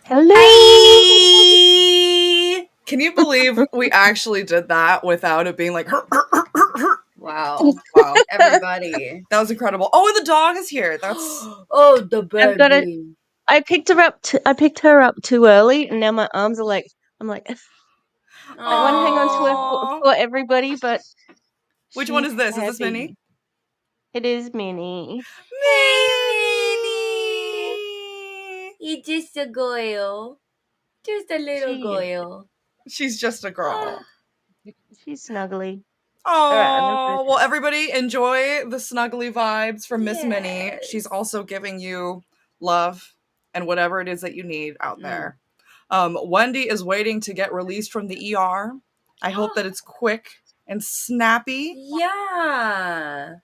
Hello. Hi. Can you believe we actually did that without it being like Wow. Wow. Everybody. That was incredible. Oh, and the dog is here. That's Oh, the I've got it. baby. I picked her up too early, and now my arms are like. I'm like. I want to hang on to her Aw. for everybody, but Which one she's is this? Is this heavy. Minnie? It is Minnie. Minnie. You're just a girl. Just a little girl. She's just a girl. She's snuggly. Oh, well, everybody enjoy the snuggly vibes from Miss Minnie. Yes. She's also giving you love and whatever it is that you need out there. Wendy is waiting to get released from the ER. I hope that it's quick and snappy. Yeah.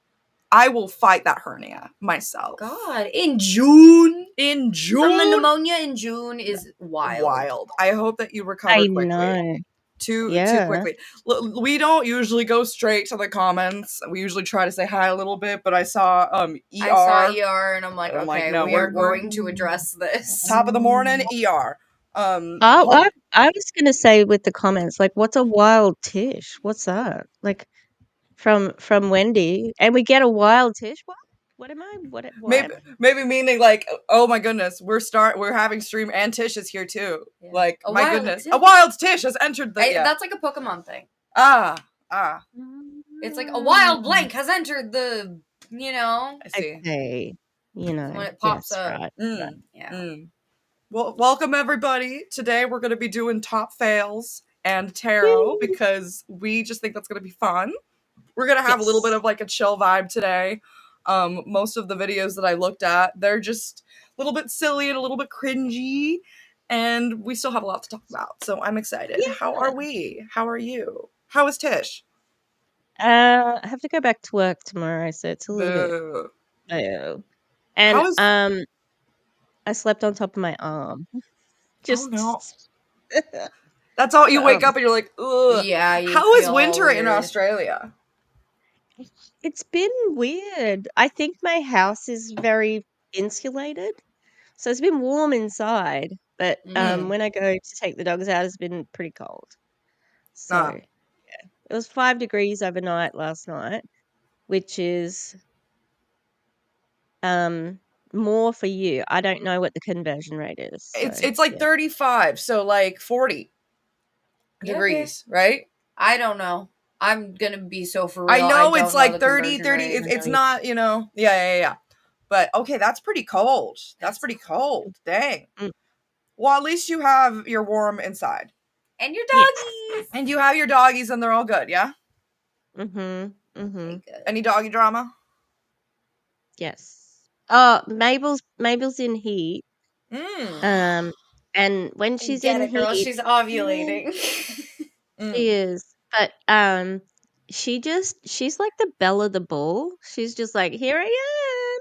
I will fight that hernia myself. God, in June? In June? From the pneumonia in June is wild. I hope that you recover quickly. Know. Too Yeah. quickly. We don't usually go straight to the comments. We usually try to say hi a little bit, but I saw ER. I saw ER and I'm like, And I'm okay, like, no, we're we're going to address this. top of the morning, ER. I was gonna say with the comments, like, what's a wild Tish? What's that? Like, from Wendy, and we get a wild Tish. What am I? What? Maybe meaning like, oh my goodness, we're having stream and Tish is here too. Yeah. Like, my goodness, a wild Tish has entered the. That's like a Pokemon thing. It's like a wild blank has entered the. I see. Okay. When it pops up. Right. Yeah. Well, welcome everybody. Today we're going to be doing top fails and tarot because we just think that's going to be fun. We're going to have a little bit of like a chill vibe today. Most of the videos that I looked at, they're just a little bit silly and a little bit cringy, and we still have a lot to talk about. So I'm excited. Yeah. How are we? How are you? How is Tish? I have to go back to work tomorrow, so it's a little bit. And I slept on top of my arm. Just no. That's all you wake up and you're like, ugh. Yeah. How is winter in Australia? It's been weird. I think my house is very insulated, so it's been warm inside. But when I go to take the dogs out, it's been pretty cold. So yeah, it was 5 degrees overnight last night, which is more for you. I don't know what the conversion rate is. So, it's like 35, so like 40 degrees, right? I don't know. I'm gonna be so for real. I know it's like 30. It's not, yeah. But okay, that's pretty cold. That's pretty cold. Dang. Well, at least you have your warm inside. And your doggies. Yes. And you have your doggies and they're all good, yeah? Mm-hmm. Any doggy drama? Yes. Mabel's in heat. And when she's in heat, girl, she's ovulating. She is. But she's like the belle of the ball. She's just like, here I am.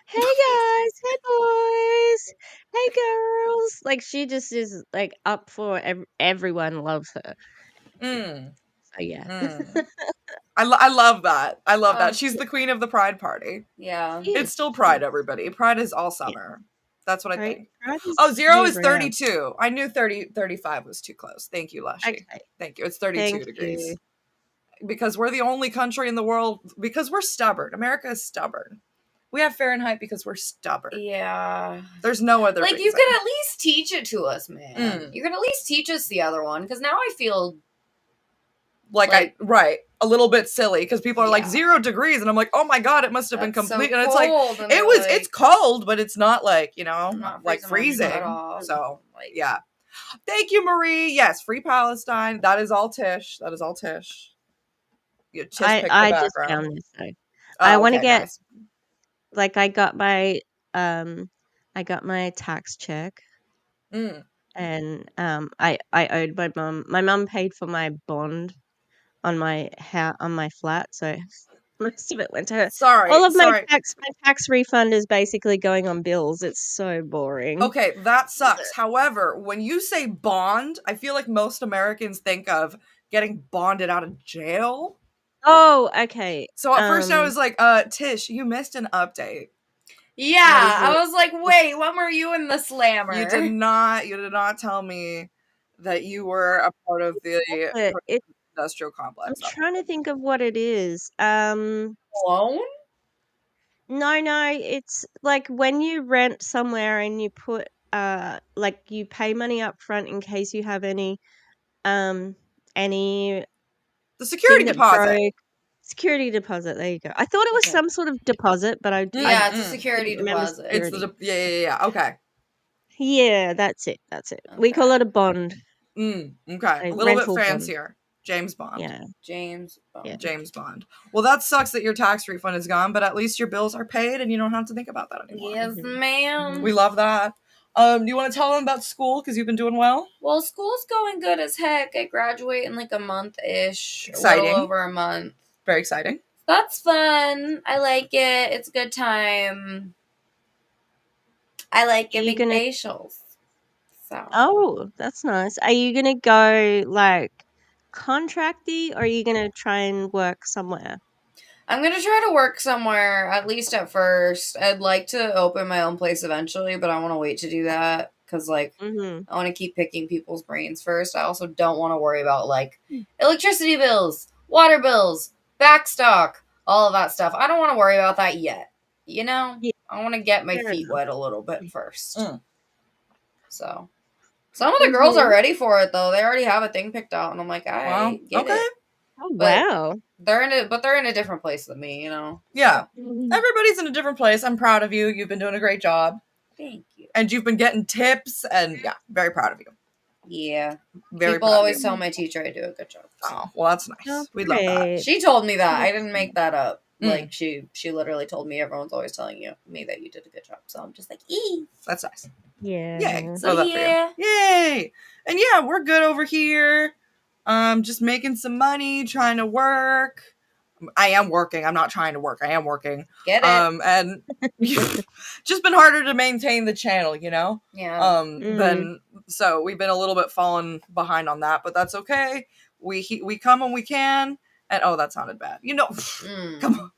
Hey guys, hey boys, hey girls. Like she just is like up for everyone loves her. So yeah. I love that. I love that. She's the queen of the Pride party. Yeah. It's still Pride, everybody. Pride is all summer. That's what I think. Oh, 0 is 32. I knew 35 was too close. Thank you, Lushy. Okay. Thank you. It's 32 degrees. Because we're the only country in the world, because we're stubborn. America is stubborn. We have Fahrenheit because we're stubborn. Yeah. There's no other reason. reason. You can at least teach it to us, man. You can at least teach us the other one, because now I feel like a little bit silly, because people are like 0 degrees, and I'm like, oh my god, it must have been complete. So and it's like it's cold, but it's not like, not like freezing. So yeah. Thank you, Marie. Yes, free Palestine. That is all Tish. You just picked the background. Just found this though. I want to get like I got my tax check. And I owed my mum. My mum paid for my bond on my flat, so most of it went to her. All of my tax refund is basically going on bills. It's so boring. Okay, that sucks. However, when you say bond, I feel like most Americans think of getting bonded out of jail. Oh, okay. So at first I was like, Tish, you missed an update. Yeah, I was like, wait, when were you in the slammer? You did not tell me that you were a part of the industrial complex. I'm trying to think of what it is. Alone? No, it's like when you rent somewhere and you put like you pay money up front in case you have any The thing security that deposit. broke. Security deposit. There you go. I thought it was some sort of deposit, but I Yeah, it's a security didn't remember deposit. security. It's yeah. Okay. Yeah, that's it. Okay. We call it a bond. Okay. A A little bit rental bond. fancier. James Bond. Yeah. James Bond. Yeah. James Bond. Well, that sucks that your tax refund is gone, but at least your bills are paid and you don't have to think about that anymore. Yes, ma'am. We love that. Do you want to tell them about school? Because you've been doing well? Well, school's going good as heck. I graduate in like a month-ish. Exciting. A little over a month. Very exciting. That's fun. I like it. It's a good time. I like giving facials. So. Oh, that's nice. Are you gonna go like contracty, or are you gonna try and work somewhere? I'm gonna try to work somewhere, at least at first. I'd like to open my own place eventually, but I want to wait to do that because, like, I want to keep picking people's brains first. I also don't want to worry about like electricity bills, water bills, backstock, all of that stuff. I don't want to worry about that yet. You know, I want to get my feet wet a little bit first. So, some of the girls are ready for it though. They already have a thing picked out, and I'm like, I get it. Oh, wow. They're in a different place than me, you know. Yeah. Everybody's in a different place. I'm proud of you. You've been doing a great job. Thank you. And you've been getting tips, and yeah, very proud of you. Yeah. Very People always tell my teacher I do a good job. So. Oh, well, that's nice. We love that. She told me that. I didn't make that up. Like she literally told me everyone's always telling me that you did a good job. So I'm just like, that's nice. Yeah. Yay. So yeah. Yay. And yeah, we're good over here. Just making some money, trying to work. I am working. I'm not trying to work. I am working. Get it? And just been harder to maintain the channel, you know? Yeah. So we've been a little bit falling behind on that, but that's okay. We come when we can. And oh, that sounded bad. You know, come on.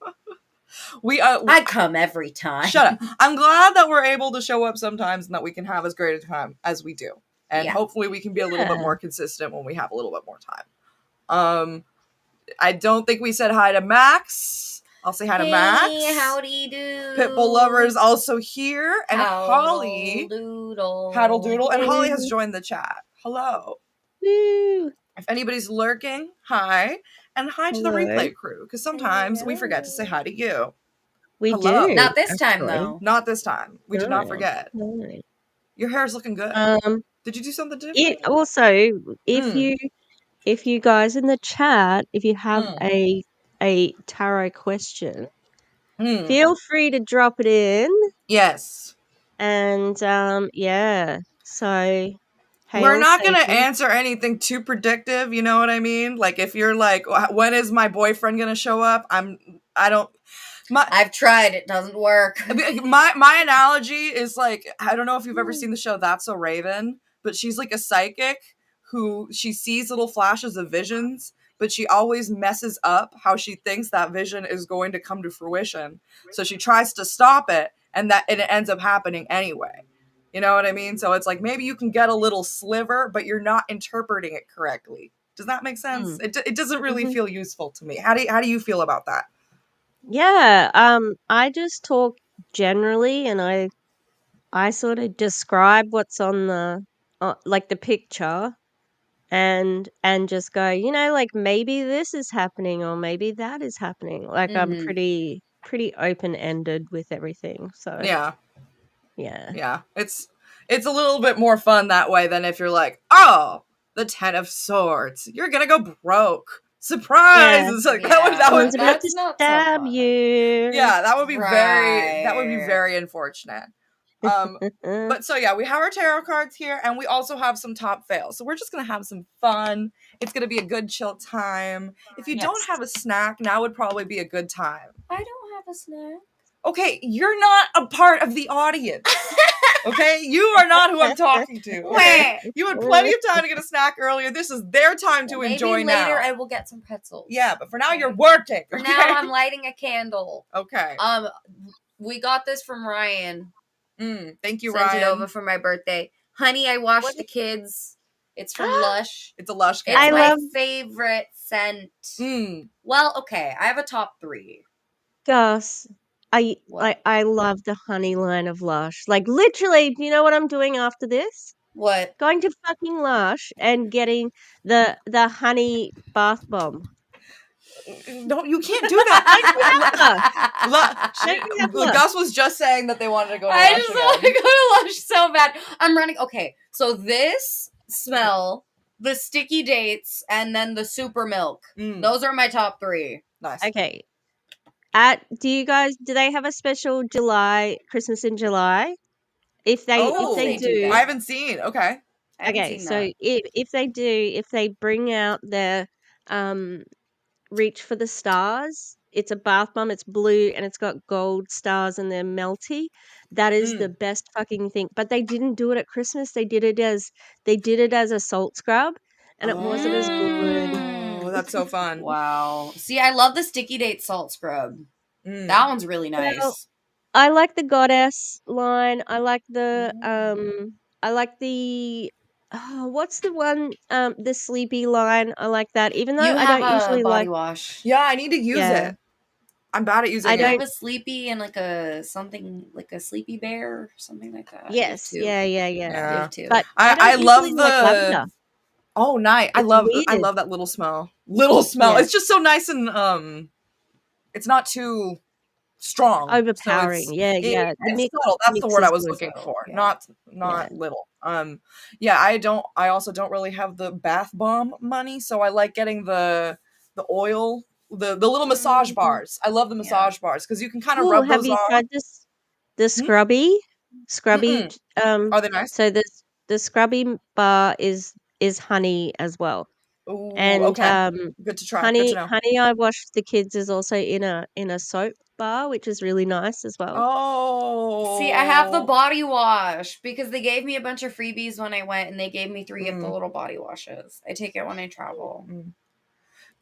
I come every time. Shut up. I'm glad that we're able to show up sometimes and that we can have as great a time as we do. And hopefully we can be a little bit more consistent when we have a little bit more time. I don't think we said hi to Max. I'll say hi to Max. Howdy do. Pitbull Lover is also here. And Holly. Paddle Doodle. And Holly has joined the chat. Hello. Woo. If anybody's lurking, hi. And hi to the replay crew. Because sometimes we forget to say hi to you. We do. Not this time, though. Not this time. We did not forget. No. Your hair's looking good. Did you do something different? Also, if you guys in the chat, if you have a tarot question, feel free to drop it in. Yes. And yeah, so we're not going to answer anything too predictive, you know what I mean? Like if you're like, when is my boyfriend going to show up? I've tried, it doesn't work. My analogy is like, I don't know if you've ever seen the show That's So Raven, but she's like a psychic who she sees little flashes of visions, but she always messes up how she thinks that vision is going to come to fruition. So she tries to stop it, and it ends up happening anyway. You know what I mean? So it's like maybe you can get a little sliver, but you're not interpreting it correctly. Does that make sense? It doesn't really feel useful to me. How do you feel about that? Yeah, I just talk generally, and I sort of describe what's on the like the picture, and just go, you know, like maybe this is happening or maybe that is happening. Like I'm pretty open-ended with everything. So yeah. Yeah. It's a little bit more fun that way than if you're like, oh, the 10 of Swords, you're gonna go broke. Surprise! Yeah. It's like that would about to stab you. Yeah, that would be very unfortunate. But so yeah, we have our tarot cards here, and we also have some top fails. So we're just gonna have some fun. It's gonna be a good chill time. If you don't have a snack, now would probably be a good time. I don't have a snack. Okay, you're not a part of the audience. Okay, you are not who I'm talking to. Okay? You had plenty of time to get a snack earlier. This is their time to enjoy now. Maybe later I will get some pretzels. Yeah, but for now you're working. For now I'm lighting a candle. Okay. We got this from Ryan. Thank you, Sent Ryan. it over for my birthday. Honey, I washed the kids. It's from Lush. It's a Lush It's candle. my favorite scent. Well, okay. I have a top 3. Gus, I love the honey line of Lush. Like, literally, do you know what I'm doing after this? What? Going to fucking Lush and getting the honey bath bomb. No, you can't do that. Gus was just saying that they wanted to go to Lush. I just want to go to Lush so bad. I'm running. Okay, so this smell, the sticky dates, and then the super milk. Those are my top 3. Nice. Okay. Do they have a special Christmas in July? If they do, I haven't seen. Okay. Okay, so if they bring out their Reach for the Stars, it's a bath bomb, it's blue and it's got gold stars and they're melty. That is the best fucking thing. But they didn't do it at Christmas. They did it as a salt scrub and it wasn't as good. Oh, that's so fun. Wow. See, I love the sticky date salt scrub. That one's really nice. Well, I like the Goddess line. I like the what's the one the Sleepy line. I like that. Even though I don't usually body wash. Yeah, I need to use it. I'm bad at using it. I have a Sleepy and like a Sleepy Bear, something like that. Yes. Yeah. But I love the lavender. Oh, nice. I love that little smell. Yeah. It's just so nice and it's not too strong. Overpowering. So yeah. It's subtle. That's the word I was looking for. Yeah. Not little. I also don't really have the bath bomb money, so I like getting the oil, the little massage bars. I love the massage bars because you can kind of rub those on. Have you tried the scrubby? Scrubby. Are they nice? So the scrubby bar is honey as well. Ooh, and okay. Good to try. Honey I Wash the Kids is also in a soap bar, which is really nice as well. Oh, see, I have the body wash because they gave me a bunch of freebies when I went, and they gave me 3 of the little body washes. I take it when I travel.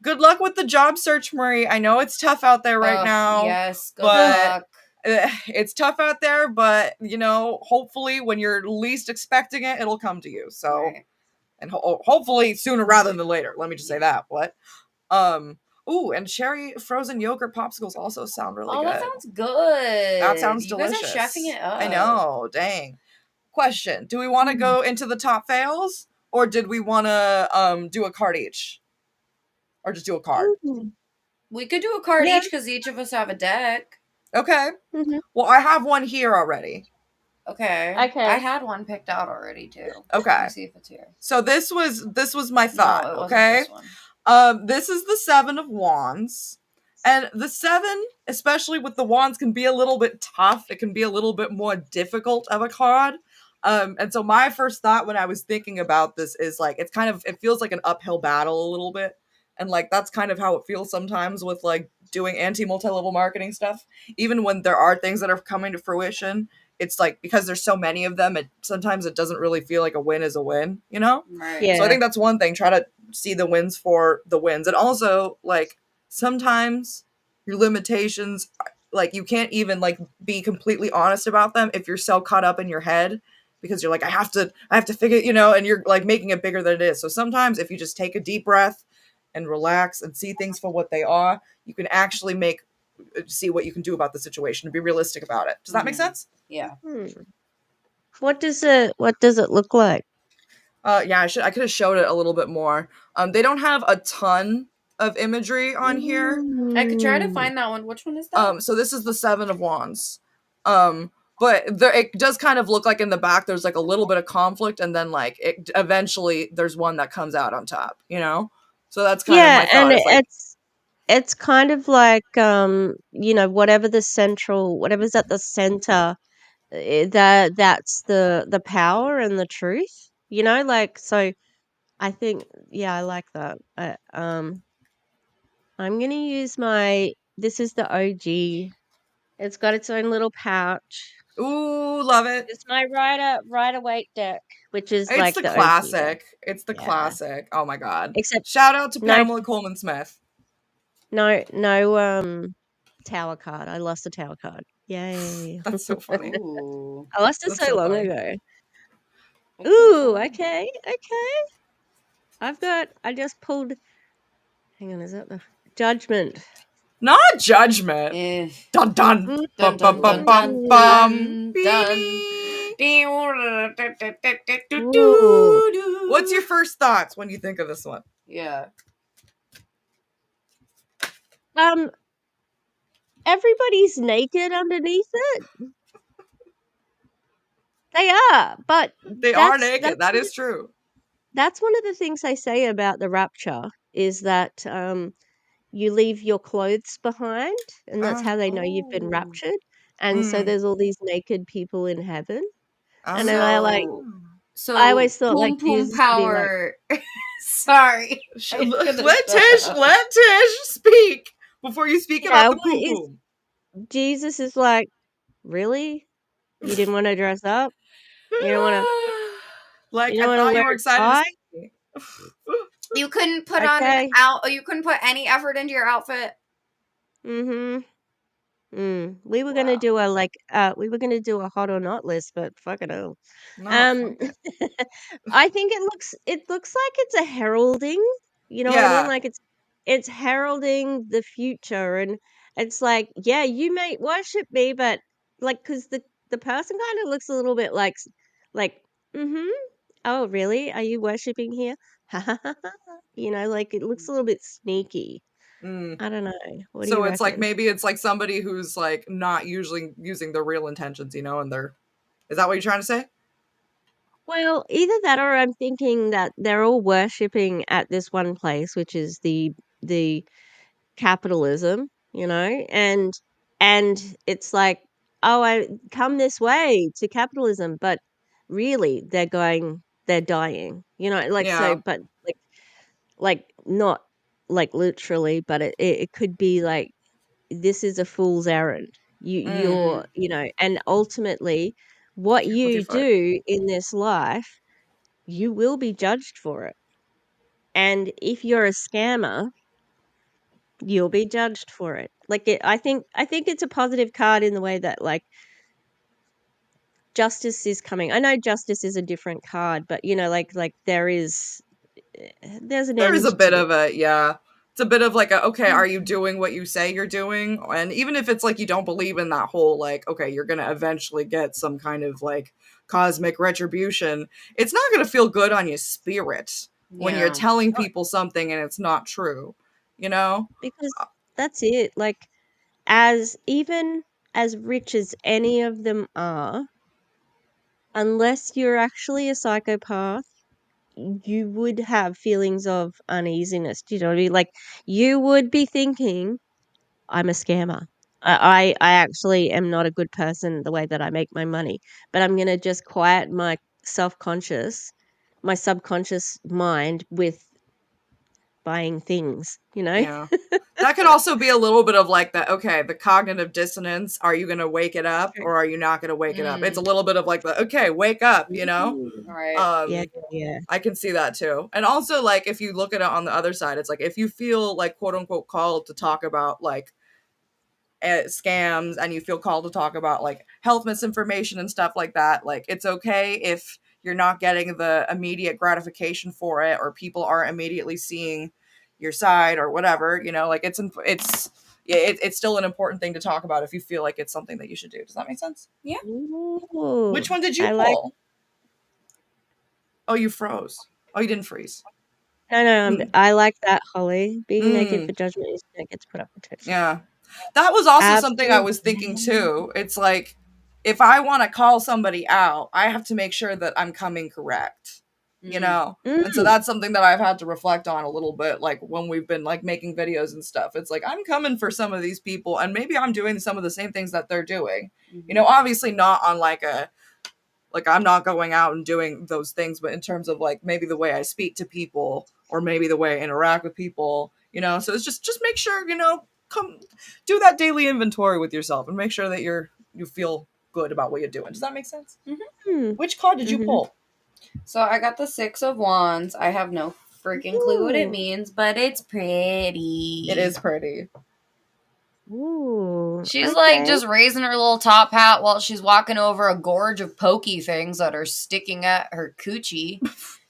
Good luck with the job search, Marie. I know it's tough out there right now. Yes, good luck. It's tough out there, but hopefully when you're least expecting it, it'll come to you. So. Right. And hopefully sooner rather than later. Let me just say that. What? Ooh, and cherry frozen yogurt popsicles also sound really good. Oh, that sounds good. That sounds delicious. You guys are chefing it up. I know. Dang. Question: do we want to go into the top fails, or did we want to do a card each, or just do a card? We could do a card each because each of us have a deck. Okay. Well, I have one here already. Okay. I had one picked out already too. Okay. Let me see if it's here. So this was my thought. No, it okay. Wasn't this one. This is the 7 of Wands, and the 7, especially with the wands, can be a little bit tough. It can be a little bit more difficult of a card. And so my first thought when I was thinking about this is like it feels like an uphill battle a little bit. And like that's kind of how it feels sometimes with like doing multi-level marketing stuff. Even when there are things that are coming to fruition, it's like because there's so many of them, sometimes it doesn't really feel like a win is a win, Right. Yeah. So I think that's one thing. Try to see the wins for the wins. And also like sometimes your limitations, like you can't even like be completely honest about them if you're so caught up in your head because you're like, I have to figure, and you're like making it bigger than it is. So sometimes if you just take a deep breath and relax and see things for what they are, you can actually see what you can do about the situation and be realistic about it. Does that make sense? Yeah. What does it look like? I could have showed it a little bit more. They don't have a ton of imagery on here. I could try to find that one. Which one is that? So this is the 7 of Wands. But it does kind of look like in the back there's like a little bit of conflict, and then like eventually there's one that comes out on top, So that's kind of my thought. Yeah, and it's kind of like whatever's at the center, that's the power and the truth. So I think I like that. I'm gonna use this is the OG. It's got its own little pouch. Ooh, love it. It's my Rider-Waite deck, which is it's the classic. OG. It's the classic. Oh my god. Except shout out to Pamela Coleman Smith. No tower card. I lost the tower card. Yay. That's so funny. Ooh. I lost it That's so so long funny. ago. That's Ooh, not fun. okay. I just pulled, hang on, is that the Judgment? Not Judgment. Eh. Dun dun. Mm. Dun dun dun dun dun dun. Ooh. What's your first thoughts when you think of this one? Yeah. Everybody's naked underneath it. They are, but They are naked. That is true. That's one of the things they say about the rapture is that you leave your clothes behind, and that's how they know you've been raptured. And so there's all these naked people in heaven. And then I So always thought like poom poom Jesus would be like, power. Sorry. let Tish speak before you speak about the poom poom. Jesus is like, really? You didn't want to dress up? You don't want to. Like, You I don't want to thought you wear were a excited to tie? see me. You couldn't put Okay. you couldn't put any effort into your outfit. Mm-hmm. We were Wow. gonna do a hot or not list, but fuck it all. No, Um, fuck it. I think it looks like it's a heralding. You know what I mean? Yeah. Like it's heralding the future, and it's like, yeah, you may worship me, but like, because the person kind of looks a little bit like, mm-hmm. Oh, really? Are you worshiping here? You know, like it looks a little bit sneaky. Mm. I don't know. What do you So it's like reckon? maybe it's like somebody who's like not usually using their real intentions, and is that what you're trying to say? Well, either that or I'm thinking that they're all worshipping at this one place, which is the capitalism, you know, and it's like, oh, I come this way to capitalism, but really they're dying, you know, like so, Yeah. but like not like literally, but it could be like this is a fool's errand. You're, you know, and ultimately what Careful with your you foot. do in this life, you will be judged for it. And if you're a scammer, you'll be judged for it. I think it's a positive card in the way that like justice is coming. I know justice is a different card, but you know, like there's an There is end a bit to of a, yeah. It's a bit of like okay, it. are you doing what you say you're doing? And even if it's like you don't believe in that whole like, okay, you're gonna eventually get some kind of like cosmic retribution, it's not gonna feel good on your spirit when you're Yeah. telling people something and it's not true, you know? Because that's it. Like even as rich as any of them are, unless you're actually a psychopath, you would have feelings of uneasiness. Do you know what I mean? Like you would be thinking, I'm a scammer. I actually am not a good person the way that I make my money, but I'm gonna just quiet my my subconscious mind with buying things, you know? Yeah. That could also be a little bit of like that, okay, the cognitive dissonance. Are you going to wake it up True. or are you not going to wake it up? It's a little bit of like the, okay, wake up, Ooh. Right. Yeah, Um, yeah. I can see that too. And also, like, if you look at it on the other side, it's like if you feel like quote unquote called to talk about like scams and you feel called to talk about like health misinformation and stuff like that, like it's okay if you're not getting the immediate gratification for it or people aren't immediately seeing your side or whatever, like it's still an important thing to talk about if you feel like it's something that you should do. Does that make sense? Yeah. Which Ooh, one did you I like. pull? Oh, you froze. Oh, you didn't freeze. No, Mm. I like that, Holly. Being naked Mm. for judgment is gonna get put up with it. Yeah. That was also something I was thinking Absolutely. too. It's like if I want to call somebody out, I have to make sure that I'm coming correct. And so Mm. that's something that I've had to reflect on a little bit, like when we've been like making videos and stuff. It's like I'm coming for some of these people and maybe I'm doing some of the same things that they're doing. Obviously not on like I'm not going out and doing those things, but in terms of like maybe the way I speak to people or maybe the way I interact with people, so it's just make sure, come do that daily inventory with yourself and make sure that you feel good about what you're doing. Does that make sense? Mm. Which card did you pull? So I got the 6 of Wands. I have no freaking clue what it Ooh. means, but it's pretty. It is pretty. Ooh, She's okay. like just raising her little top hat while she's walking over a gorge of pokey things that are sticking at her coochie.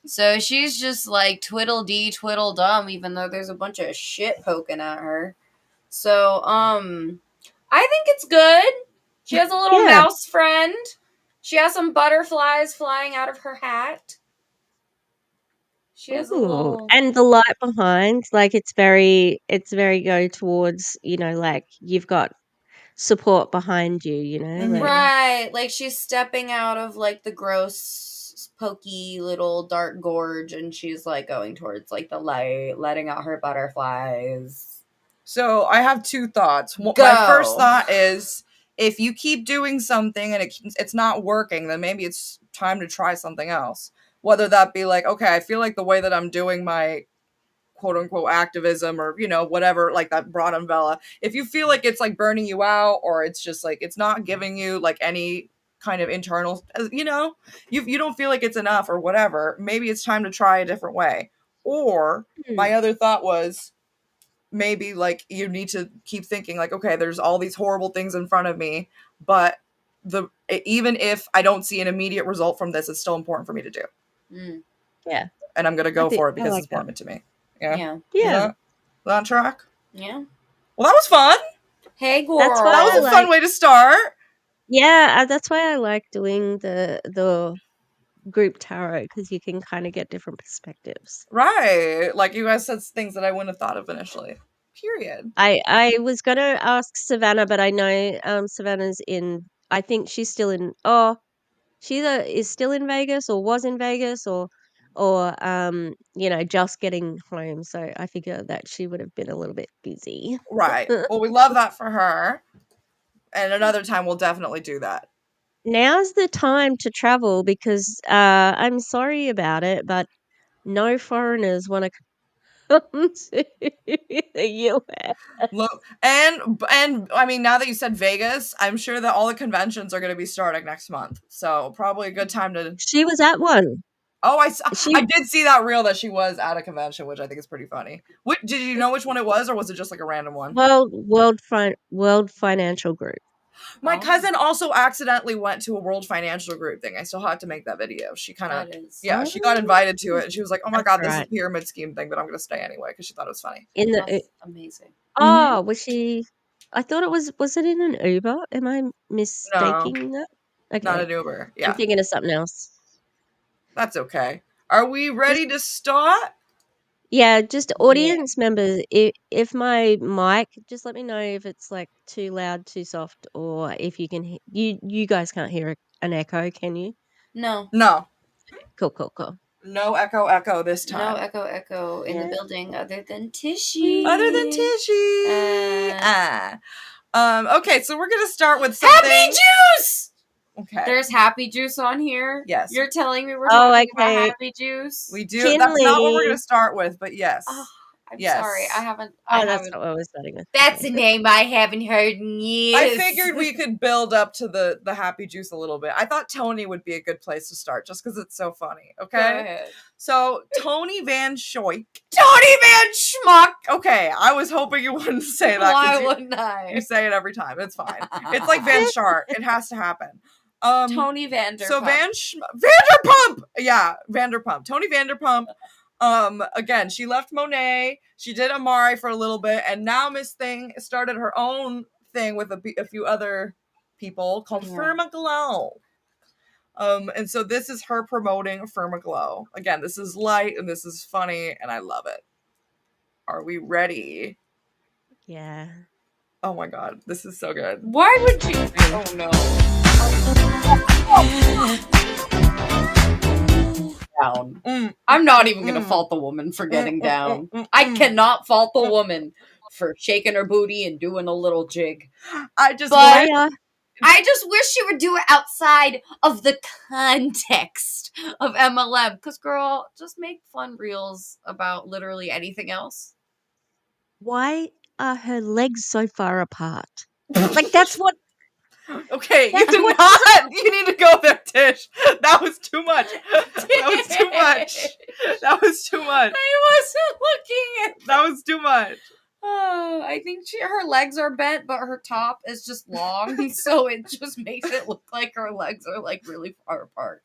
So she's just like twiddle-dee, twiddle-dum, even though there's a bunch of shit poking at her. So, I think it's good. She has a little mouse friend. She has some butterflies flying out of her hat. She has a little... And the light behind, like it's very go towards, like you've got support behind you, like Right, like she's stepping out of like the gross, pokey little dark gorge, and she's like going towards like the light, letting out her butterflies. So I have two thoughts. My first thought is, if you keep doing something and it's not working, then maybe it's time to try something else. Whether that be like, okay, I feel like the way that I'm doing my quote unquote activism or, whatever, like that broad umbrella, if you feel like it's like burning you out, or it's just like it's not giving you like any kind of internal, you don't feel like it's enough or whatever, maybe it's time to try a different way. Or my other thought was, maybe like you need to keep thinking like, okay, there's all these horrible things in front of me, but even if I don't see an immediate result from this, it's still important for me to do. Yeah. And I'm gonna go for it because it's important to me. Yeah. Is that on track? Yeah. Well, that was fun. Hey, girl. That was a fun way to start. Yeah, that's why I like doing the group tarot, because you can kind of get different perspectives. Right. Like you guys said things that I wouldn't have thought of initially. Period. I was going to ask Savannah, but I know Savannah's I think she's still she either is still in Vegas or was in Vegas or just getting home. So I figure that she would have been a little bit busy. Right. Well, we love that for her. And another time we'll definitely do that. Now's the time to travel, because I'm sorry about it, but no foreigners want to come to the US. Look, and I mean, now that you said Vegas, I'm sure that all the conventions are going to be starting next month. So probably a good time to... She was at one. Oh, I did see that reel that she was at a convention, which I think is pretty funny. Did you know which one it was, or was it just like a random one? Well, World Financial Group. My cousin also accidentally went to a World Financial Group thing. I still had to make that video. She kind of, she got invited to it, and she was like, "Oh my god, this is a pyramid scheme thing," but I'm gonna stay anyway because she thought it was funny. That's amazing. Oh, was she? I thought it was. Was it in an Uber? Am I mistaking that? Okay. Not an Uber. Yeah, I'm thinking of something else. That's okay. Are we ready to start? Yeah, just audience members. If my mic, just let me know if it's like too loud, too soft, or if you can. You guys can't hear an echo, can you? No. Cool. No echo this time. No echo in the building other than Tishy. Okay, so we're gonna start with something. Happy Juice! Okay. There's Happy Juice on here? Yes. You're telling me we're talking about Happy Juice? We do. Kinley. That's not what we're gonna start with, but yes. Oh, I'm sorry. I haven't. That's not what I was starting with. That's a name I haven't heard in years. I figured we could build up to the Happy Juice a little bit. I thought Tony would be a good place to start, just because it's so funny. Okay. Go ahead. So Tony Van Schoik. Tony Van Schmuck. Okay, I was hoping you wouldn't say that. Why wouldn't I? You say it every time. It's fine. It's like Van Chart. It has to happen. Tony Vanderpump. So Vanderpump. Yeah, Vanderpump. Tony Vanderpump. Again, she left Monet. She did Amari for a little bit, and now Miss Thing started her own thing with a few other people called Firmaglow. And so this is her promoting Firmaglow. Again, this is light and this is funny, and I love it. Are we ready? Yeah. Oh my god, this is so good. Why would you? Oh no. Down. I'm not even gonna fault the woman for getting down. I cannot fault the woman for shaking her booty and doing a little jig. I just wish she would do it outside of the context of MLM. Because, girl, just make fun reels about literally anything else. Why are her legs so far apart? Like, that's what... Okay, you need to go there, Tish. That was too much. That was too much. I wasn't looking at that was too much. I think her legs are bent, but her top is just long, so it just makes it look like her legs are like really far apart.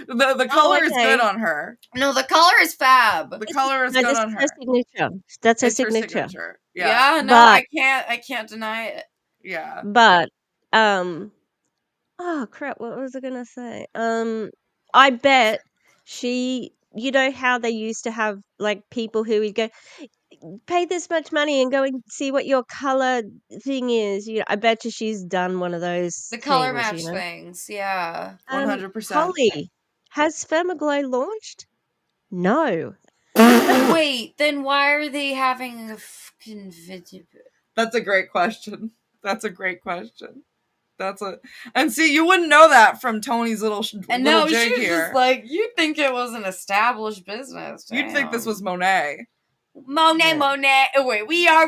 The color is good on her. No, the color is fab. The color is good on her. Her signature. That's her It's signature. her signature. Yeah. No, but, I can't deny it. Yeah. But oh crap, what was I gonna say? I bet you know how they used to have like people who would go, pay this much money and go and see what your color thing is. I bet you she's done one of those. The color things, match things, yeah. 100%. Holly, has Spermaglow launched? No. Wait, then why are they having a fucking video? That's a great question. And see, you wouldn't know that from Tony's little and little no, jig she was here. Just like, you'd think it was an established business. Damn. You'd think this was Monet. Monet. Oh, wait, we are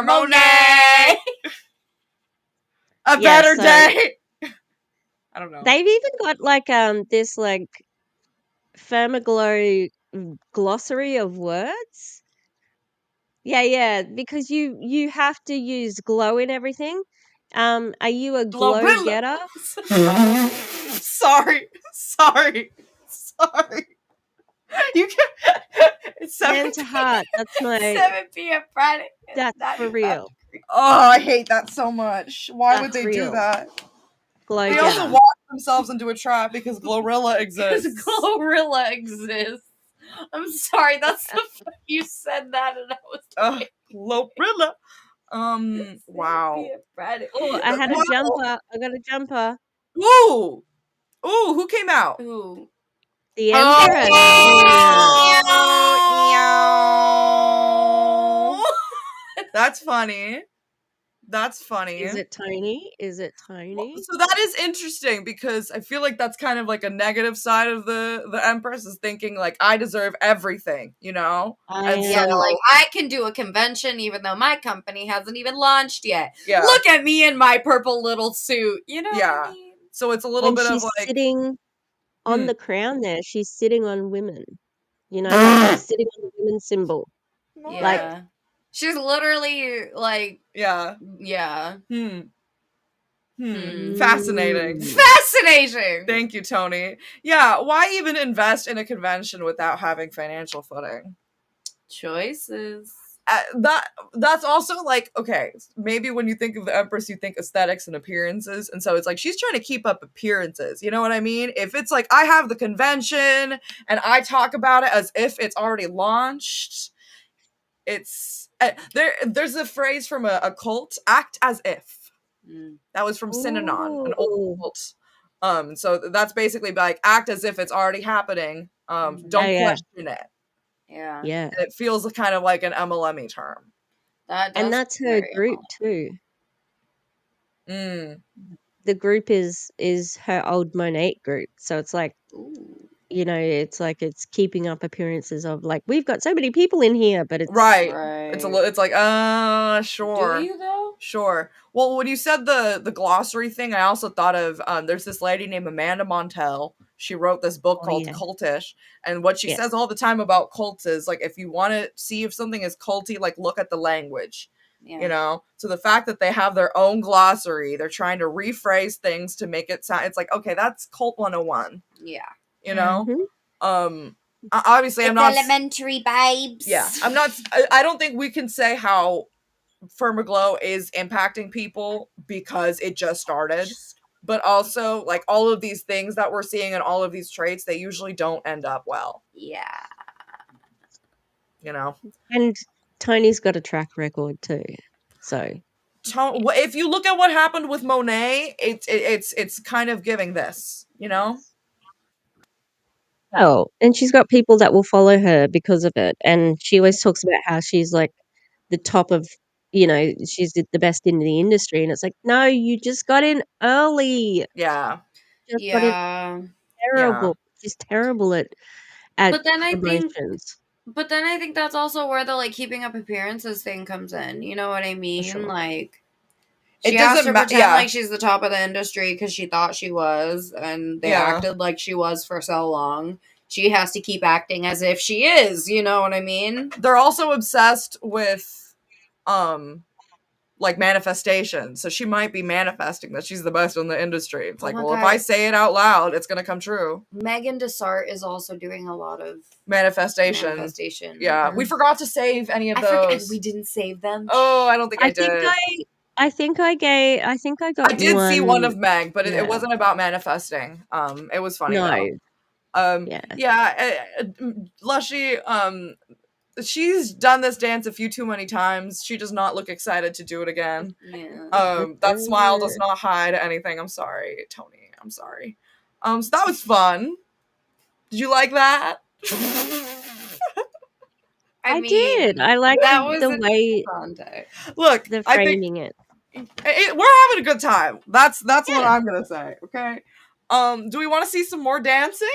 Monet. A better day. I don't know. They've even got like this like Spermaglow glossary of words. Yeah, because you have to use glow in everything. Are you a glow getter? Sorry. You can. It's 10 to heart. That's my 7 p.m. Friday. That's for real. Oh, I hate that so much. Why would they do that? Glow they also walk themselves into a trap because Glorilla exists. Because Glorilla exists. I'm sorry, that's the you said that and I was like, Glorilla. Wow. Oh, I had a jumper. I got a jumper. Ooh, who came out? Ooh. The Empress. That's funny. Is it Tony? So that is interesting because I feel like that's kind of like a negative side of the Empress is thinking like I deserve everything, you know? Like I can do a convention even though my company hasn't even launched yet. Yeah. Look at me in my purple little suit, you know what I mean? So it's a little bit of like sitting on the crown there. She's sitting on women. You know, like she's sitting on the women symbol. Yeah. Like she's literally like Yeah. Fascinating. Thank you, Tony. Yeah, why even invest in a convention without having financial footing? Choices. That's also like, okay, maybe when you think of the Empress, you think aesthetics and appearances, and so it's like she's trying to keep up appearances. You know what I mean? If it's like I have the convention and I talk about it as if it's already launched, it's there's a phrase from a cult, act as if. That was from Synanon, an old cult. So that's basically like act as if it's already happening. Don't question it. Yeah. And it feels kind of like an MLM term. And that's her group too. The group is her old Monet group. So it's like, you know, it's like it's keeping up appearances of like we've got so many people in here, but it's right. It's like sure. Do you though? Sure. Well, when you said the glossary thing, I also thought of there's this lady named Amanda Montell. She wrote this book called Cultish, and what she says all the time about cults is like if you want to see if something is culty, like look at the language. You know, so the fact that they have their own glossary, they're trying to rephrase things to make it sound. It's like okay, that's cult 101. Yeah. You know, obviously I'm not elementary babes. Yeah, I'm not. I don't think we can say how Spermaglow is impacting people because it just started, but also like all of these things that we're seeing and all of these traits, they usually don't end up well. Yeah. You know, and Tony's got a track record too, so. If you look at what happened with Monet, it's kind of giving this, you know. Oh, and she's got people that will follow her because of it. And she always talks about how she's like the top of, you know, she's the best in the industry. And it's like, no, you just got in early. Yeah. Got in terrible. Yeah. She's terrible at but then promotions. But then I think that's also where the like keeping up appearances thing comes in. You know what I mean? Sure. Like she has to pretend like she's the top of the industry because she thought she was, and they acted like she was for so long. she has to keep acting as if she is, you know what I mean? They're also obsessed with like manifestation. So she might be manifesting that she's the best in the industry. It's like, well, God. if I say it out loud, it's gonna come true. Megan Desart is also doing a lot of manifestation. Yeah, we forgot to save any of those. We didn't save them. Oh, I don't think I did. I think I got. I did see one of Meg, but it wasn't about manifesting. It was funny though. Lushy. She's done this dance a few too many times. She does not look excited to do it again. Yeah. That smile does not hide anything. I'm sorry, Tony. I'm sorry. So that was fun. Did you like that? I did. I like the way. Look, the framing it. We're having a good time. That's what I'm gonna say. Okay. Do we want to see some more dancing?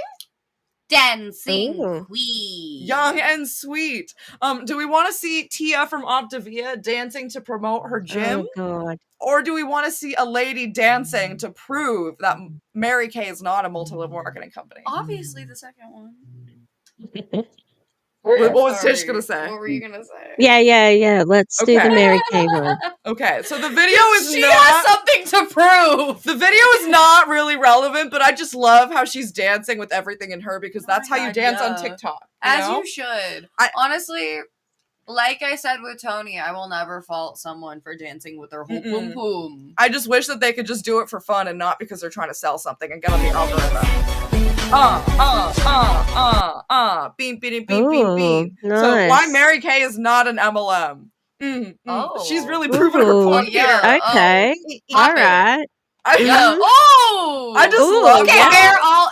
Dancing queen. Young and sweet. Do we want to see Tia from Optavia dancing to promote her gym? Oh, God. Or do we want to see a lady dancing to prove that Mary Kay is not a multi-level marketing company? Obviously the second one. What was Tish gonna say? What were you gonna say? Yeah. Let's do the Mary Kay one. Okay, so the video is she has something to prove. The video is not really relevant, but I just love how she's dancing with everything in her because that's how you dance on TikTok. You should. Honestly, like I said with Tony, I will never fault someone for dancing with their whole boom boom. I just wish that they could just do it for fun and not because they're trying to sell something and get on the algorithm. Beam, beam, beam, beam, beam. Nice. So why Mary Kay is not an MLM? She's really proving her point here. Okay. All right. I just love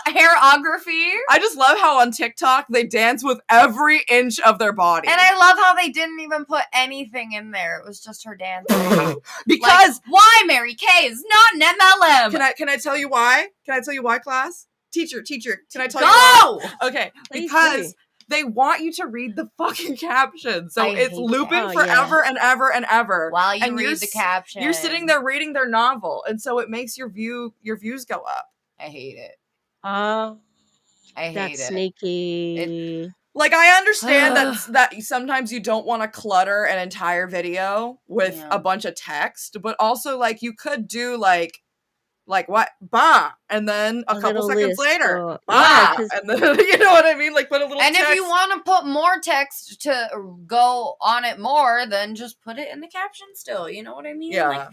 hairography. I just love how on TikTok they dance with every inch of their body. And I love how they didn't even put anything in there. It was just her dancing. Because why Mary Kay is not an MLM? Can I tell you why? Can I tell you why, class? Teacher, can I tell you why? Okay, because they want you to read the fucking caption. So it's looping forever and ever and ever. While you read the caption. You're sitting there reading their novel. And so it makes your views go up. I hate it. I hate that's sneaky. Like, I understand that sometimes you don't want to clutter an entire video with a bunch of text, but also, like, you could do, like what? Bah! And then a couple seconds later, bah! And then, you know what I mean? Like, put a little text. And if you want to put more text to go on it more, then just put it in the caption still. You know what I mean? Yeah. Like,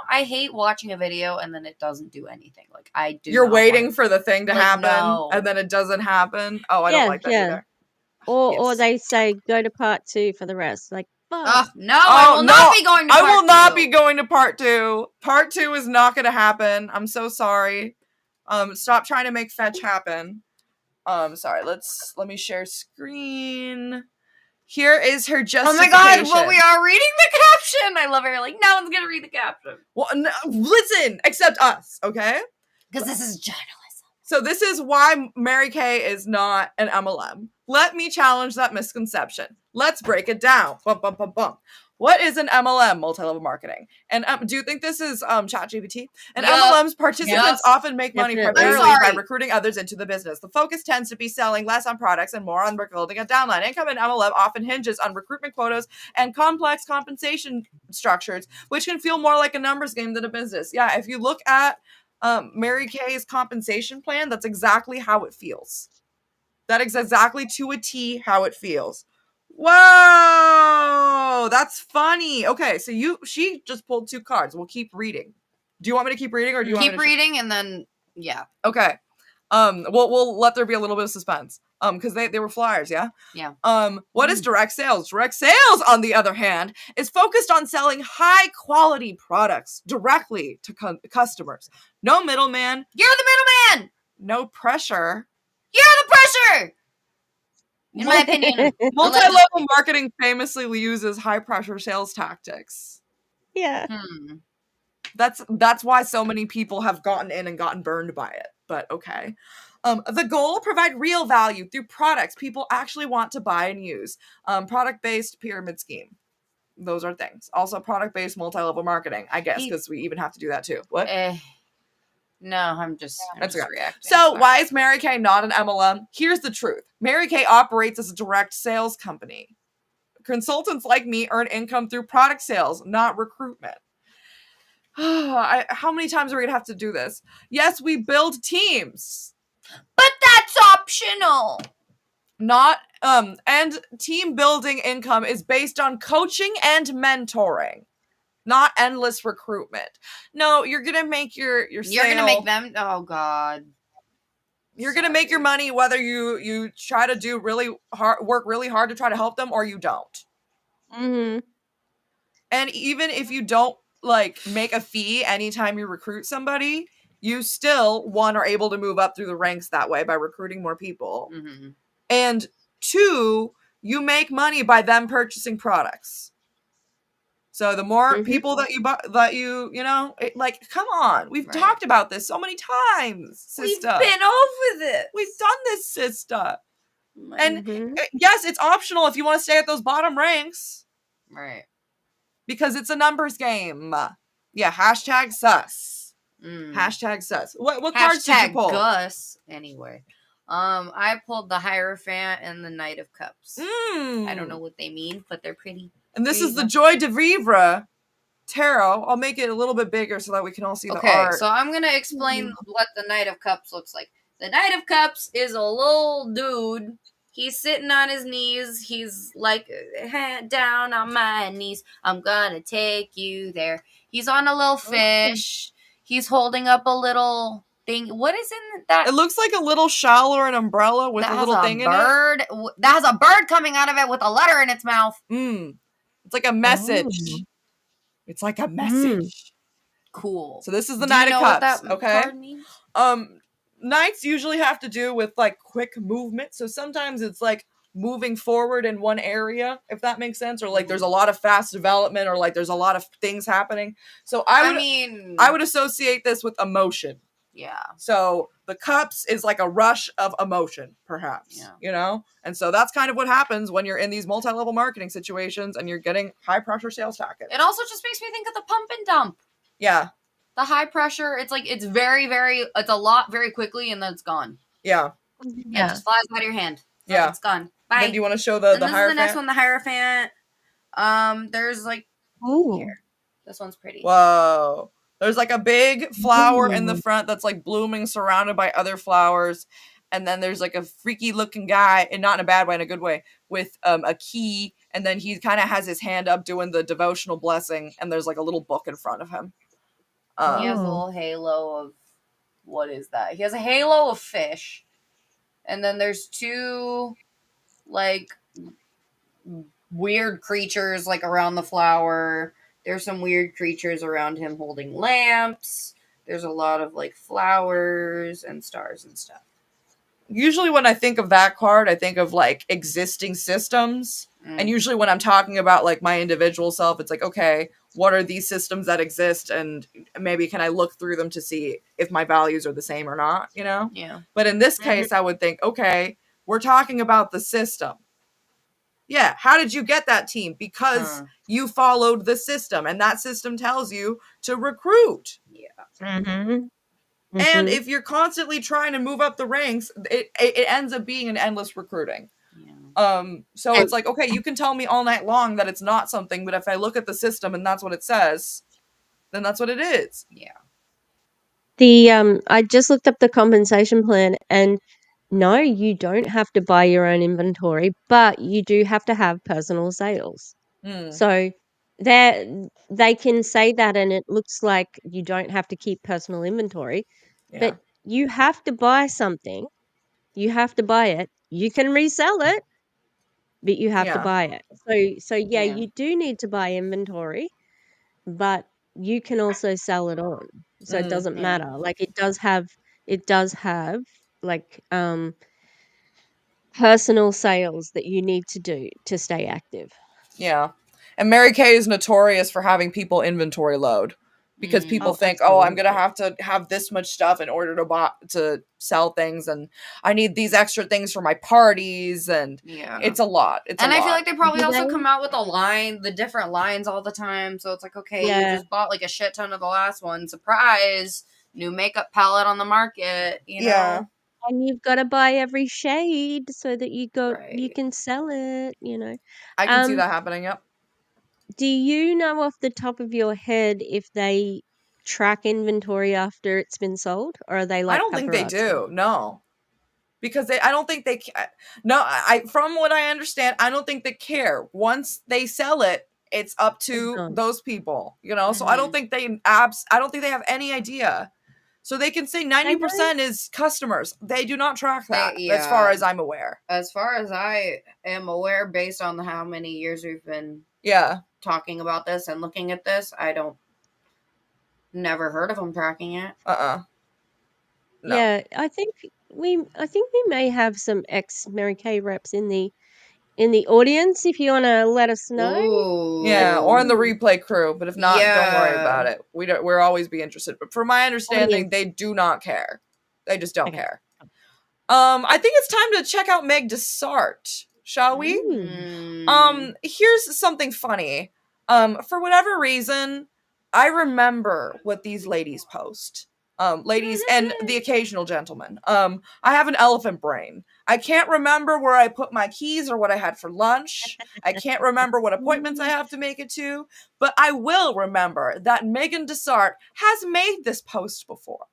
I hate watching a video and then it doesn't do anything. Like, I do. You're waiting for the thing to happen, and then it doesn't happen. Oh, I don't like that either. Or they say, go to part 2 for the rest. Like, no, I will not be going to part 2. I will not be going to part 2. Part 2 is not going to happen. I'm so sorry. Stop trying to make fetch happen. Sorry, let me share screen. Here is her justification. Oh my god, well, we are reading the caption. I love her. Like, no one's going to read the caption. Well, no, listen, except us, okay? Because this is journalism. So this is why Mary Kay is not an MLM. Let me challenge that misconception. Let's break it down. Bum, bum, bum, bum. What is an MLM, multi-level marketing? And do you think this is ChatGPT? And MLMs participants often make money primarily by recruiting others into the business. The focus tends to be selling less on products and more on building a downline. Income in MLM often hinges on recruitment quotas and complex compensation structures, which can feel more like a numbers game than a business. Yeah, if you look at Mary Kay's compensation plan, that's exactly how it feels. That is exactly to a T how it feels. Whoa, that's funny. Okay, so she just pulled 2 cards. We'll keep reading. Do you want me to keep reading, or do you want me to reading and then Okay. We'll let there be a little bit of suspense. Because they were flyers, yeah? Yeah. What is direct sales? Direct sales, on the other hand, is focused on selling high quality products directly to customers. No middleman. You're the middleman. No pressure. You're the pressure. In my opinion. Multi-level marketing famously uses high pressure sales tactics. Yeah. That's why so many people have gotten in and gotten burned by it. But okay. The goal, provide real value through products people actually want to buy and use. Product-based pyramid scheme. Those are things. Also product-based multi-level marketing, I guess, because we even have to do that too. What? No, I'm just reacting. So why is Mary Kay not an MLM? Here's the truth. Mary Kay operates as a direct sales company. Consultants like me earn income through product sales, not recruitment. How many times are we going to have to do this? Yes, we build teams. But that's optional. Not, and team building income is based on coaching and mentoring, not endless recruitment. No, you're going to make your sale. You're going to make them, oh God. You're going to make your money whether you try to do work really hard to try to help them or you don't. Mm-hmm. And even if you don't like make a fee anytime you recruit somebody, you still, one, are able to move up through the ranks that way by recruiting more people. Mm-hmm. And two, you make money by them purchasing products. So the more people that you know, like, come on. We've talked about this so many times, sister. We've been over this. We've done this, sister. And yes, it's optional if you want to stay at those bottom ranks. Right. Because it's a numbers game. Yeah, hashtag sus. Hashtag sus. What cards did you pull? Gus. Anyway. I pulled the Hierophant and the Knight of Cups. I don't know what they mean, but they're pretty. And this is the Joy de Vivre tarot. I'll make it a little bit bigger so that we can all see the art. Okay, so I'm going to explain what the Knight of Cups looks like. The Knight of Cups is a little dude. He's sitting on his knees. He's like, hand down on my knees. I'm going to take you there. He's on a little fish. He's holding up a little thing. What is in that? It looks like a little shawl or an umbrella with a little thing in it. That has a bird coming out of it with a letter in its mouth. It's like a message. It's like a message. Cool. So this is the Knight of Cups. Okay. Card means? Knights usually have to do with like quick movement. So sometimes it's like moving forward in one area, if that makes sense, or like there's a lot of fast development, or like there's a lot of things happening. So I would associate this with emotion. Yeah. So the cups is like a rush of emotion, perhaps. Yeah. You know? And so that's kind of what happens when you're in these multi-level marketing situations and you're getting high pressure sales tactics. It also just makes me think of the pump and dump. Yeah. The high pressure, it's like it's very, very, it's a lot very quickly and then it's gone. Yeah. Yeah. It just flies out of your hand. Yeah. It's gone. Bye. Then do you want to show the Hierophant? This is the next one, the Hierophant. There's like, here. This one's pretty. Whoa. There's like a big flower in the front that's like blooming, surrounded by other flowers. And then there's like a freaky looking guy, and not in a bad way, in a good way, with a key. And then he kind of has his hand up doing the devotional blessing. And there's like a little book in front of him. He has a little halo of, what is that? He has a halo of fish. And then there's two like weird creatures like around the flower. There's some weird creatures around him holding lamps. There's a lot of like flowers and stars and stuff. Usually when I think of that card, I think of like existing systems. And usually when I'm talking about like my individual self, it's like, okay, what are these systems that exist? And maybe can I look through them to see if my values are the same or not, you know? Yeah. But in this case, I would think, okay, we're talking about the system. Yeah, how did you get that team? Because you followed the system, and that system tells you to recruit. Yeah. And if you're constantly trying to move up the ranks, it ends up being an endless recruiting. Yeah. So it's like, okay, you can tell me all night long that it's not something, but if I look at the system and that's what it says, then that's what it is. Yeah. I just looked up the compensation plan, and no, you don't have to buy your own inventory, but you do have to have personal sales. So they can say that, and it looks like you don't have to keep personal inventory, but you have to buy something. You have to buy it. You can resell it, but you have to buy it. So you do need to buy inventory, but you can also sell it on. So it doesn't matter. Like it does have like personal sales that you need to do to stay active. Yeah. And Mary Kay is notorious for having people inventory load. Because people think, absolutely. I'm going to have this much stuff in order to sell things, and I need these extra things for my parties, and it's a lot. I feel like they probably also come out with the different lines all the time. So it's like, okay, you just bought like a shit ton of the last one. Surprise! new makeup palette on the market, you Yeah. know. And you've got to buy every shade so that you Right. can sell it, you know. I can see that happening. Yep. Do you know off the top of your head if they track inventory after it's been sold, or are they I like don't think they paparazzi? do. No. Because I don't think they no, I from what I understand, I don't think they care. Once they sell it, it's up to those people, you know. So I don't think they I don't think they have any idea. So they can say 90% is customers. They do not track that, as far as I'm aware. As far as I am aware, based on how many years we've been talking about this and looking at this, I don't never heard of them tracking it. No. Yeah, I think we may have some ex Mary Kay reps in the audience if you want to let us know. Ooh. Yeah, or in the replay crew, but if not, don't worry about it. We'll always be interested. But from my understanding, they do not care. They just don't care. I think it's time to check out Meg Desart, shall we? Here's something funny. For whatever reason, I remember what these ladies post. Ladies and the occasional gentleman. I have an elephant brain. I can't remember where I put my keys or what I had for lunch. I can't remember what appointments I have to make it to, but I will remember that Megan Desart has made this post before.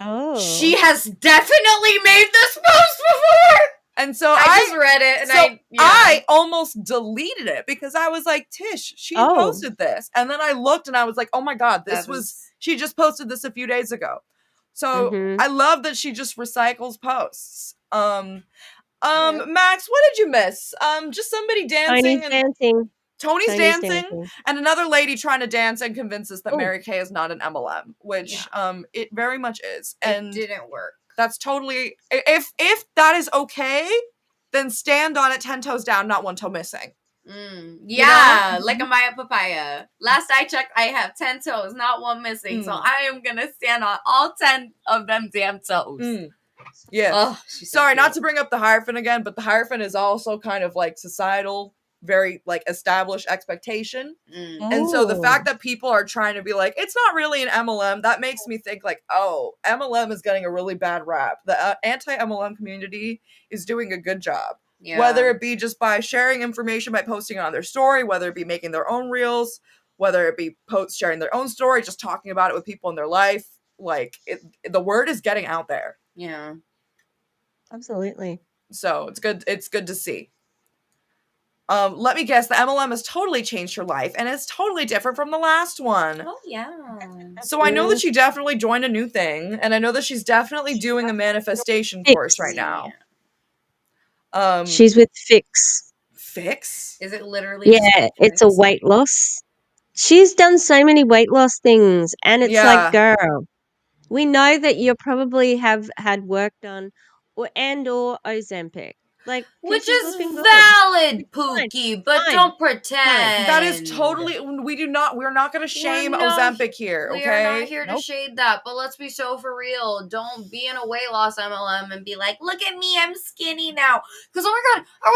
Oh. She has definitely made this post before! And so I just read it, and I almost deleted it because I was like, Tish, she posted this. And then I looked and I was like, oh my God, she just posted this a few days ago. So I love that she just recycles posts. Max, what did you miss? Just somebody dancing. Tony's dancing. And another lady trying to dance and convince us that Mary Kay is not an MLM, which it very much is. And it didn't work. That's totally, if that is okay, then stand on it 10 toes down, not one toe missing. Yeah, you know? Like a Maya papaya. Last I checked, I have 10 toes, not one missing. So I am gonna stand on all 10 of them damn toes. Yeah. Oh, sorry, not to bring up the Hierophant again, but the Hierophant is also kind of like societal, very like established expectation. And so the fact that people are trying to be like, it's not really an MLM, that makes me think like, oh, MLM is getting a really bad rap. The anti-MLM community is doing a good job. Yeah. Whether it be just by sharing information, by posting it on their story, whether it be making their own reels, whether it be sharing their own story, just talking about it with people in their life. Like the word is getting out there. Yeah. Absolutely. So it's good. It's good to see. Let me guess, the MLM has totally changed her life, and it's totally different from the last one. Oh, yeah. So I know that she definitely joined a new thing, and I know that she's definitely doing a manifestation course right now. She's with Fix. Fix? Is it literally? Yeah, it's a weight loss. She's done so many weight loss things, and it's like, girl, we know that you probably have had work done, or Ozempic. Like, which is valid, Pookie, but don't pretend. That is totally. We're not going to shame Ozempic here. Okay, we are not here to shade that. But let's be so for real. Don't be in a weight loss MLM and be like, "Look at me, I'm skinny now." Because oh my God, I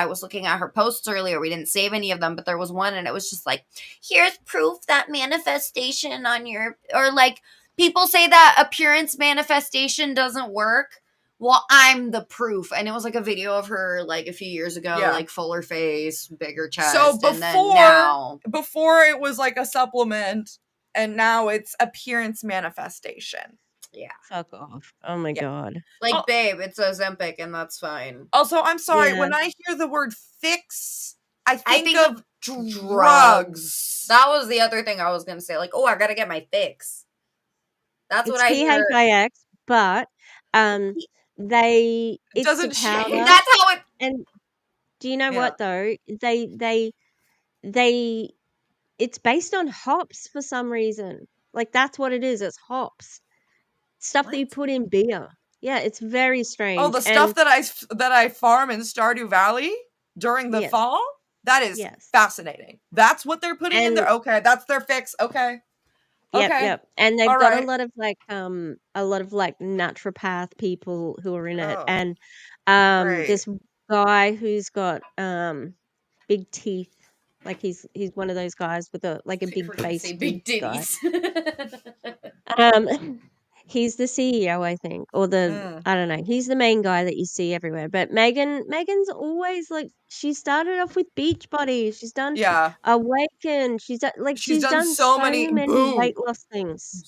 was looking at her posts earlier. We didn't save any of them, but there was one, and it was just like, "Here's proof that manifestation on your," or like people say that appearance manifestation doesn't work. Well, I'm the proof. And it was like a video of her like a few years ago, like fuller face, bigger chest. So before it was like a supplement, and now it's appearance manifestation. Yeah. Fuck off. Oh my God. Like, babe, it's Ozempic and that's fine. Also, I'm sorry, when I hear the word fix, I think of drugs. That was the other thing I was going to say. Like, oh, I got to get my fix. That's what I hear. PHIX, but it's doesn't powder. That's how it. And do you know what though? It's based on hops for some reason. Like that's what it is. It's hops, stuff that you put in beer. Yeah, it's very strange. Oh, the stuff that I farm in Stardew Valley during the fall. That is fascinating. That's what they're putting in there. Okay, that's their fix. Okay. Yep. And they've got a lot of naturopath people who are in it. And this guy who's got big teeth. Like he's one of those guys with a big face big guy. ditties. He's the CEO, I think, or I don't know. He's the main guy that you see everywhere. But Megan's always like, she started off with Beachbody. She's done Awaken. She's done so so many weight loss things.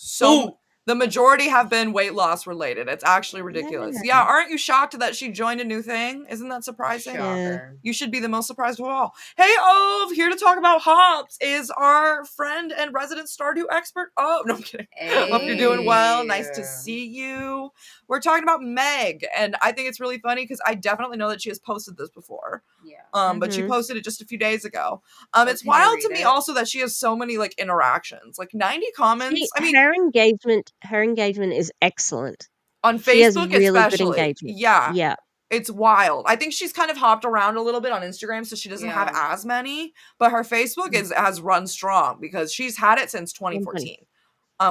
The majority have been weight loss related. It's actually ridiculous. Yeah, aren't you shocked that she joined a new thing? Isn't that surprising? Shocker. You should be the most surprised of all. Hey, Ove, here to talk about hops is our friend and resident Stardew expert. Oh, no, I'm kidding. Hey. Hope you're doing well. Nice to see you. We're talking about Meg, and I think it's really funny because I definitely know that she has posted this before. Yeah. But she posted it just a few days ago. It's wild to me also that she has so many like interactions, like 90 comments. Her engagement is excellent on Facebook, she has really especially. Good engagement. Yeah. It's wild. I think she's kind of hopped around a little bit on Instagram, so she doesn't have as many. But her Facebook has run strong because she's had it since 2014.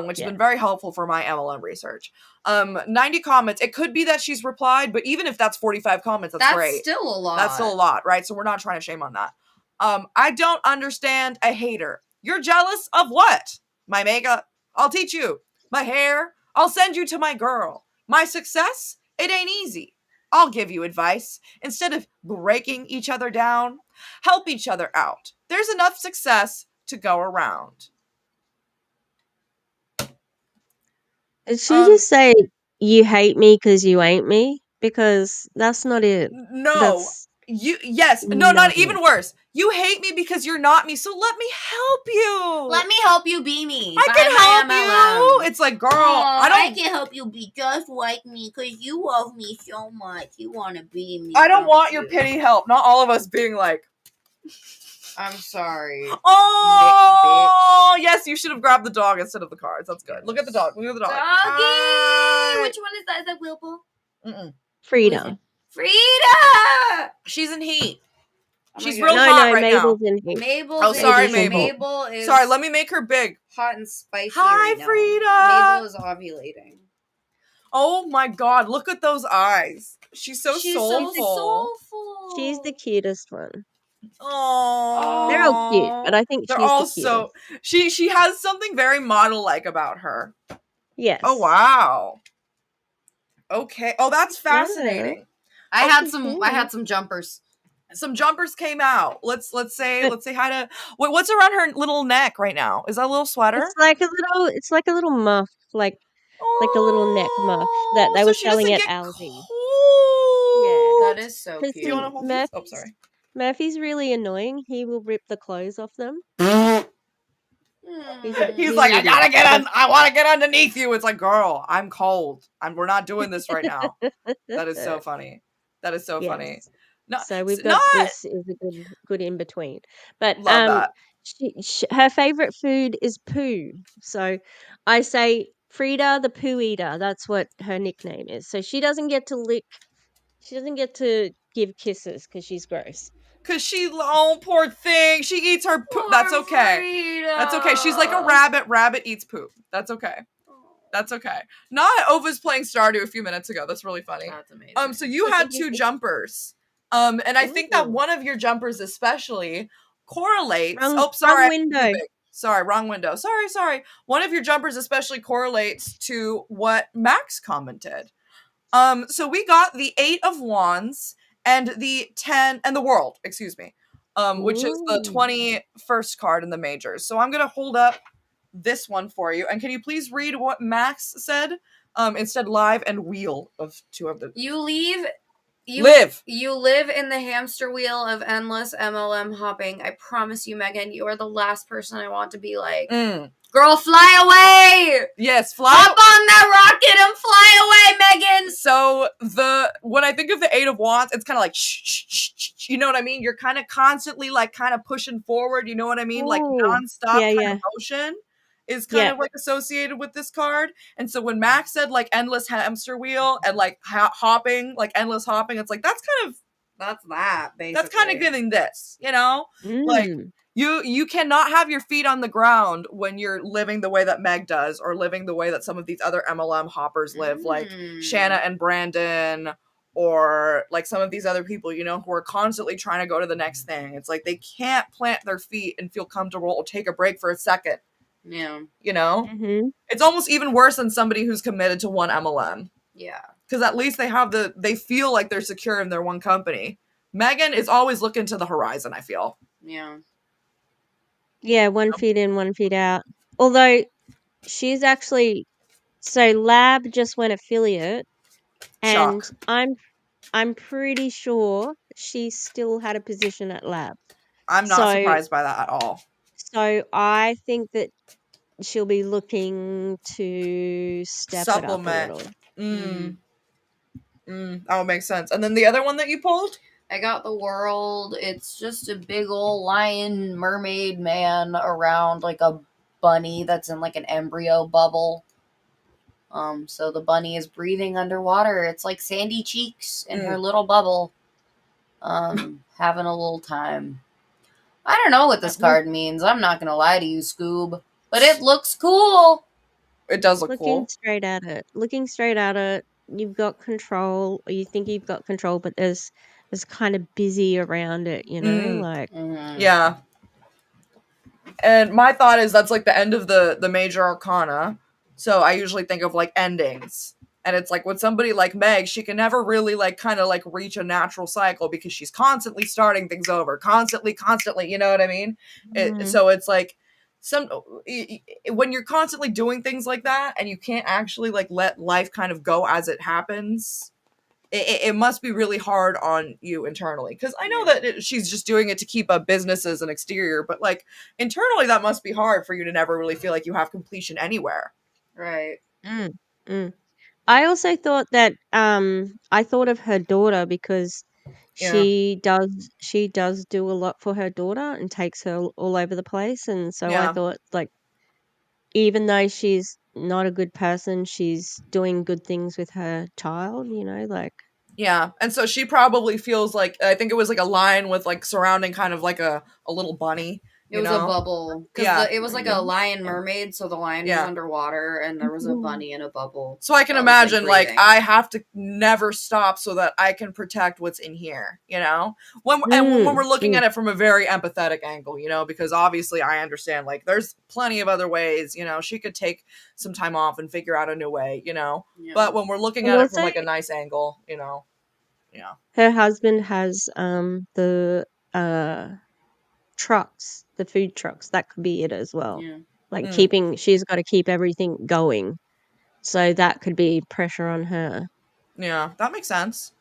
Which has been very helpful for my MLM research. 90 comments. It could be that she's replied, but even if that's 45 comments, that's great. That's still a lot. That's still a lot, right? So we're not trying to shame on that. I don't understand a hater. You're jealous of what? My makeup? I'll teach you. My hair? I'll send you to my girl. My success? It ain't easy. I'll give you advice. Instead of breaking each other down, help each other out. There's enough success to go around. Did she just say, you hate me because you ain't me? Because that's not it. No. No, not even worse. You hate me because you're not me, so let me help you. Let me help you be me. I can help you. It's like, girl, I can help you be just like me because you love me so much. You want to be me. I don't want your pity help. Not all of us being like, I'm sorry. Oh, yes, you should have grabbed the dog instead of the cards. That's good. Look at the dog. Look at the dog. Doggy! Hi. Which one is that? Is that Wilbur? Frida. Frida! She's in heat. She's real hot right Mabel's now. in heat. Mabel's sorry, in Mabel. Mabel is sorry, let me make her big. Hot and spicy. Hi, right Frida. Now. Mabel is ovulating. Oh my god, look at those eyes. She's so soulful. So soulful. She's the cutest one. Oh, they're all cute, but I think they're she's all the cutest. She has something very model-like about her. Yes. Oh wow. Okay. Oh, that's fascinating. Yeah. I had some jumpers. Some jumpers came out. Let's say hi to what's around her little neck right now? Is that a little sweater? It's like a little muff, like a little neck muff that they were selling at Aldi. Yeah, that is so cute. Do you want to hold these? Oh, sorry. Murphy's really annoying. He will rip the clothes off them. He's like, I want to get underneath you. It's like, girl, I'm cold. We're not doing this right now. That is so funny. That is so funny. No, so we've got this is a good in between. But love that. Her favorite food is poo. So I say Frida the poo eater. That's what her nickname is. So she doesn't get to lick. She doesn't get to give kisses because she's gross. Oh, poor thing. She eats her poop. That's okay. Frida. That's okay. She's like a rabbit. Rabbit eats poop. That's okay. That's okay. Ova's playing Stardew a few minutes ago. That's really funny. That's amazing. So you had two jumpers. And I think that one of your jumpers especially correlates. Wrong window. Sorry, wrong window. Sorry. One of your jumpers especially correlates to what Max commented. So we got the 8 of Wands and the 10 and the World, excuse me. Which is the 21st card in the majors. So I'm gonna hold up this one for you. And can you please read what Max said? Instead live and wheel of two of them. You live in the hamster wheel of endless MLM hopping. I promise you, Megan, you are the last person I want to be like. Girl, fly away! Yes, fly. Hop on that rocket and fly away, Megan! So when I think of the 8 of Wands, it's kind of like shh, you know what I mean? You're kind of constantly like kind of pushing forward, you know what I mean? Like nonstop kind of motion is kind of like associated with this card. And so when Max said like endless hamster wheel and like hopping, like endless hopping, it's like that's that basically. That's kind of giving this, you know? Like you cannot have your feet on the ground when you're living the way that Meg does or living the way that some of these other MLM hoppers live, like Shanna and Brandon or like some of these other people, you know, who are constantly trying to go to the next thing. It's like they can't plant their feet and feel comfortable or take a break for a second. Yeah. You know? Mm-hmm. It's almost even worse than somebody who's committed to one MLM. Yeah. Because at least they feel like they're secure in their one company. Megan is always looking to the horizon, I feel. Yeah. Yeah, 1 feet in, 1 feet out. Although she's actually, so Lab just went affiliate, and Shock. I'm pretty sure she still had a position at Lab. I'm not So surprised by that at all. so I think that she'll be looking to step it up a Supplement. little. That would make sense. And then the other one that you pulled? I got the world. It's just a big old lion mermaid man around like a bunny that's in like an embryo bubble. So the bunny is breathing underwater. It's like Sandy Cheeks in her little bubble. Having a little time. I don't know what this card means. I'm not gonna lie to you, Scoob. But it looks cool. It does look Looking cool. straight at it. Looking straight at it. You've got control, or you think you've got control, but there's kind of busy around it, you know? Like, yeah. And my thought is that's like the end of the major arcana. So I usually think of like endings. And it's like with somebody like Meg, she can never really like kind of like reach a natural cycle because she's constantly starting things over, constantly, you know what I mean? So it's like when you're constantly doing things like that and you can't actually like let life kind of go as it happens, it must be really hard on you internally. Because I know that she's just doing it to keep up business as an exterior, but like internally that must be hard for you to never really feel like you have completion anywhere. Right. I also thought that I thought of her daughter because she does do a lot for her daughter and takes her all over the place, and so I thought, like, even though she's not a good person, she's doing good things with her child, you know, like. Yeah, and so she probably feels like, I think it was like a line with like surrounding kind of like a little bunny. It was a bubble. Because it was like a lion mermaid, so the lion was underwater and there was a bunny in a bubble. So I can imagine, like, I have to never stop so that I can protect what's in here, you know? When we're looking at it from a very empathetic angle, you know, because obviously I understand, like, there's plenty of other ways, you know, she could take some time off and figure out a new way, you know? Yeah. But when we're looking at it from, like, a nice angle, you know, yeah. Her husband has the trucks, the food trucks. That could be it as well. Yeah. Like she's got to keep everything going. So that could be pressure on her. Yeah, that makes sense.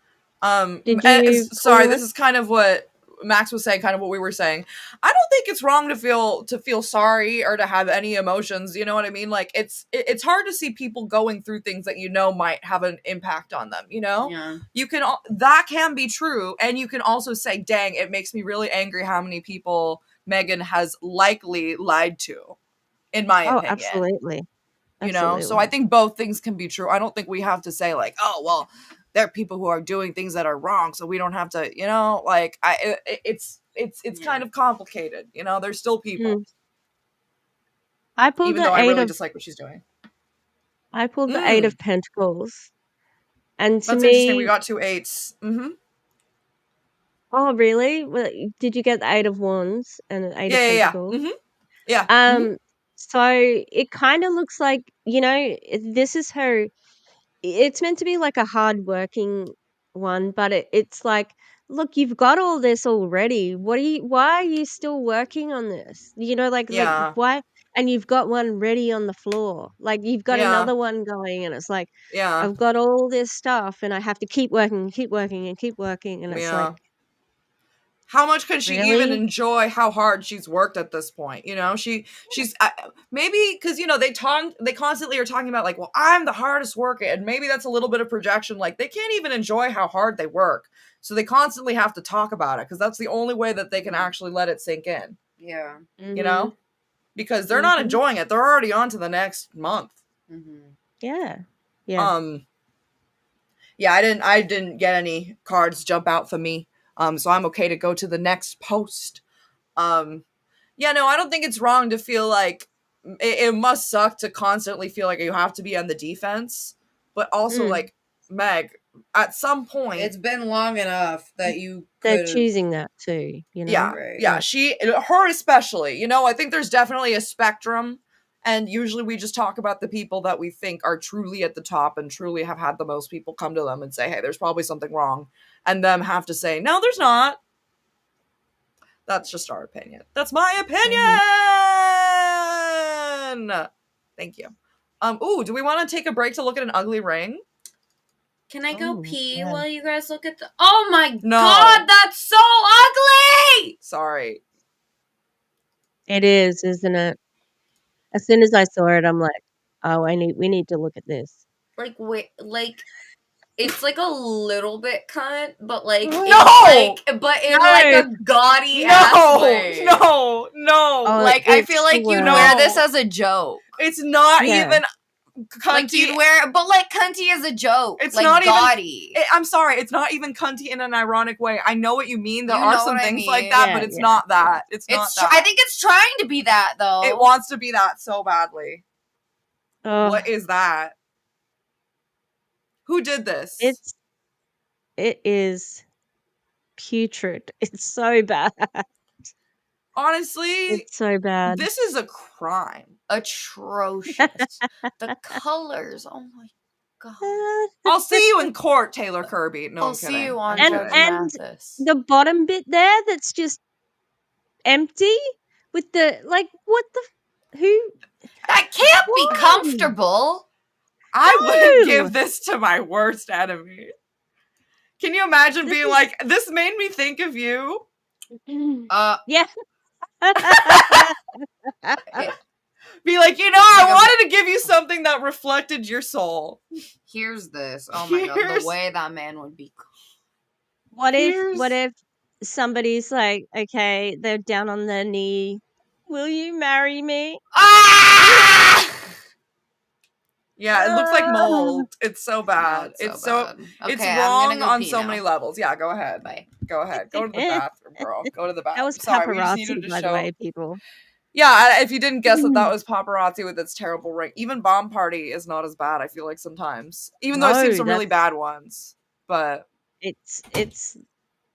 Sorry, this is kind of what Max was saying, kind of what we were saying. I don't think it's wrong to feel sorry or to have any emotions. You know what I mean? Like it's hard to see people going through things that you know might have an impact on them. You know, that can be true, and you can also say, "Dang, it makes me really angry how many people Megan has likely lied to." In my opinion, absolutely. You know, so I think both things can be true. I don't think we have to say like, oh, well, there are people who are doing things that are wrong, so we don't have to, you know, like it's kind of complicated. You know, there's still people. I pulled even though I really dislike what she's doing. I pulled the 8 of Pentacles, and to That's me, interesting. We got 2 8s. Oh, really? Well, did you get the 8 of Wands and the 8 of Pentacles? Yeah. So it kind of looks like, you know, this is her. It's meant to be like a hard-working one, but it's like, look, you've got all this already. Why are you still working on this? You know, like why? And you've got one ready on the floor. Like you've got another one going, and it's like, I've got all this stuff, and I have to keep working, and keep working, and keep working, and it's like. How much could she even enjoy how hard she's worked at this point? You know, she's maybe because, you know, they constantly are talking about like, well, I'm the hardest worker. And maybe that's a little bit of projection. Like they can't even enjoy how hard they work. So they constantly have to talk about it because that's the only way that they can actually let it sink in. Yeah. You know, because they're not enjoying it. They're already on to the next month. Yeah. Yeah. I didn't get any cards jump out for me. So I'm okay to go to the next post. I don't think it's wrong to feel like it must suck to constantly feel like you have to be on the defense, but also like, Meg, at some point, it's been long enough that you they're choosing that too, you know? Yeah, Right. yeah, her especially. You know, I think there's definitely a spectrum, and usually we just talk about the people that we think are truly at the top and truly have had the most people come to them and say, hey, there's probably something wrong, and them have to say, no, there's not. That's just our opinion. That's my opinion! Thank you. Ooh, do we want to take a break to look at an ugly ring? Can I go pee while you guys look at the... Oh my god, that's so ugly! Sorry. It is, isn't it? As soon as I saw it, I'm like, oh, we need to look at this. Like, wait, like, it's like a little bit cunt, but like, no! It's like, but in like a gaudy ass way. No. Oh, like, I feel like you'd wear this as a joke. It's not even cunty. Like you'd wear, but like cunty as a joke. It's like not gaudy. Even. I'm sorry, it's not even cunty in an ironic way. I know what you mean. There are some things like that, but it's not that. It's not that. I think it's trying to be that though. It wants to be that so badly. What is that? Who did this? It is putrid. It's so bad. Honestly, it's so bad. This is a crime. Atrocious. The colors. Oh my god. I'll see you in court, Taylor Kirby. No, I'll see you on and the bottom bit there that's just empty with the what the who that can't be comfortable. I wouldn't give this to my worst enemy. Can you imagine being like, this made me think of you? Yeah. Be like, I wanted to give you something that reflected your soul. Here's this. Oh my god, the way that man would be. What if somebody's like, okay, they're down on their knee. Will you marry me? Ah! Yeah, it looks like mold. It's so bad. No, it's so bad. It's wrong on so many levels. Yeah, go ahead. Bye. Go ahead. Go to the bathroom, girl. Go to the bathroom. That was paparazzi, by the way, people. Yeah, if you didn't guess that was paparazzi with its terrible ring. Even Bomb Party is not as bad, I feel like, sometimes. Even though I've seen some really bad ones. But it's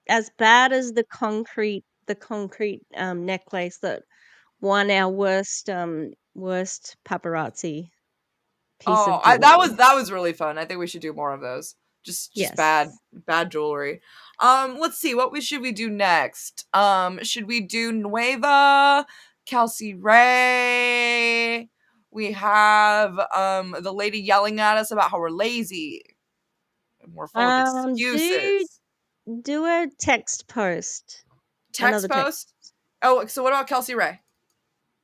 as bad as the concrete necklace that won our worst paparazzi piece of jewelry. that was really fun. I think we should do more of those. Just bad jewelry. Let's see, should we do next? Should we do Nueva, Kelsey Ray? We have the lady yelling at us about how we're lazy. And we're full of excuses. Do a text post. Text post? Oh, so what about Kelsey Ray?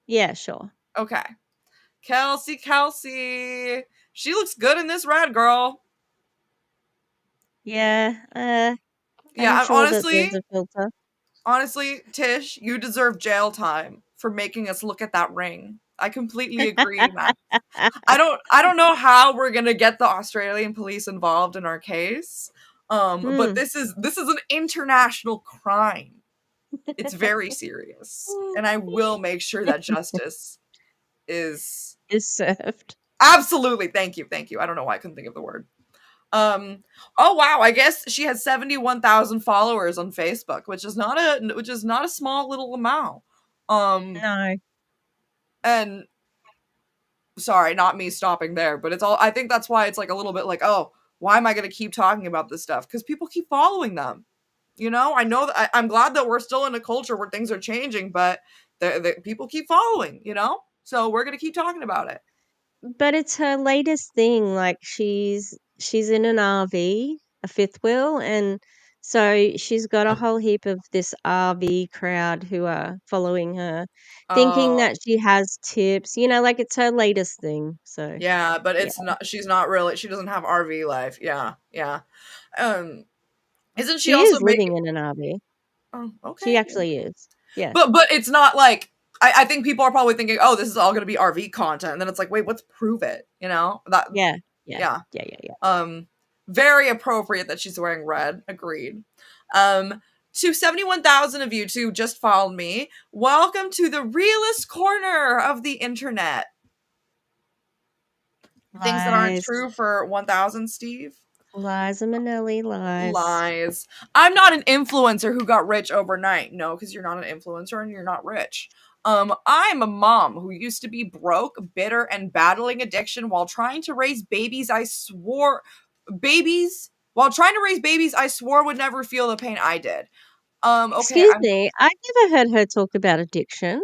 Yeah, sure. Okay. Kelsey. She looks good in this red, girl. Yeah. Yeah, honestly, Tish, you deserve jail time for making us look at that ring. I completely agree, man. I don't know how we're gonna get the Australian police involved in our case. But this is an international crime. It's very serious. And I will make sure that justice is served. Absolutely. Thank you. I don't know why I couldn't think of the word. Oh wow, I guess she has 71,000 followers on Facebook, which is not a small little amount. No. And sorry, not me stopping there, but I think that's why it's like a little bit like, oh, why am I going to keep talking about this stuff? Because people keep following them. I know that I'm glad that we're still in a culture where things are changing, but the people keep following, so we're going to keep talking about it. But it's her latest thing. Like she's in an RV, a fifth wheel, and so she's got a whole heap of this RV crowd who are following her, thinking that she has tips. Like it's her latest thing. So yeah, but it's not. She's not really. She doesn't have RV life. Yeah. Isn't she also living in an RV? Oh, okay. She actually is. Yeah. But it's not like. I think people are probably thinking, oh, this is all going to be RV content. And then it's like, wait, let's prove it. That. Yeah. Very appropriate that she's wearing red. Agreed. To 71,000 of you who just followed me, welcome to the realest corner of the internet. Nice. Things that aren't true for 1,000, Steve. Liza Minnelli, lies. Lies. I'm not an influencer who got rich overnight. No, because you're not an influencer and you're not rich. I'm a mom who used to be broke, bitter, and battling addiction while trying to raise babies. While trying to raise babies, I swore would never feel the pain I did. Okay, Excuse me, I never heard her talk about addiction.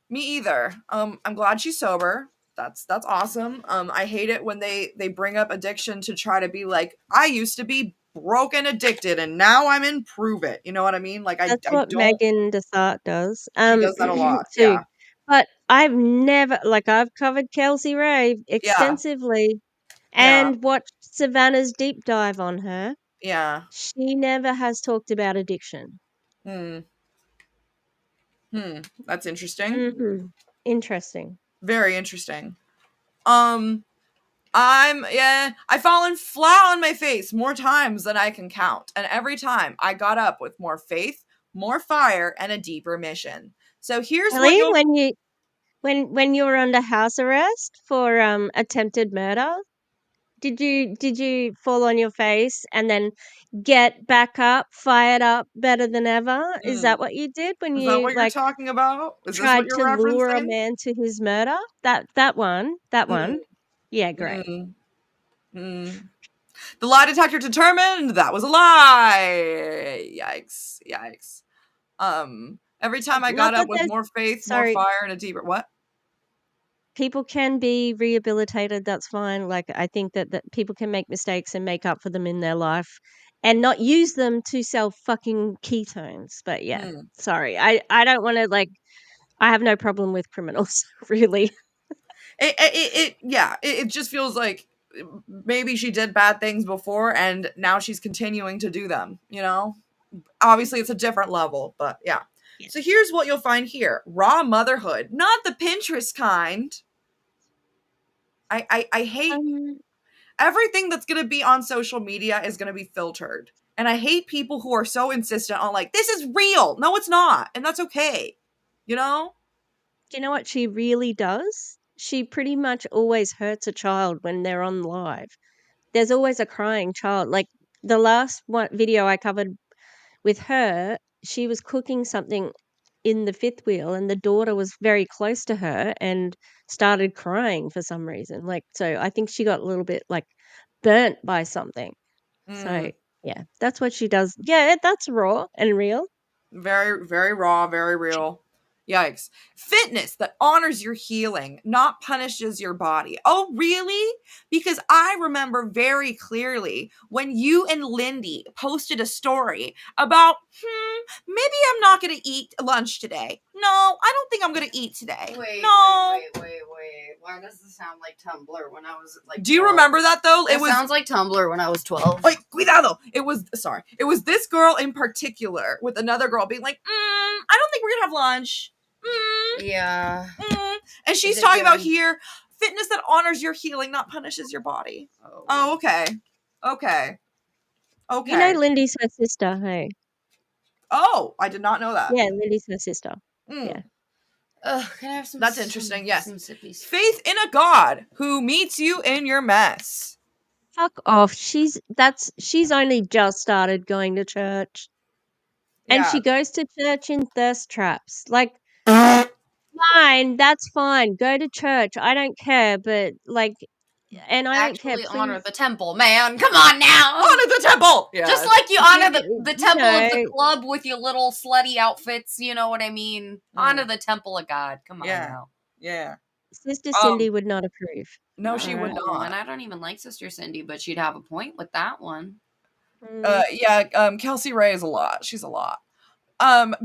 Me either. I'm glad she's sober. That's awesome. I hate it when they bring up addiction to try to be like, I used to be broken addicted and now I'm in prove it. You know what I mean? Like That's I what don't. Megan Desart does. She does that a lot. Too. Yeah. But I've never, like, I've covered Kelsey Ray Yeah. extensively Yeah. and watched Savannah's deep dive on her. Yeah. She never has talked about addiction. That's interesting. Mm-hmm. Interesting. Very interesting. I've fallen flat on my face more times than I can count. And every time I got up with more faith, more fire, and a deeper mission. So here's what Ellie, you'll when you were under house arrest for attempted murder, did you fall on your face and then get back up, fired up better than ever? Is that what you did when Is that you what you're talking about? Is this what tried you're to lure a referencing? man to his murder? That one. Yeah, great. The lie detector determined that was a lie. Yikes. Every time I Not got that up with there's more faith, more sorry, fire, and a deeper what? people can be rehabilitated, that's fine. Like, I think that people can make mistakes and make up for them in their life and not use them to sell fucking ketones. But yeah, sorry. I don't want to, like, I have no problem with criminals, really. It just feels like maybe she did bad things before and now she's continuing to do them, you know? Obviously it's a different level, but yeah. So here's what you'll find here. Raw motherhood, not the Pinterest kind. I hate everything that's going to be on social media is going to be filtered. And I hate people who are so insistent on like, this is real. No, it's not. And that's okay. You know? Do you know what she really does? She pretty much always hurts a child when they're on live. There's always a crying child. Like, the last one video I covered with her, she was cooking something in the fifth wheel and the daughter was very close to her and started crying for some reason. Like, so I think she got a little bit like burnt by something. So yeah, that's what she does. Yeah, that's raw and real. Very, very raw, very real. Yikes. Fitness that honors your healing, not punishes your body. Oh, really? Because I remember very clearly when you and Lindy posted a story about, maybe I'm not going to eat lunch today. No, I don't think I'm going to eat today. Wait. Why does this sound like Tumblr when I was like 12? Do you remember that though? It sounds like Tumblr when I was 12. Wait, cuidado. It was this girl in particular with another girl being like, I don't think we're going to have lunch. Yeah. And she's talking about here, fitness that honors your healing, not punishes your body. Oh, okay. You know Lindy's her sister, hey? Oh, I did not know that. Yeah, Lindy's her sister. Yeah. Can I have some? That's interesting. Yes. Some sippies. Faith in a God who meets you in your mess. Fuck off. She's only just started going to church. And she goes to church in thirst traps. Like, fine, that's fine. Go to church. I don't care, but like, and I don't care. Actually honor the temple, man. Come on now. Honor the temple. Yeah. Just like you honor the temple of the club with your little slutty outfits, you know what I mean? Honor the temple of God. Come on now. Yeah. Sister Cindy would not approve. No, she would not. And I don't even like Sister Cindy, but she'd have a point with that one. Kelsey Ray is a lot. She's a lot.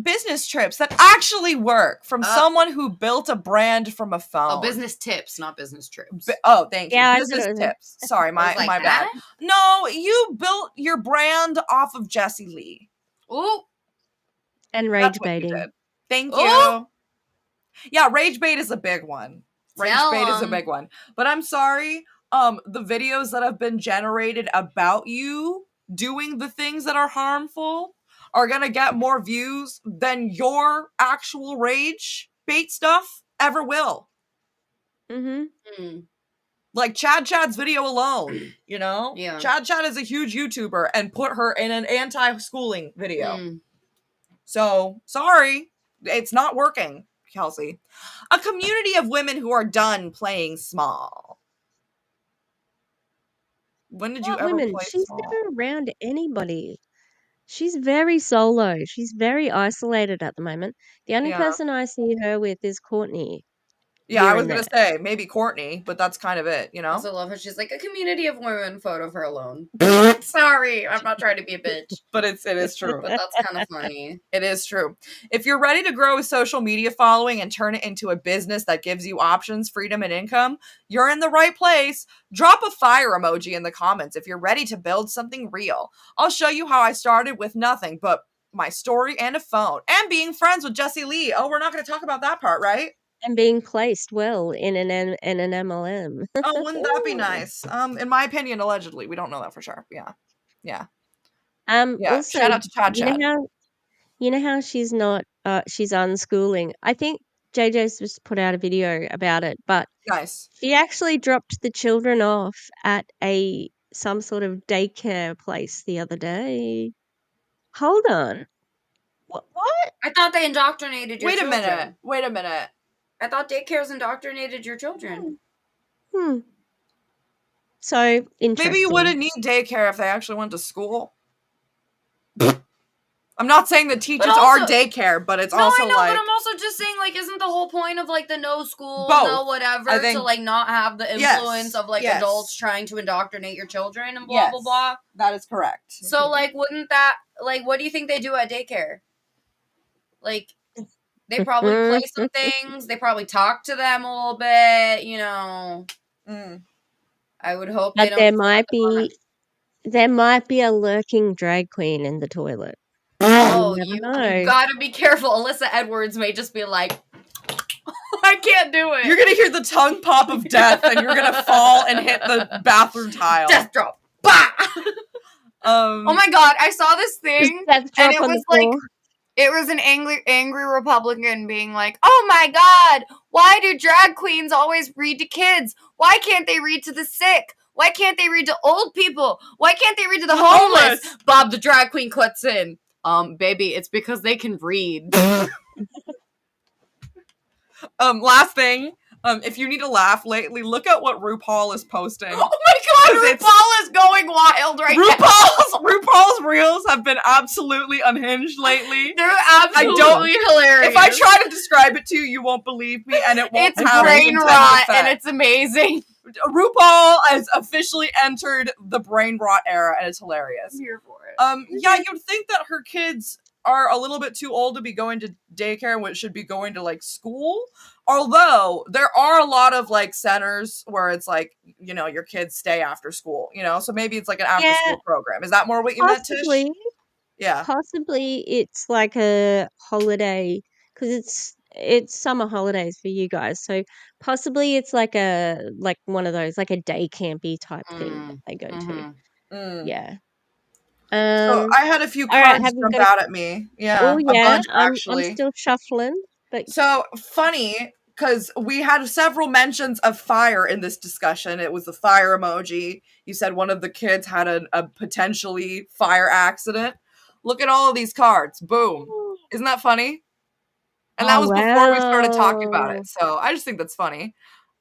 Business trips that actually work from someone who built a brand from a phone. Oh, business tips, not business trips. Thank you. Business tips. Sorry, my bad. No, you built your brand off of Jessie Lee. Ooh. And rage baiting. Thank you. Yeah, rage bait is a big one. Rage bait is a big one. But I'm sorry, the videos that have been generated about you doing the things that are harmful are gonna get more views than your actual rage bait stuff ever will. Like Chad's video alone, you know? Yeah. Chad is a huge YouTuber and put her in an anti-schooling video. So, sorry. It's not working, Kelsey. A community of women who are done playing small. When did you ever women? play She's small? never around anybody. She's very solo. She's very isolated at the moment. The only person I see her with is Courtney. Yeah, I was going to say, maybe Courtney, but that's kind of it, you know? I also love how she's like, a community of women, photo of her alone. Sorry, I'm not trying to be a bitch. But it is true. But that's kind of funny. It is true. If you're ready to grow a social media following and turn it into a business that gives you options, freedom, and income, you're in the right place. Drop a fire emoji in the comments if you're ready to build something real. I'll show you how I started with nothing but my story and a phone and being friends with Jessie Lee. Oh, we're not going to talk about that part, right? And being placed well in an MLM. Oh, wouldn't that be nice? In my opinion, allegedly. We don't know that for sure. Yeah. Yeah. Also, shout out to Chad. You know how she's not she's unschooling. I think JJ's just put out a video about it, but nice. She actually dropped the children off at some sort of daycare place the other day. Hold on. What? I thought they indoctrinated your children. Wait a minute. I thought daycares indoctrinated your children. So interesting. Maybe you wouldn't need daycare if they actually went to school. I'm not saying the teachers are daycare, but it's also I know, like... but I'm also just saying, like, isn't the whole point of, like, the no school, Both. no whatever, to, like, not have the influence of, like, adults trying to indoctrinate your children and blah, blah, blah? That is correct. So, like, wouldn't that... Like, what do you think they do at daycare? Like, they probably play some things. They probably talk to them a little bit, you know. I would hope they don't... There might be a lurking drag queen in the toilet. Oh, you gotta be careful. Alyssa Edwards may just be like, I can't do it. You're gonna hear the tongue pop of death and you're gonna fall and hit the bathroom tile. Death drop. Bah! Oh my god, I saw this thing and it was like, it was an angry Republican being like, oh my god, why do drag queens always read to kids? Why can't they read to the sick? Why can't they read to old people? Why can't they read to the homeless? Bob the drag queen cuts in. Baby, it's because they can read. Last thing. If you need to laugh lately, look at what RuPaul is posting. Oh my god, RuPaul is going wild right now. RuPaul's reels have been absolutely unhinged lately. They're absolutely hilarious. If I try to describe it to you, you won't believe me, and it won't have brain rot, and it's amazing. RuPaul has officially entered the brain rot era, and it's hilarious. I'm here for it. Yeah, you'd think that her kids are a little bit too old to be going to daycare and should be going to, like, school. Although, there are a lot of, like, centers where it's, like, you know, your kids stay after school, you know? So maybe it's, like, an after-school program. Is that more what you meant, Tish? Yeah. Possibly it's, like, a holiday, because it's summer holidays for you guys. So possibly it's, like, one of those, like, a day campy type thing that they go to. Yeah. So I had a few cards jump out at me. Yeah. Oh, yeah. A bunch, actually. I'm still shuffling. But so funny, because we had several mentions of fire in this discussion. It was the fire emoji. You said one of the kids had a potentially fire accident. Look at all of these cards. Boom. Isn't that funny? And that was before we started talking about it. So I just think that's funny.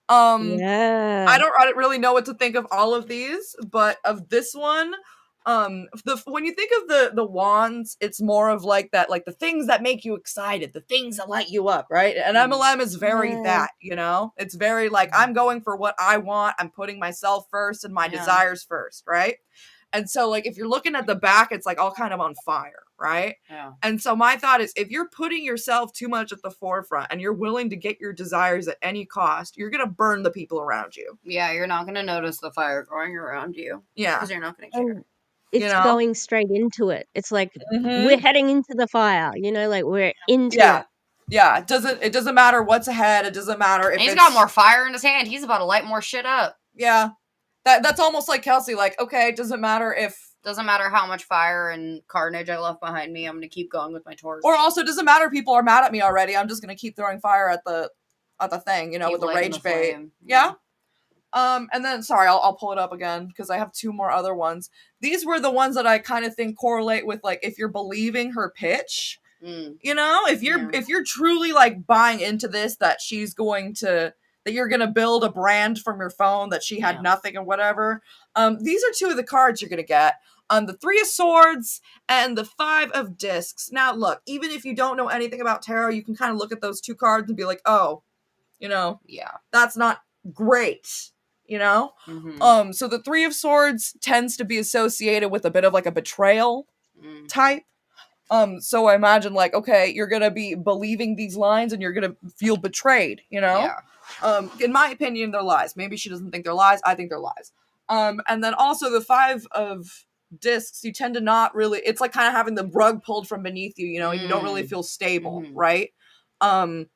I don't really know what to think of all of these, but of this one, when you think of the wands, it's more of like that, like the things that make you excited, the things that light you up, right? And MLM is very that, you know? It's very like, I'm going for what I want, I'm putting myself first and my desires first, right? And so, like, if you're looking at the back, it's like all kind of on fire, right? Yeah. And so my thought is, if you're putting yourself too much at the forefront and you're willing to get your desires at any cost, you're going to burn the people around you. Yeah, you're not going to notice the fire growing around you. Yeah. Because you're not going to care. It's going straight into it. It's like, we're heading into the fire, you know, like we're into it. Yeah, it doesn't matter what's ahead. It doesn't matter if he's got more fire in his hand. He's about to light more shit up. Yeah. That's almost like Kelsey, like, okay, it doesn't matter how much fire and carnage I left behind me. I'm going to keep going with my torch. Or also, it doesn't matter if people are mad at me already. I'm just going to keep throwing fire at the thing, you know, keep with the rage bait. Yeah. And then, sorry, I'll pull it up again because I have two more other ones. These were the ones that I kind of think correlate with, like, if you're believing her pitch, you know, if you're truly like buying into this, that you're gonna build a brand from your phone, that she had nothing and whatever. These are two of the cards you're gonna get. The Three of Swords and the Five of Discs. Now, look, even if you don't know anything about tarot, you can kind of look at those two cards and be like, oh, you know, that's not great, you know? So the Three of Swords tends to be associated with a bit of like a betrayal type. So I imagine, like, okay, you're gonna be believing these lines and you're gonna feel betrayed, you know? In my opinion, they're lies. Maybe she doesn't think they're lies. I think they're lies. And then also the Five of Discs, you tend to not really, it's like kind of having the rug pulled from beneath you, you know, and you don't really feel stable, right? And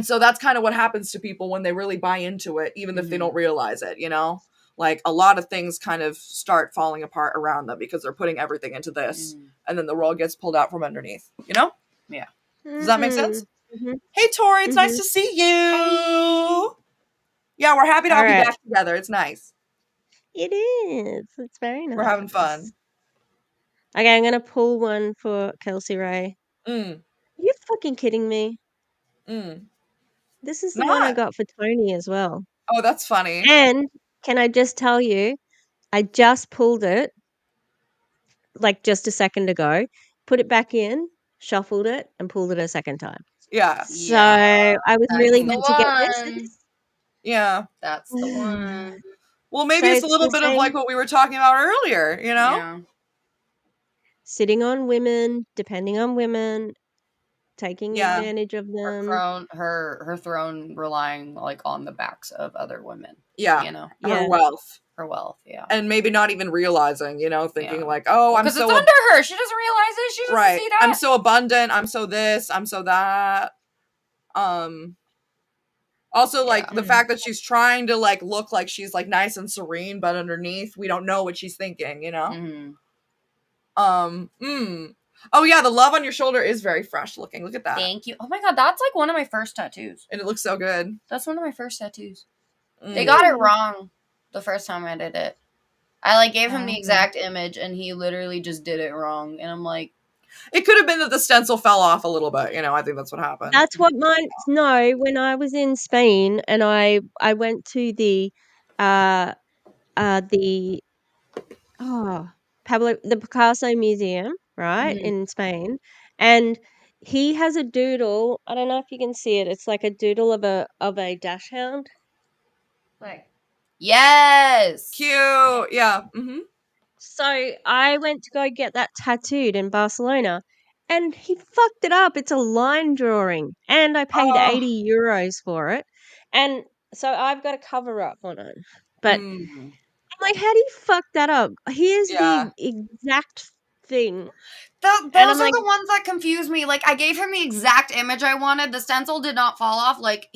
so that's kind of what happens to people when they really buy into it, even if they don't realize it, you know? Like, a lot of things kind of start falling apart around them because they're putting everything into this, and then the rug gets pulled out from underneath, you know? Yeah. Does that make sense? Hey, Tori, it's nice to see you! Hey. Yeah, we're happy to all be back together. It's nice. It is. It's very nice. We're having fun. Okay, I'm gonna pull one for Kelsey Ray. Are you fucking kidding me? This is the one I got for Tony as well. Oh, that's funny. And can I just tell you, I just pulled it like just a second ago, put it back in, shuffled it, and pulled it a second time. Yeah. So I was really meant to get this. Yeah. That's the one. Well, maybe it's a little bit of like what we were talking about earlier, you know? Yeah. Sitting on women, depending on women, taking advantage of them. Her throne relying like on the backs of other women. Yeah. You know? Her wealth. Her wealth, yeah. And maybe not even realizing, you know, thinking like, oh, I'm so... Because it's under her. She doesn't realize it. She doesn't see that. I'm so abundant. I'm so this. I'm so that. Also, like, the fact that she's trying to, like, look like she's, like, nice and serene, but underneath, we don't know what she's thinking, you know? Oh, yeah, the love on your shoulder is very fresh looking. Look at that. Thank you. Oh, my God, that's, like, one of my first tattoos. And it looks so good. That's one of my first tattoos. They got it wrong the first time I did it. I, like, gave him the exact image, and he literally just did it wrong. And I'm like... It could have been that the stencil fell off a little bit, you know, I think that's what happened. That's what mine... No, when I was in Spain, and I went to the Picasso Museum, right, in Spain, and he has a doodle. I don't know if you can see it. It's like a doodle of a dachshund. Like, yes, cute, yeah. So I went to go get that tattooed in Barcelona, and he fucked it up. It's a line drawing, and I paid €80 for it, and so I've got a cover up on it, but. I'm like, how do you fuck that up? Here's the exact thing. Those are the ones that confuse me. Like, I gave him the exact image I wanted. The stencil did not fall off. Like,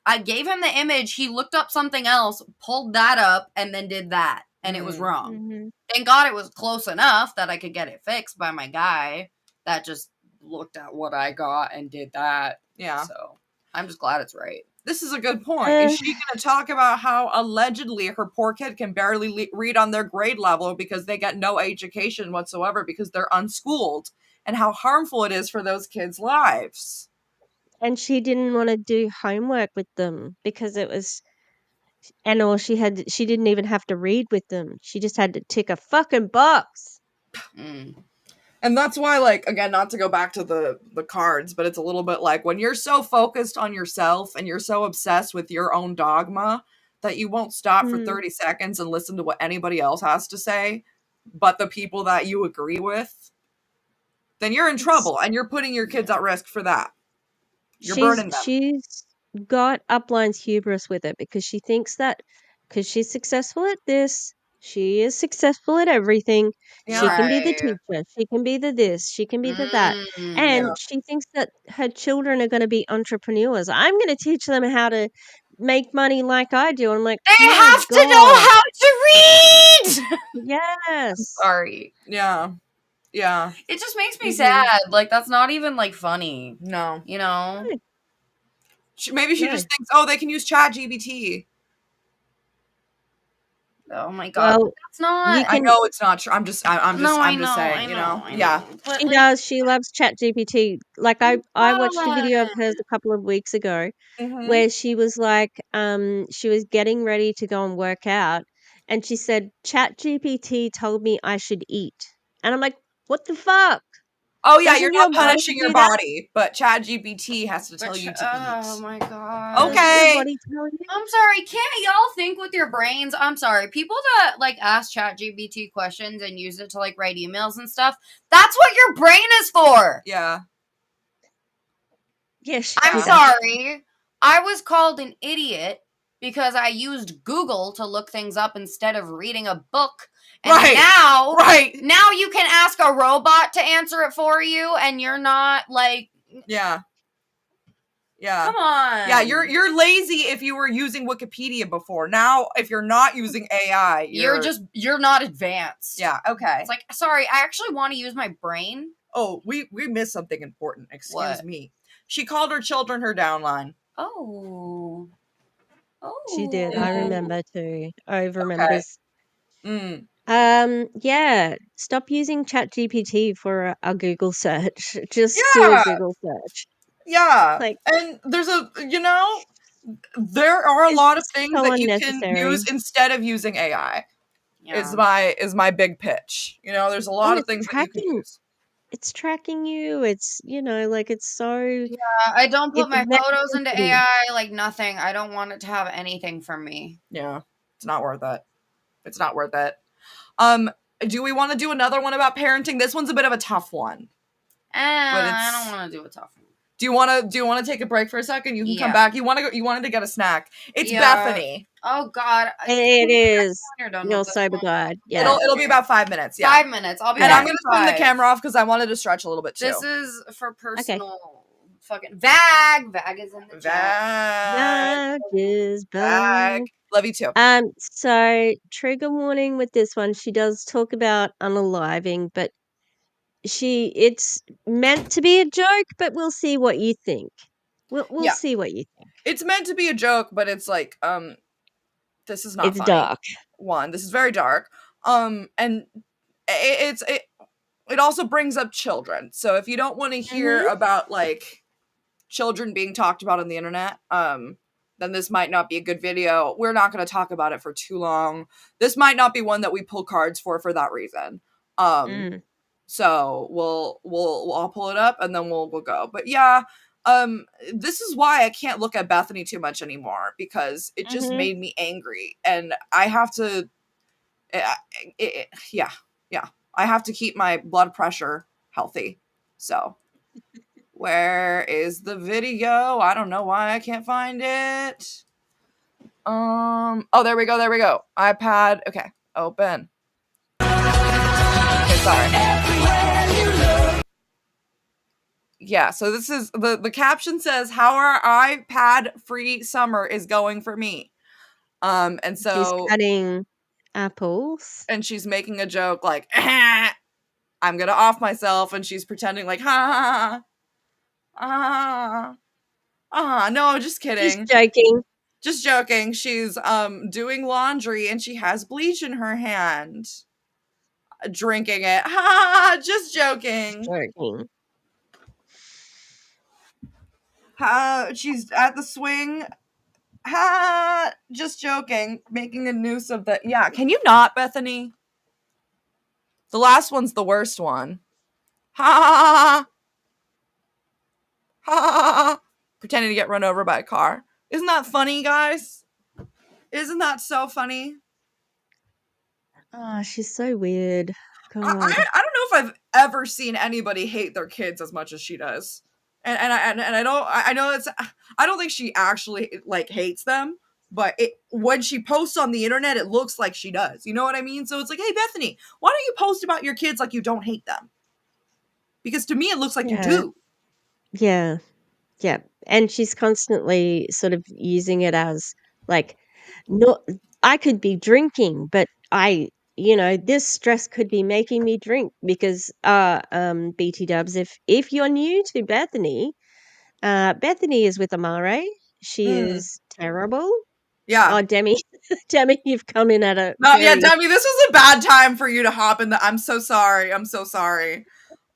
I gave him the image. He looked up something else, pulled that up, and then did that. And it was wrong. Thank God it was close enough that I could get it fixed by my guy that just looked at what I got and did that. Yeah. So, I'm just glad it's right. This is a good point. Is she going to talk about how allegedly her poor kid can barely read on their grade level because they get no education whatsoever because they're unschooled, and how harmful it is for those kids' lives? And she didn't want to do homework with them because it was, she didn't even have to read with them. She just had to tick a fucking box. And that's why, like, again, not to go back to the cards, but it's a little bit like when you're so focused on yourself and you're so obsessed with your own dogma that you won't stop for 30 seconds and listen to what anybody else has to say, but the people that you agree with, then you're in trouble and you're putting your kids at risk for that. You're burning them. She's got upline's hubris with it because she thinks that because she's successful at this, she is successful at everything. Yeah. She can be the teacher. She can be the this. She can be the that. And she thinks that her children are going to be entrepreneurs. I'm going to teach them how to make money like I do. I'm like, they have to know how to read. Yes. Sorry. Yeah. Yeah. It just makes me sad. Like, that's not even, like, funny. No. You know? Maybe she just thinks, oh, they can use ChatGPT. Oh my god, Well, that's not. I know it's not true. I'm just saying, I you know, know. I Yeah. know. But she like, does. She loves ChatGPT. Like I watched a video of what? hers a couple of weeks ago Mm-hmm. where she was like, she was getting ready to go and work out, and she said, ChatGPT told me I should eat. And I'm like, what the fuck? Oh yeah, you're Doesn't your not body punishing your do that? body, but ChatGPT has to tell you to Oh eat. my god. Doesn't your Okay. body tell you? I'm sorry, can't y'all think with your brains? I'm sorry. People that like ask ChatGPT questions and use it to like write emails and stuff, that's what your brain is for. Yeah. Yes, she I'm did that. sorry. I was called an idiot because I used Google to look things up instead of reading a book. And now you can ask a robot to answer it for you and you're not like Yeah. Yeah. Come on. Yeah, you're lazy if you were using Wikipedia before. Now, if you're not using AI, you're not advanced. Yeah, okay. It's like, sorry, I actually want to use my brain. Oh, we missed something important. Excuse What? me. She called her children her downline. Oh. She did. I remember too. I remembers. Mm. Yeah. Stop using ChatGPT for a Google search. Just do a Yeah. Google search. Yeah. Like, And there's there are a it's lot of just things so that you can unnecessary. use instead of using AI. Yeah. Is my big pitch. You know, there's a lot And of it's things that you can use. it's tracking you. It's, like, it's so, Yeah, I don't put it's my very photos into sensitive. AI, like nothing. I don't want it to have anything from me. Yeah. It's not worth it. It's not worth it. Do we want to do another one about parenting? This one's a bit of a tough one. I don't want to do a tough one. Do you want to take a break for a second? You can come back. You wanted to get a snack. It's Bethany. Oh God, It is. You're You're sober glad. Yeah. It'll be about 5 minutes. Yeah. 5 minutes. I'll be And back. I'm gonna turn the camera off because I wanted to stretch a little bit too. This is for personal. Fucking Vag. Vag is in the chat. Vag is back. Love you too. So trigger warning with this one. She does talk about unaliving, but it's meant to be a joke, but we'll see what you think. We'll see what you think. It's meant to be a joke, but it's like, this is not It's funny. dark. This is very dark. And it also brings up children. So if you don't want to hear about like children being talked about on the internet, then this might not be a good video. We're not going to talk about it for too long. This might not be one that we pull cards for that reason. So I'll pull it up and then we'll go. But yeah, this is why I can't look at Bethany too much anymore because it just made me angry and I have to I have to keep my blood pressure healthy. So where is the video? I don't know why I can't find it. Oh, there we go. iPad. Okay, open. Okay, sorry. Yeah, so this is the caption says how our iPad free summer is going for me. And so she's cutting apples and she's making a joke like I'm gonna off myself, and she's pretending like ha no, just kidding. Just joking. She's doing laundry and she has bleach in her hand. Drinking it. Just joking. She's at the swing. Just joking. Making a noose of the can you not, Bethany? The last one's the worst one. Pretending to get run over by a car. Isn't that funny, guys? Isn't that so funny? Oh, she's so weird. God. I don't know if I've ever seen anybody hate their kids as much as she does. And I don't think she actually like hates them, but when she posts on the internet, it looks like she does. You know what I mean? So it's like, hey, Bethany, why don't you post about your kids like you don't hate them? Because to me, it looks like you do. Yeah. Yeah. And she's constantly sort of using it as like, no, I could be drinking, but this stress could be making me drink because, BT dubs, if you're new to Bethany, Bethany is with Amare. She is terrible. Yeah. Oh, Demi. Demi, you've come in at a No, yeah, very Demi, this was a bad time for you to hop in. I'm so sorry.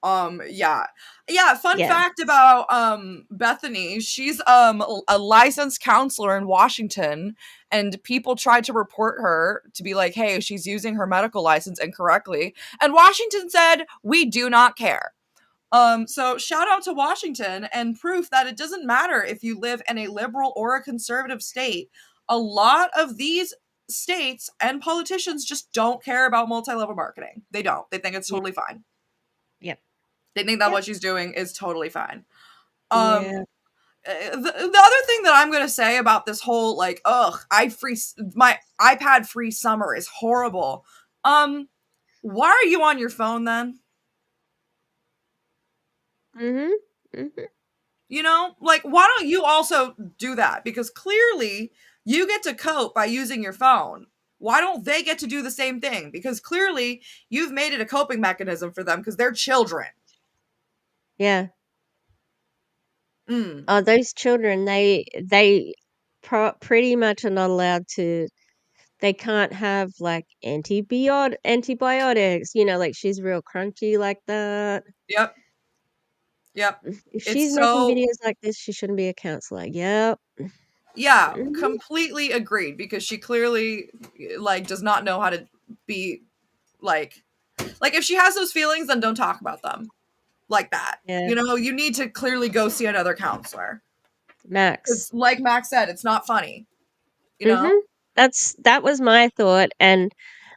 Yeah. Yeah, fun yeah. fact about Bethany, she's a licensed counselor in Washington, and people tried to report her to be like, hey, she's using her medical license incorrectly. And Washington said, we do not care. So shout out to Washington, and proof that it doesn't matter if you live in a liberal or a conservative state. A lot of these states and politicians just don't care about multi-level marketing. They don't. They think it's totally fine. Yep. They think that what she's doing is totally fine. Yeah. The other thing that I'm gonna say about this whole like, my iPad free summer is horrible. Why are you on your phone then? You know, like, why don't you also do that? Because clearly you get to cope by using your phone. Why don't they get to do the same thing? Because clearly you've made it a coping mechanism for them because they're children. Yeah. Oh, those children, they pretty much are not allowed to. They can't have like antibiotics. You know, like she's real crunchy like that. Yep. If It's she's making so videos like this, she shouldn't be a counselor. Yep. yeah, completely agreed, because she clearly like does not know how to be like if she has those feelings, then don't talk about them like that. Yeah. You know, you need to clearly go see another counselor. Max. Like Max said, it's not funny. You know? That was my thought, and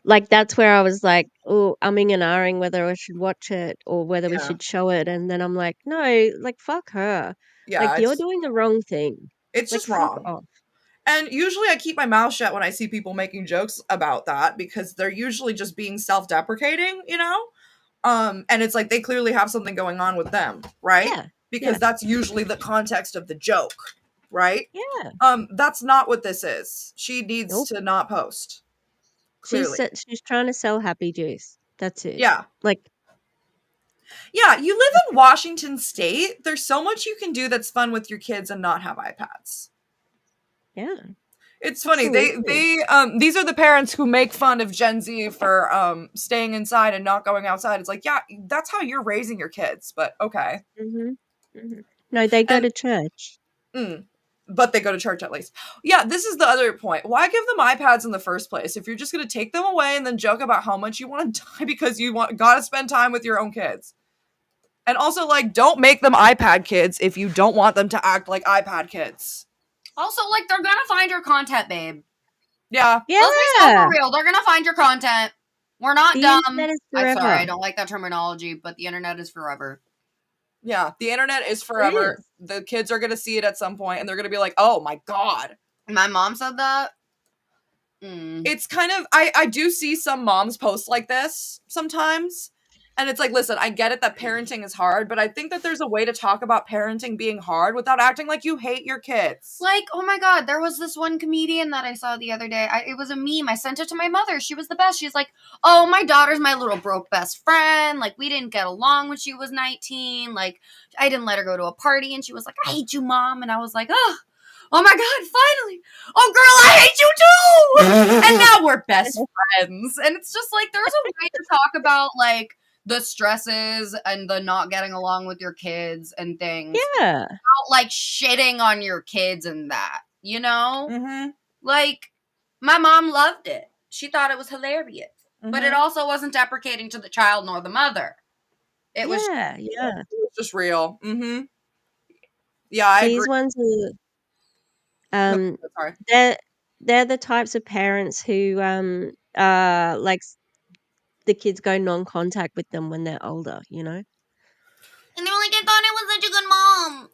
like that's where I was like, oh, umming and ahhing whether I should watch it or whether we should show it, and then I'm like, no, like fuck her. Yeah, Like you're doing the wrong thing. It's like, just wrong. Off. And usually I keep my mouth shut when I see people making jokes about that, because they're usually just being self-deprecating, you know? And it's like they clearly have something going on with them, right? Yeah. Because that's usually the context of the joke, right? Yeah. That's not what this is. She needs to not post. Clearly. She's trying to sell happy juice. That's it. Yeah. Like, yeah, you live in Washington State. There's so much you can do that's fun with your kids and not have iPads. Yeah. It's funny. They these are the parents who make fun of Gen Z for staying inside and not going outside. It's like, yeah, that's how you're raising your kids, but okay. No, they go to church. But they go to church at least. Yeah, this is the other point. Why give them iPads in the first place if you're just going to take them away and then joke about how much you want to die because you gotta spend time with your own kids? And also, like, don't make them iPad kids if you don't want them to act like iPad kids. Also, like, they're gonna find your content, babe. Yeah. Let's be so for real. They're gonna find your content. We're not dumb. I'm sorry, I don't like that terminology, but the internet is forever. Yeah, the internet is forever. The kids are gonna see it at some point, and they're gonna be like, "Oh my god!" My mom said that. It's kind of I do see some moms post like this sometimes. And it's like, listen, I get it that parenting is hard, but I think that there's a way to talk about parenting being hard without acting like you hate your kids. Like, oh my god, there was this one comedian that I saw the other day. It was a meme. I sent it to my mother. She was the best. She's like, oh, my daughter's my little broke best friend. Like, we didn't get along when she was 19. Like, I didn't let her go to a party. And she was like, I hate you, Mom. And I was like, oh my god, finally. Oh, girl, I hate you too. And now we're best friends. And it's just like, there's a way to talk about, like, the stresses and the not getting along with your kids and things. Yeah. Without, like, shitting on your kids and that, you know? Like, my mom loved it. She thought it was hilarious. But it also wasn't deprecating to the child nor the mother. It was just real. Yeah, I These agree. ones are sorry. They're the types of parents who like the kids go non-contact with them when they're older, you know? And they're like, I thought I was such a good mom.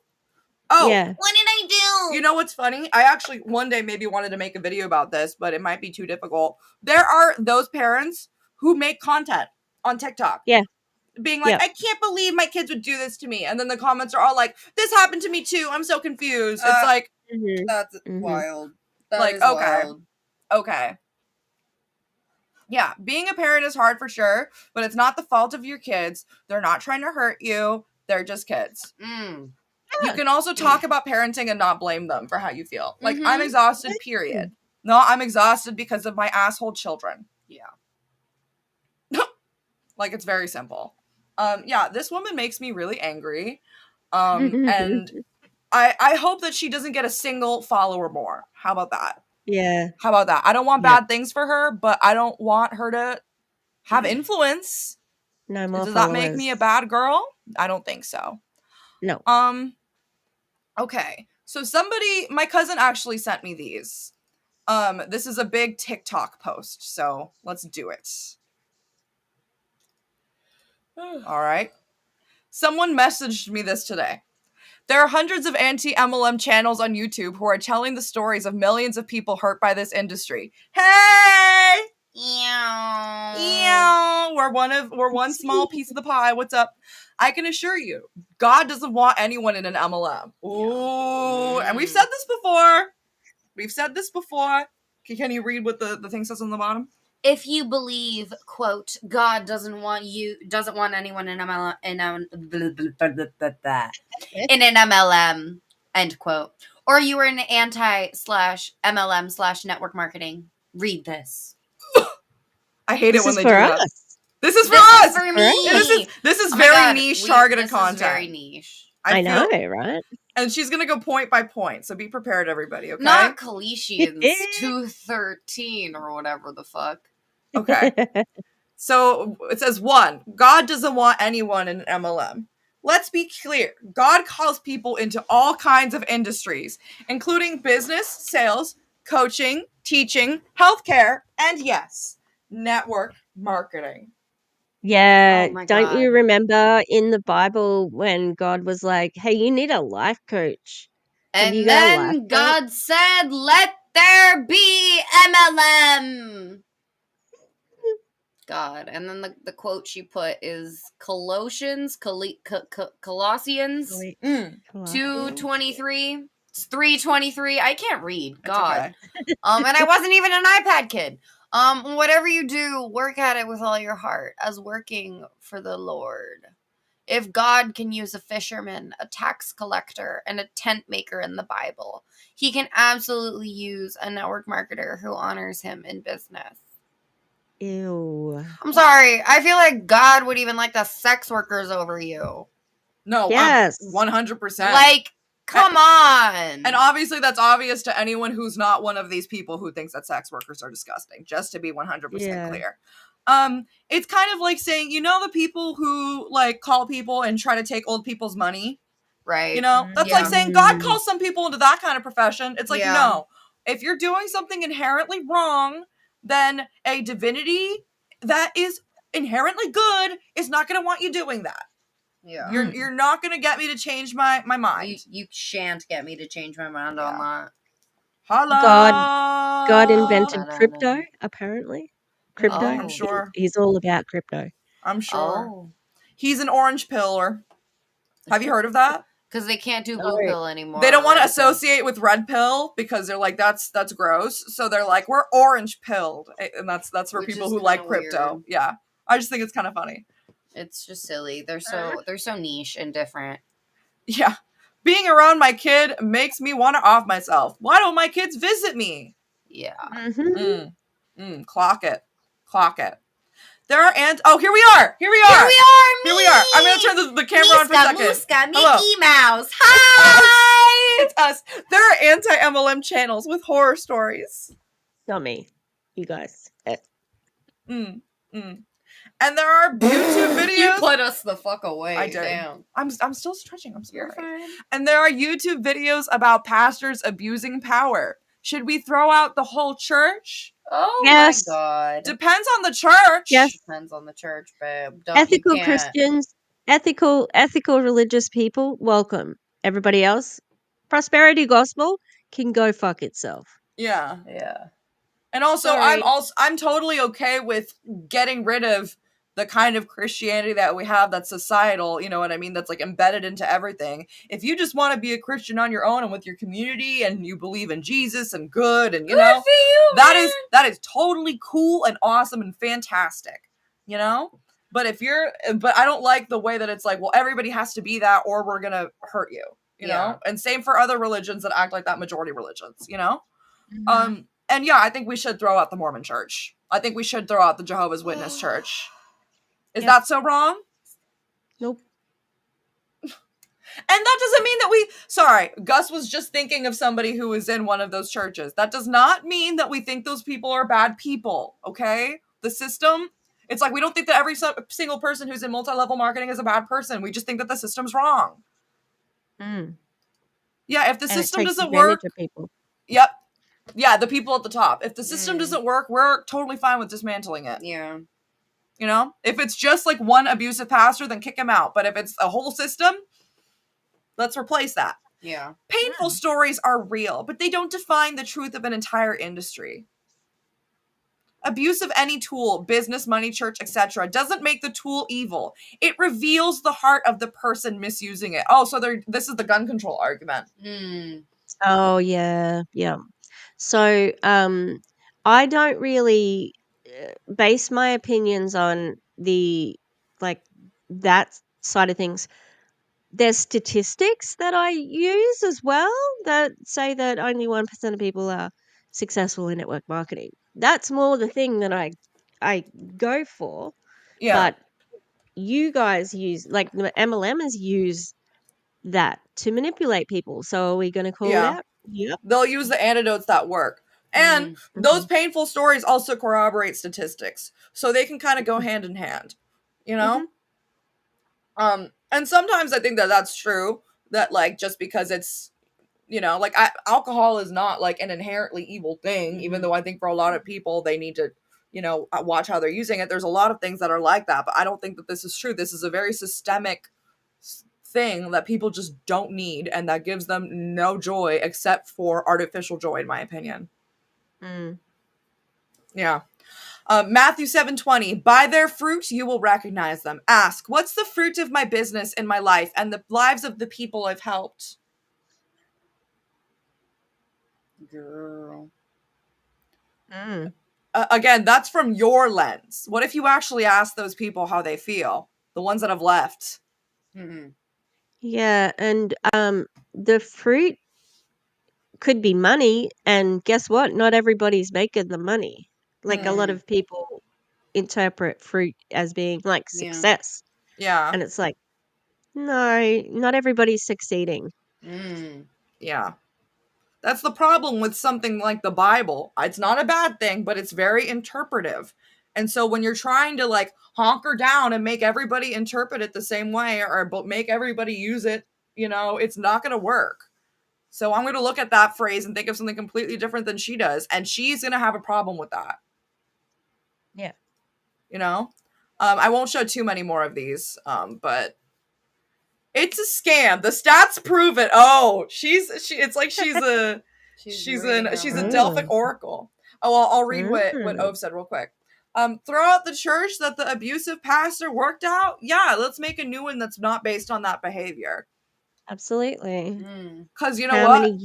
Oh, yeah. What did I do? You know what's funny? I actually one day maybe wanted to make a video about this, but it might be too difficult. There are those parents who make content on TikTok. Yeah. Being like, I can't believe my kids would do this to me. And then the comments are all like, this happened to me too. I'm so confused. It's like, that's wild. That like, is wild. Okay. Yeah, being a parent is hard for sure, but it's not the fault of your kids. They're not trying to hurt you. They're just kids. You can also talk about parenting and not blame them for how you feel. Like, I'm exhausted, period. No, I'm exhausted because of my asshole children. Yeah. Like, it's very simple. Yeah, this woman makes me really angry. And I hope that she doesn't get a single follower more. How about that? Yeah. How about that? I don't want Yep. bad things for her, but I don't want her to have influence. No more Does followers. that make me a bad girl? I don't think so. No. Okay. So my cousin actually sent me these. This is a big TikTok post, so let's do it. All right. Someone messaged me this today. There are hundreds of anti-MLM channels on YouTube who are telling the stories of millions of people hurt by this industry. Hey! Ew. We're one small piece of the pie. What's up? I can assure you, God doesn't want anyone in an MLM. Ooh. And we've said this before. Can you read what the thing says on the bottom? If you believe, quote, God doesn't want anyone in an MLM, end quote, or you are an anti/MLM/network marketing, read this. I hate it when they do that. This is for this us. Is for me. This is very niche targeted content. Is very niche. I know, right? And she's gonna go point by point, so be prepared, everybody. Okay. Not Kalishians 213 or whatever the fuck. Okay. So it says 1. God doesn't want anyone in an MLM. Let's be clear. God calls people into all kinds of industries, including business, sales, coaching, teaching, healthcare, and yes, network marketing. Yeah. Don't you remember in the Bible when God was like, hey, you need a life coach? And then God said, let there be MLM. God. And then the quote she put is Colossians 2:23. It's 3:23. I can't read. God. Okay. And I wasn't even an iPad kid. Whatever you do, work at it with all your heart, as working for the Lord. If God can use a fisherman, a tax collector, and a tent maker in the Bible, he can absolutely use a network marketer who honors him in business. Ew. I'm sorry. I feel like God would even like the sex workers over you. No, yes. 100%. Like, come on. And obviously that's obvious to anyone who's not one of these people who thinks that sex workers are disgusting, just to be 100% clear. It's kind of like saying, you know, the people who like call people and try to take old people's money? Right. You know, that's like saying God calls some people into that kind of profession. It's like, no, if you're doing something inherently wrong, then a divinity that is inherently good is not going to want you doing that. Yeah. You're not going to get me to change my mind. You shan't get me to change my mind on that. Hello. God invented crypto, apparently. Crypto. I'm sure. He's all about crypto. I'm sure. He's an orange pillar. Have you heard of that? Because they can't do blue pill anymore. They don't want to associate with red pill because they're like, that's gross. So they're like, we're orange pilled. And that's for people who like crypto. Weird. Yeah. I just think it's kind of funny. It's just silly. They're so niche and different. Yeah. Being around my kid makes me want to off myself. Why don't my kids visit me? Yeah. Clock it. There are here we are. Here we are. I'm going to turn the camera on for a second. Muska, Mickey Mouse. Hi. It's us. There are anti-MLM channels with horror stories. Not me. You guys. And there are YouTube videos. You put us the fuck away. I did. Damn. I'm still stretching. I'm sorry. You're fine. And there are YouTube videos about pastors abusing power. Should we throw out the whole church? Oh my God. Depends on the church. Yes. Depends on the church, babe. Ethical Christians, ethical religious people, welcome. Everybody else, prosperity gospel can go fuck itself. Yeah. Yeah. And also, I'm totally okay with getting rid of the kind of Christianity that we have that's societal, you know what I mean? That's like embedded into everything. If you just want to be a Christian on your own and with your community and you believe in Jesus and good and, you know, for you, that is totally cool and awesome and fantastic, you know? But I don't like the way that it's like, well, everybody has to be that or we're going to hurt you, you know? And same for other religions that act like that, majority religions, you know? And yeah, I think we should throw out the Mormon Church. I think we should throw out the Jehovah's Witness Church. Is that so wrong? Nope. And that doesn't mean that sorry, Gus was just thinking of somebody who was in one of those churches. That does not mean that we think those people are bad people, okay? The system, it's like we don't think that every single person who's in multi-level marketing is a bad person. We just think that the system's wrong. Yeah, if the system doesn't work, of people. Yep. Yeah, the people at the top. If the system doesn't work, we're totally fine with dismantling it. Yeah. You know? If it's just like one abusive pastor, then kick him out. But if it's a whole system, let's replace that. Yeah. Painful stories are real, but they don't define the truth of an entire industry. Abuse of any tool, business, money, church, etc., doesn't make the tool evil. It reveals the heart of the person misusing it. Oh, so this is the gun control argument. Oh, yeah. Yeah. So, I don't really base my opinions on that side of things. There's statistics that I use as well that say that only 1% of people are successful in network marketing. That's more the thing that I go for. Yeah. But you guys use, like, the MLMers use that to manipulate people. So are we going to call it out? Yep. They'll use the antidotes that work. And those painful stories also corroborate statistics. So they can kind of go hand in hand, you know? And sometimes I think that that's true, that like just because it's, you know, like alcohol is not like an inherently evil thing, even though I think for a lot of people they need to, you know, watch how they're using it. There's a lot of things that are like that, but I don't think that this is true. This is a very systemic thing that people just don't need, and that gives them no joy except for artificial joy, in my opinion. Yeah. Matthew 7:20, by their fruit you will recognize them. Ask, what's the fruit of my business in my life and the lives of the people I've helped? Girl. Again, that's from your lens. What if you actually ask those people how they feel? The ones that have left. Yeah, and the fruit could be money, and guess what? Not everybody's making the money. Like a lot of people interpret fruit as being like success. Yeah. And it's like, no, not everybody's succeeding. Yeah. That's the problem with something like the Bible. It's not a bad thing, but it's very interpretive. And so when you're trying to like honker down and make everybody interpret it the same way or make everybody use it, you know, it's not going to work. So I'm going to look at that phrase and think of something completely different than she does. And she's going to have a problem with that. Yeah. You know, I won't show too many more of these, but it's a scam. The stats prove it. Oh, it's like she's a Delphic oracle. Oh, I'll read what Ove said real quick. Throughout the church that the abusive pastor worked out, yeah, let's make a new one that's not based on that behavior. Absolutely. Because you know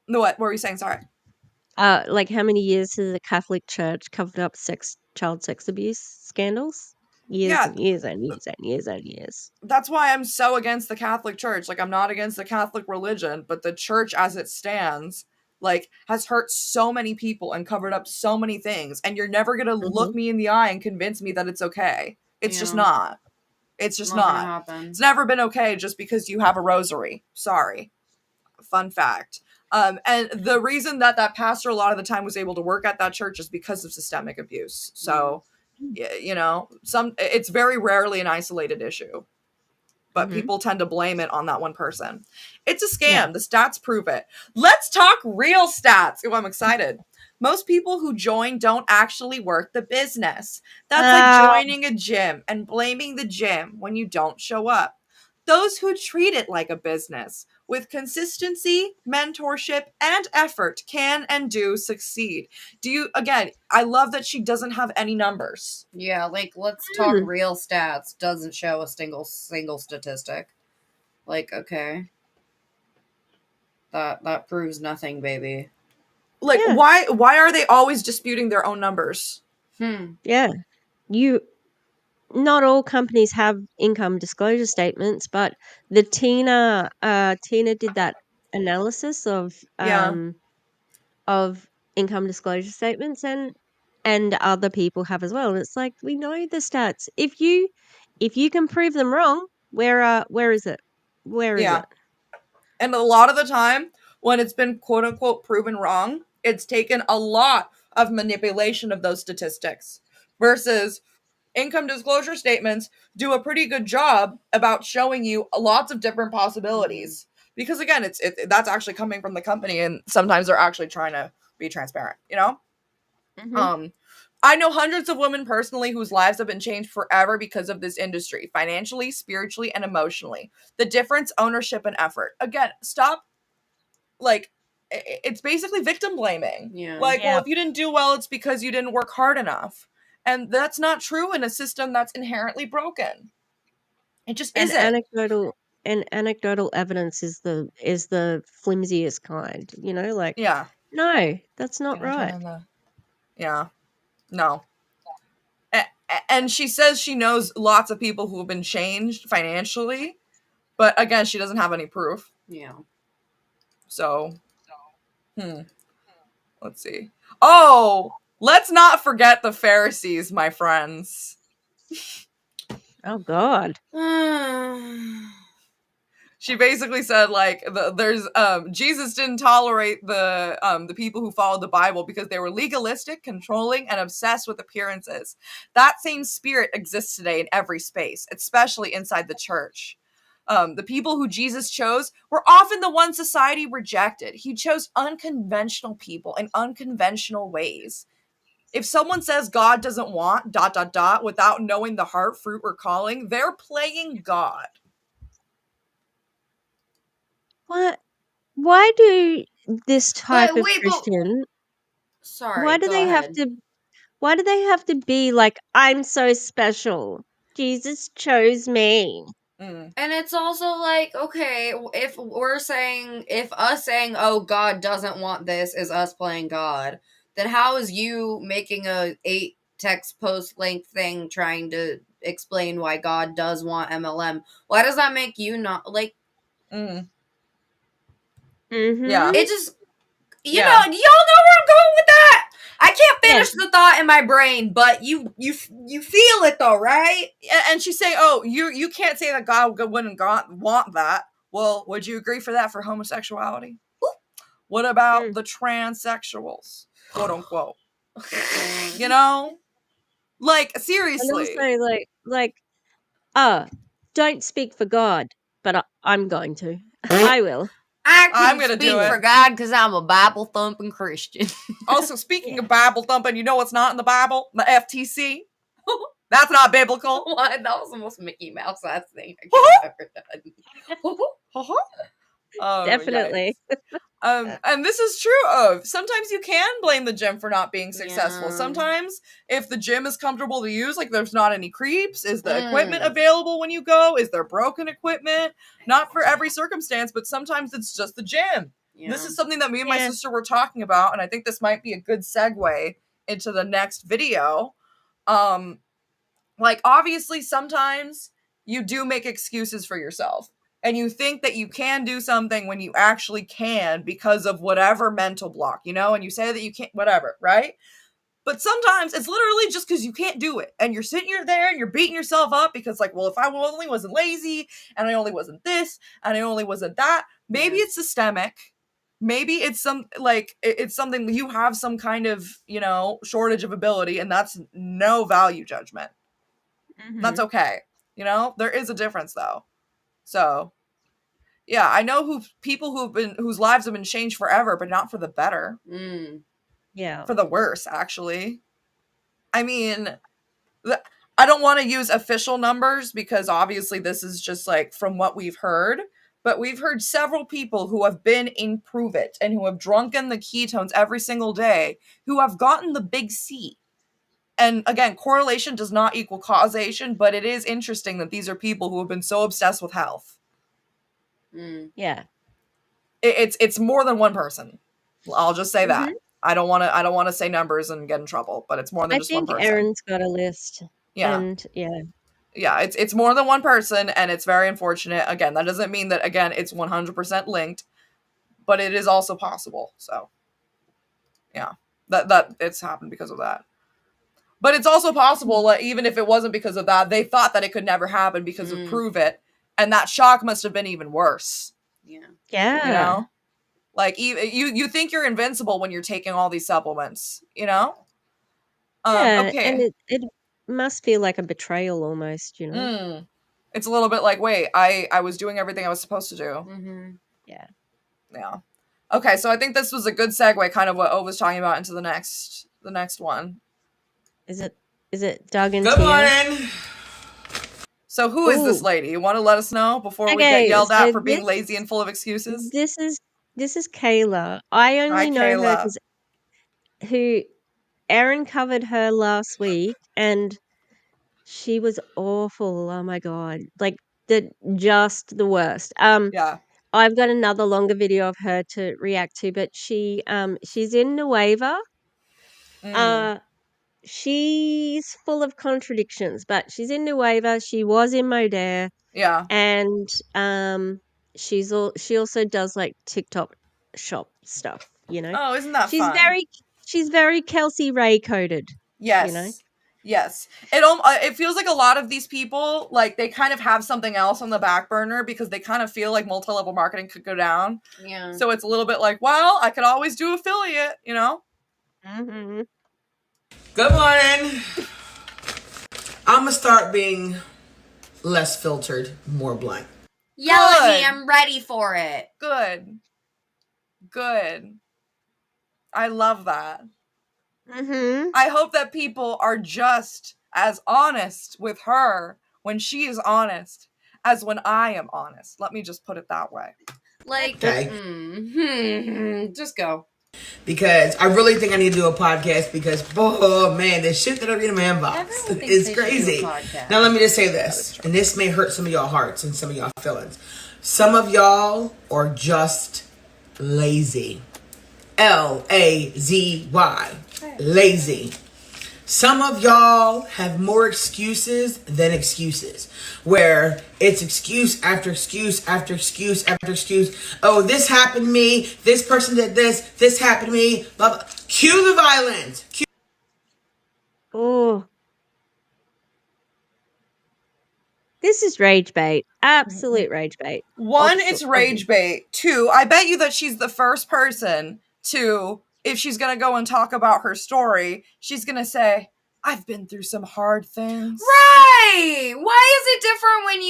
what were you saying? Sorry. Like how many years has the Catholic Church covered up child sex abuse scandals? Years and years and years and years and years. That's why I'm so against the Catholic Church. Like, I'm not against the Catholic religion, but the church as it stands, like, has hurt so many people and covered up so many things. And you're never going to look me in the eye and convince me that it's okay. It's just not. It's just not. It's never been okay just because you have a rosary. Sorry. Fun fact. And the reason that pastor a lot of the time was able to work at that church is because of systemic abuse. So, you know, it's very rarely an isolated issue, but people tend to blame it on that one person. It's a scam. Yeah. The stats prove it. Let's talk real stats. Oh, I'm excited. Most people who join don't actually work the business. That's like joining a gym and blaming the gym when you don't show up. Those who treat it like a business with consistency, mentorship, and effort can and do succeed. I love that she doesn't have any numbers. Yeah, like, let's talk real stats. Doesn't show a single statistic. Like, okay. That proves nothing, baby. Like, why are they always disputing their own numbers? Yeah. Not all companies have income disclosure statements, but the Tina did that analysis of income disclosure statements, and other people have as well. And it's like, we know the stats. If you can prove them wrong, where is it? Where is it? And a lot of the time, when it's been quote unquote proven wrong, it's taken a lot of manipulation of those statistics versus income disclosure statements do a pretty good job about showing you lots of different possibilities. Because again, that's actually coming from the company, and sometimes they're actually trying to be transparent, you know? I know hundreds of women personally whose lives have been changed forever because of this industry, financially, spiritually, and emotionally. The difference, ownership, and effort. Again, stop. Like, it's basically victim blaming. Yeah. Like, well, if you didn't do well, it's because you didn't work hard enough. And that's not true in a system that's inherently broken. It just isn't. Anecdotal evidence is the flimsiest kind, you know, like, Yeah. no, that's not right. Yeah. No. And she says she knows lots of people who have been changed financially, but again, she doesn't have any proof. Yeah. So, let's see. Oh, let's not forget the Pharisees, my friends. Oh God. She basically said, like, there's Jesus didn't tolerate the people who followed the Bible because they were legalistic, controlling, and obsessed with appearances. That same spirit exists today in every space, especially inside the church. The people who Jesus chose were often the ones society rejected. He chose unconventional people in unconventional ways. If someone says God doesn't want ... without knowing the heart, fruit, or calling, they're playing God. What? Why do this type of Christian? Sorry. Why do they have to? Why do they have to be like, I'm so special? Jesus chose me. And it's also like, okay, if us saying, oh, God doesn't want this is us playing God, then how is you making a 8 text post length thing trying to explain why God does want MLM? Why does that make you not like? Yeah. It just, you know, y'all know where I'm going with that. I can't finish the thought in my brain, but you feel it though, right? And she's saying, oh, you can't say that God wouldn't want that. Well, would you agree for that for homosexuality? What about the transsexuals, quote unquote? You know, like, seriously. And also, don't speak for God, but I'm going to. I will. I'm gonna speak for God because I'm a Bible thumping Christian. Also, speaking of Bible thumping, you know what's not in the Bible? The FTC. That's not biblical. What? That was the most Mickey Mouse ass thing I've ever done. Definitely. And this is true of sometimes you can blame the gym for not being successful. Sometimes if the gym is comfortable to use, like there's not any creeps, is the equipment available when you go? Is there broken equipment? Not for every circumstance, but sometimes it's just the gym. This is something that me and my sister were talking about, and I think this might be a good segue into the next video. Like, obviously sometimes you do make excuses for yourself. And you think that you can do something when you actually can because of whatever mental block, you know? And you say that you can't, whatever, right? But sometimes it's literally just because you can't do it. And you're sitting there and you're beating yourself up because, like, well, if I only wasn't lazy and I only wasn't this and I only wasn't that, maybe it's systemic. Maybe it's it's something you have some kind of, you know, shortage of ability, and that's no value judgment. That's okay. You know, there is a difference though. So, yeah, I know people whose lives have been changed forever, but not for the better. Yeah. For the worse, actually. I mean, I don't want to use official numbers because obviously this is just like from what we've heard, but we've heard several people who have been in Prove It and who have drunken the ketones every single day who have gotten the big C. And again, correlation does not equal causation, but it is interesting that these are people who have been so obsessed with health. Yeah. It's more than one person. I'll just say that. I don't want to say numbers and get in trouble, but it's more than just one person. I think Erin's got a list. Yeah. And yeah, it's more than one person, and it's very unfortunate. Again, that doesn't mean that, again, it's 100% linked, but it is also possible. So, yeah. That it's happened because of that. But it's also possible that even if it wasn't because of that, they thought that it could never happen because of Prove It, and that shock must have been even worse. Yeah. You know? Like, you think you're invincible when you're taking all these supplements, you know? Yeah, okay. and it must feel like a betrayal almost, you know? It's a little bit like, wait, I was doing everything I was supposed to do. Yeah. Yeah. Okay, so I think this was a good segue, kind of what O was talking about, into the next one. Is it Doug and Good Tia? morning. So who is this lady? You want to let us know before we get yelled at for being lazy and full of excuses? This is Kayla. I only know her because Erin covered her last week, and she was awful. Oh my god, like just the worst. Yeah. I've got another longer video of her to react to, but she's in Nueva. She's full of contradictions, but she's in Nueva. She was in Modere. Yeah. And she also does like TikTok shop stuff, you know. Oh, isn't that she's fun? She's very Kelsey Ray coded. Yes. You know? Yes. It feels like a lot of these people, like, they kind of have something else on the back burner because they kind of feel like multi-level marketing could go down. Yeah. So it's a little bit like, well, I could always do affiliate, you know? Mm-hmm. Good morning. I'm going to start being less filtered, more blunt. Yell at me. I'm ready for it. Good. I love that. I hope that people are just as honest with her when she is honest as when I am honest. Let me just put it that way. Like, just go. Because I really think I need to do a podcast because, oh man, the shit that I read in my inbox is crazy. Now let me just say this, and this may hurt some of y'all hearts and some of y'all feelings. Some of y'all are just lazy. Lazy. Lazy. Some of y'all have more excuses than excuses, where it's excuse after excuse after excuse after excuse. Oh, this happened to me. This person did this happened to me. Blah, blah. Cue the violence. Oh. This is rage bait. Absolute rage bait. One, it's rage bait. Two, I bet you that she's the first person to, if she's going to go and talk about her story, she's going to say, I've been through some hard things. Right. Why is it different when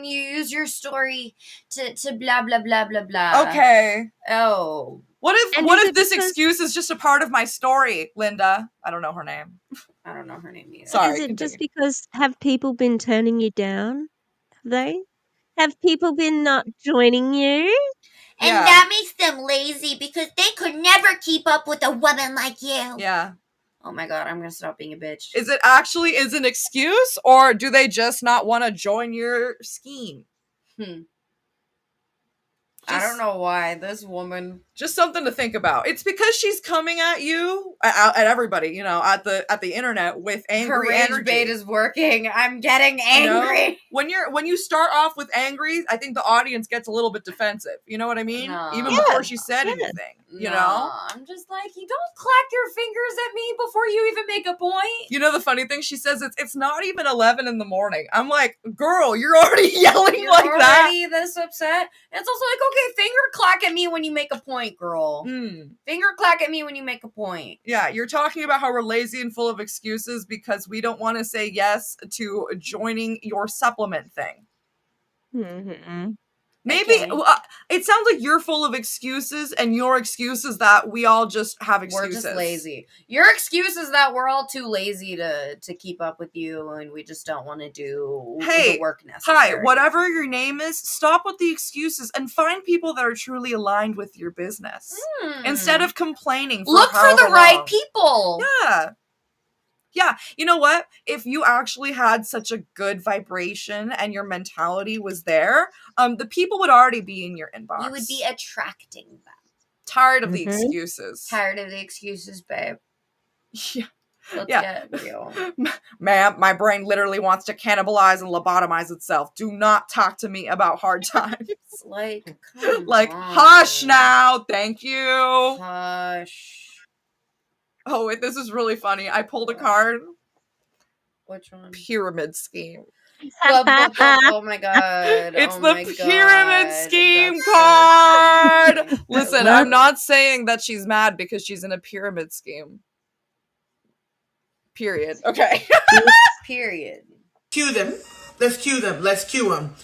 you use your story to blah blah blah blah blah? Okay. Oh. What if this excuse is just a part of my story, Linda? I don't know her name. I don't know her name either. Sorry. Is it just because have people been turning you down? Have people been not joining you? And that makes them lazy because they could never keep up with a woman like you. Yeah. Oh my god, I'm gonna stop being a bitch. Is it actually an excuse, or do they just not want to join your scheme? I don't know why this woman. Just something to think about. It's because she's coming at you, at everybody, you know, at the internet with angry energy. Her rage bait is working. I'm getting angry. You know? When you start off with angry, I think the audience gets a little bit defensive. You know what I mean? Even before she said anything. You know? I'm just like, you don't clack your fingers at me before you even make a point. You know the funny thing? She says it's not even 11 in the morning. I'm like, girl, you're already yelling like that. You're already this upset. And it's also like, okay, finger clack at me when you make a point, girl. Finger clack at me when you make a point. Yeah, you're talking about how we're lazy and full of excuses because we don't want to say yes to joining your supplement thing. Maybe it sounds like you're full of excuses, and your excuse is that we all just have excuses. We're just lazy. Your excuse is that we're all too lazy to keep up with you, and we just don't want to do the work necessary. Hi, whatever your name is, stop with the excuses and find people that are truly aligned with your business. Instead of complaining. Look for the right people. Yeah. Yeah, you know what? If you actually had such a good vibration and your mentality was there, the people would already be in your inbox. You would be attracting them. Tired of the excuses. Tired of the excuses, babe. Yeah. Let's get real. Ma'am, my brain literally wants to cannibalize and lobotomize itself. Do not talk to me about hard times. Like, come like, on. Hush now. Thank you. Hush. Oh, wait, this is really funny. I pulled a card. Which one? Pyramid scheme. Oh my god. It's oh the my pyramid god. scheme That's card. So Listen, I'm not saying that she's mad because she's in a pyramid scheme. Period. Okay. Period. Cue them. Let's cue them. Let's cue them.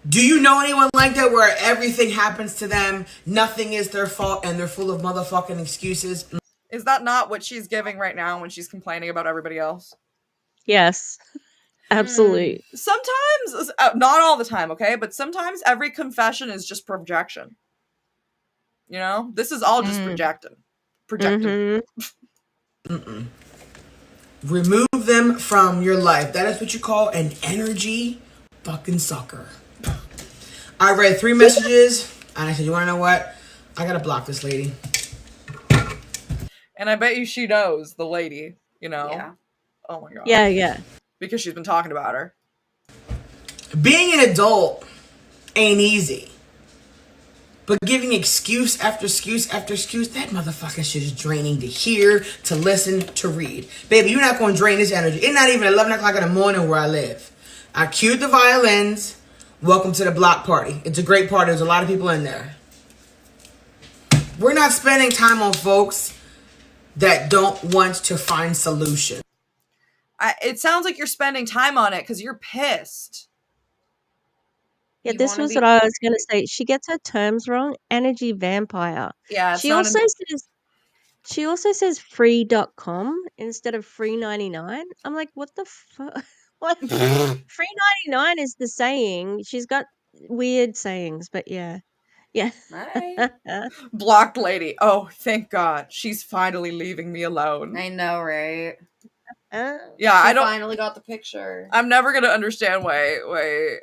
Do you know anyone like that where everything happens to them, nothing is their fault, and they're full of motherfucking excuses? Is that not what she's giving right now when she's complaining about everybody else? Yes. Absolutely. Sometimes, not all the time, okay? But sometimes every confession is just projection. You know? This is all just projecting. Remove them from your life. That is what you call an energy fucking sucker. I read 3 messages, and I said, you want to know what? I gotta block this lady. And I bet you she knows, the lady, you know? Yeah. Oh my god. Yeah. Because she's been talking about her. Being an adult ain't easy. But giving excuse after excuse after excuse, that motherfucking shit is draining to hear, to listen, to read. Baby, you're not going to drain this energy. It's not even 11 o'clock in the morning where I live. I cued the violins. Welcome to the block party. It's a great party. There's a lot of people in there. We're not spending time on folks that don't want to find solutions. It sounds like you're spending time on it because you're pissed. Yeah, this was what I was going to say. She gets her terms wrong. Energy vampire. Yeah, she also says free.com instead of free.99. I'm like, what the fuck? What? Free.99 is the saying. She's got weird sayings, but yeah. Right. Blocked lady. Oh, thank God. She's finally leaving me alone. I know, right? Yeah, she finally got the picture. I'm never going to understand why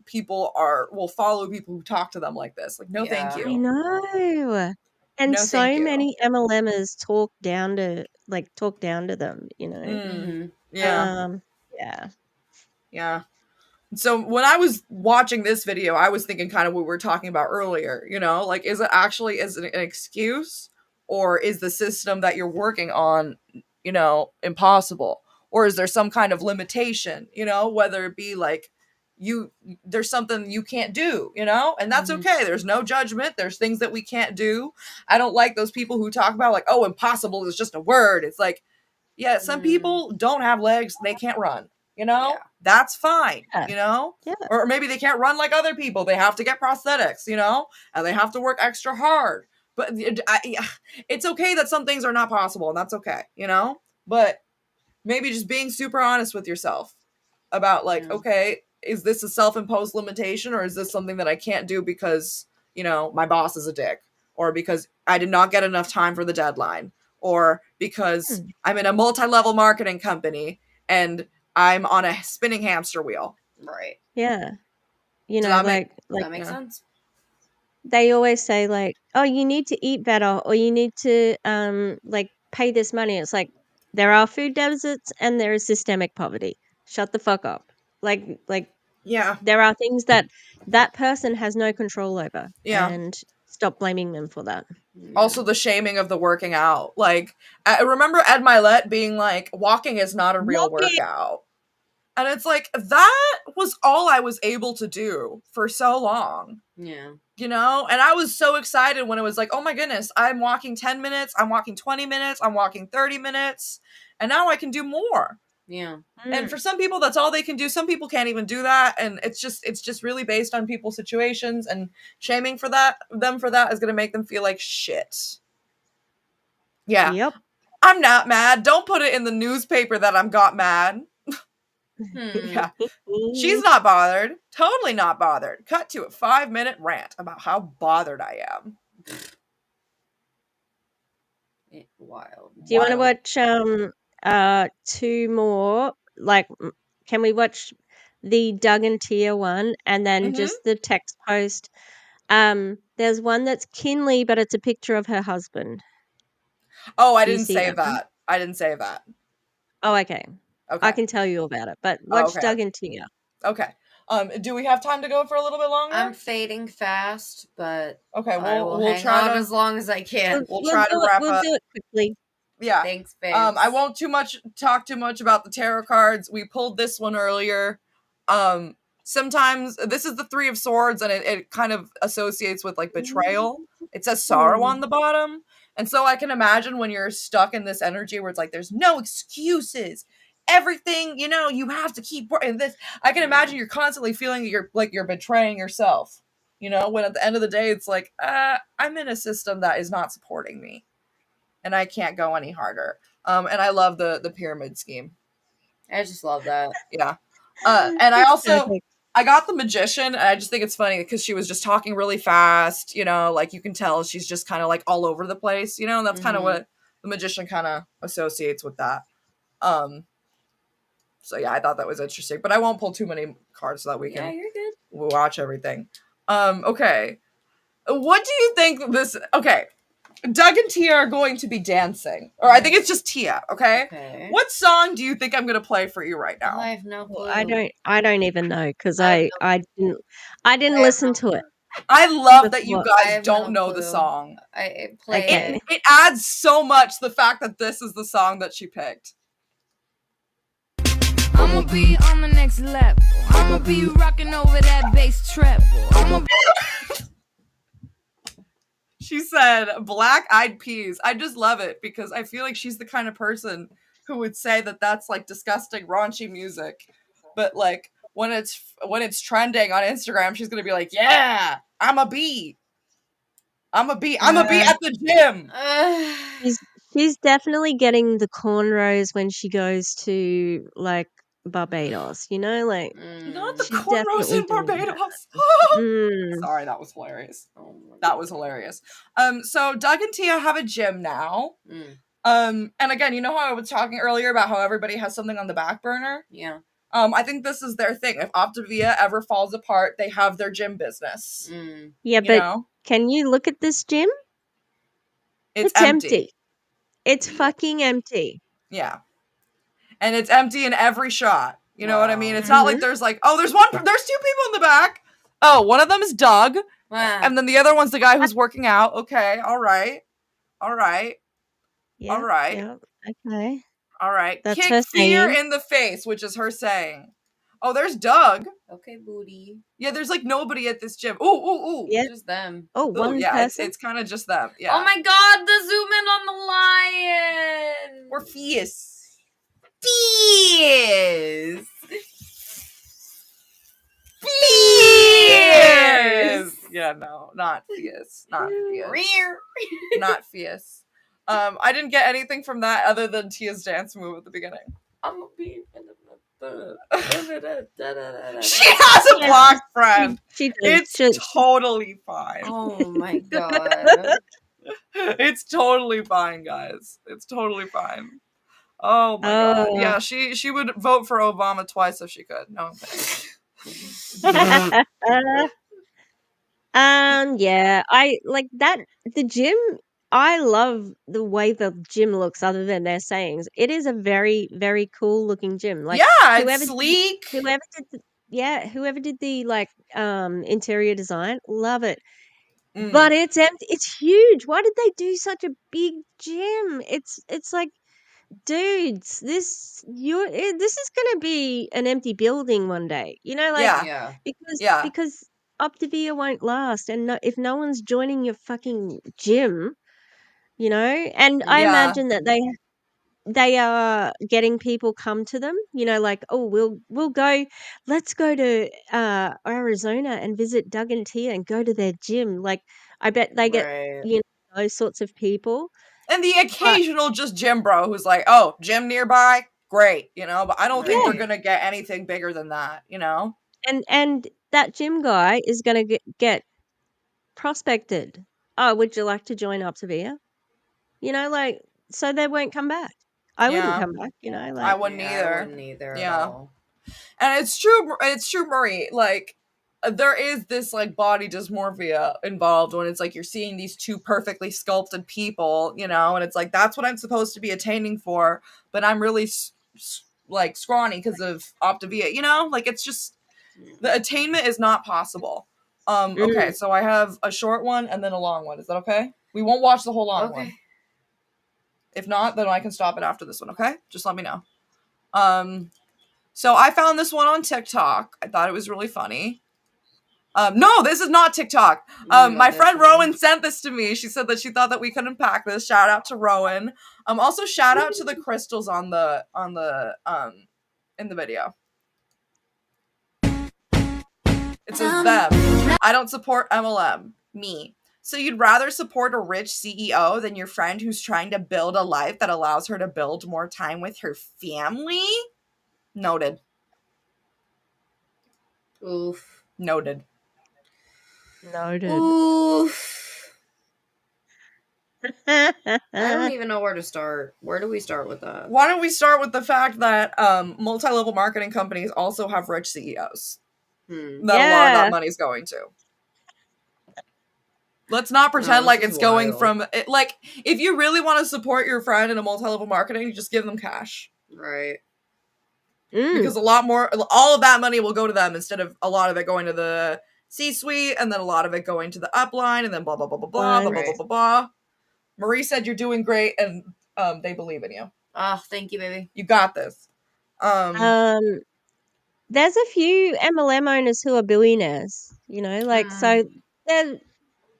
people will follow people who talk to them like this. Like, no, thank you. I know. And no, so many MLMers talk down to them, you know. Yeah. Yeah. So when I was watching this video, I was thinking kind of what we were talking about earlier, you know, like, is it an excuse, or is the system that you're working on, you know, impossible? Or is there some kind of limitation, you know, whether it be like there's something you can't do, you know, and that's okay. There's no judgment. There's things that we can't do. I don't like those people who talk about like, oh, impossible is just a word. It's like, yeah, some people don't have legs. They can't run. You know, that's fine, you know, or maybe they can't run like other people. They have to get prosthetics, you know, and they have to work extra hard. But it's okay that some things are not possible, and that's okay, you know, but maybe just being super honest with yourself about like, okay, is this a self-imposed limitation, or is this something that I can't do because, you know, my boss is a dick, or because I did not get enough time for the deadline, or because I'm in a multi-level marketing company and I'm on a spinning hamster wheel. Right. Yeah. You know, like that makes sense. They always say like, oh, you need to eat better, or you need to like pay this money. It's like, there are food deserts and there is systemic poverty. Shut the fuck up. Like yeah, there are things that person has no control over. Yeah. And stop blaming them for that. Also, the shaming of the working out. Like, I remember Ed Milet being like, walking is not a real workout. And it's like, that was all I was able to do for so long. Yeah. You know? And I was so excited when it was like, oh my goodness, I'm walking 10 minutes, I'm walking 20 minutes, I'm walking 30 minutes, and now I can do more. Yeah. And for some people, that's all they can do. Some people can't even do that. And it's just really based on people's situations, and shaming for them for that is going to make them feel like shit. Yeah. Yep. I'm not mad. Don't put it in the newspaper that I'm got mad. Yeah. She's not bothered. Totally not bothered. Cut to a 5-minute rant about how bothered I am. Wild. Do you want to watch 2 more? Like, can we watch the Doug and Tia one, and then just the text post? There's one that's Kinley, but it's a picture of her husband. Oh, I didn't save that. I didn't save that. Oh, okay. I can tell you about it, but watch Doug and Tia. Okay. Do we have time to go for a little bit longer? I'm fading fast, but okay, we'll hang try on as long as I can. We'll try to wrap up. We'll do it quickly. Yeah. Thanks, babes. I won't talk too much about the tarot cards. We pulled this one earlier. Sometimes this is the Three of Swords, and it kind of associates with like betrayal. It says sorrow on the bottom. And so I can imagine when you're stuck in this energy where it's like there's no excuses. Everything, you have to keep in this. I can imagine you're constantly feeling you're betraying yourself. When at the end of the day it's like, I'm in a system that is not supporting me. And I can't go any harder. And I love the pyramid scheme. I just love that. Yeah. And I got the Magician, and I just think it's funny because she was just talking really fast, like you can tell she's just kind of like all over the place, and that's kind of what the Magician kind of associates with that. So yeah, I thought that was interesting, but I won't pull too many cards so that we can watch everything. Okay. What do you think this, okay. Doug and Tia are going to be dancing. Or I think it's just Tia, okay? What song do you think I'm going to play for you right now? I have no clue. I don't even know because I didn't listen to it. I love that you guys don't know the song. It adds so much, the fact that this is the song that she picked. I'ma be on the next level. I'ma be rocking over that bass treble. She said Black Eyed Peas. I just love it because I feel like she's the kind of person who would say that that's like disgusting, raunchy music. But like when it's trending on Instagram, she's gonna be like, yeah, I'm a bee. I'm a bee at the gym. She's definitely getting the cornrows when she goes to like Barbados, like not the cornrows in Barbados. Sorry, that was hilarious. That was hilarious. So Doug and Tia have a gym now. And again, how I was talking earlier about how everybody has something on the back burner? Yeah. I think this is their thing. If Optavia ever falls apart, they have their gym business. Yeah, but can you look at this gym? It's empty. It's fucking empty. Yeah. And it's empty in every shot. You know what I mean? It's not like there's like, there's two people in the back. Oh, one of them is Doug. And then the other one's the guy who's working out. Okay. All right. Yeah, all right. Yeah, okay. All right. That's Kick her fear saying. in the face, which is her saying. Oh, there's Doug. Okay, booty. Yeah, there's like nobody at this gym. Ooh. Yeah. Just them. Oh, one person? It's kind of just them. Yeah. Oh my god, the zoom in on the lion. We're fierce. Yeah, no, not fierce. Not fierce. Not fierce. I didn't get anything from that other than Tia's dance move at the beginning. I'm a bee. She has a black friend. She does. It's totally fine. Oh my god. It's totally fine, guys. It's totally fine. Oh my god. Yeah, she would vote for Obama twice if she could. No thanks. Yeah, I like that. The gym, I love the way the gym looks other than their sayings. It is a very, very cool looking gym. Like, yeah, it's sleek. Whoever did the like interior design, love it. But it's empty. It's huge. Why did they do such a big gym? It's like, dudes, this is gonna be an empty building one day. Because Optavia won't last, and if no one's joining your fucking gym, and I imagine that they are getting people come to them, like, oh, we'll go, let's go to Arizona and visit Doug and Tia and go to their gym. Like, I bet they get those sorts of people. And the occasional just gym bro who's like, oh, gym nearby, great, but I don't think we're gonna get anything bigger than that, And that gym guy is gonna get prospected. Oh, would you like to join Optavia? So they won't come back. I wouldn't come back, I wouldn't either. I wouldn't either. Yeah. And it's true, Marie. Like, there is this like body dysmorphia involved when it's like you're seeing these two perfectly sculpted people, and it's like that's what I'm supposed to be attaining for, but I'm really like scrawny because of Optavia, like it's just The attainment is not possible. Okay, so I have a short one and then a long one. Is that okay? We won't watch the whole long one. If not, then I can stop it after this one, okay? Just let me know. So I found this one on TikTok. I thought it was really funny. No, this is not TikTok. My friend Rowan sent this to me. She said that she thought that we could unpack this. Shout out to Rowan. Also shout out to the crystals in the video. It says them. I don't support MLM. Me. So you'd rather support a rich CEO than your friend who's trying to build a life that allows her to build more time with her family? Noted. Oof. Noted. Oof. I don't even know where to start. Where do we start with that? Why don't we start with the fact that multi-level marketing companies also have rich CEOs that a lot of that money's going to. Let's not pretend like it's going from it. Like, if you really want to support your friend in a multi-level marketing, you just give them cash. Right. Because all of that money will go to them instead of a lot of it going to the C-suite and then a lot of it going to the upline and then blah, blah, blah, blah, blah, blah, blah, blah, blah, blah. Marie said you're doing great and they believe in you. Oh, thank you, baby. You got this. There's a few MLM owners who are billionaires, you know, like, so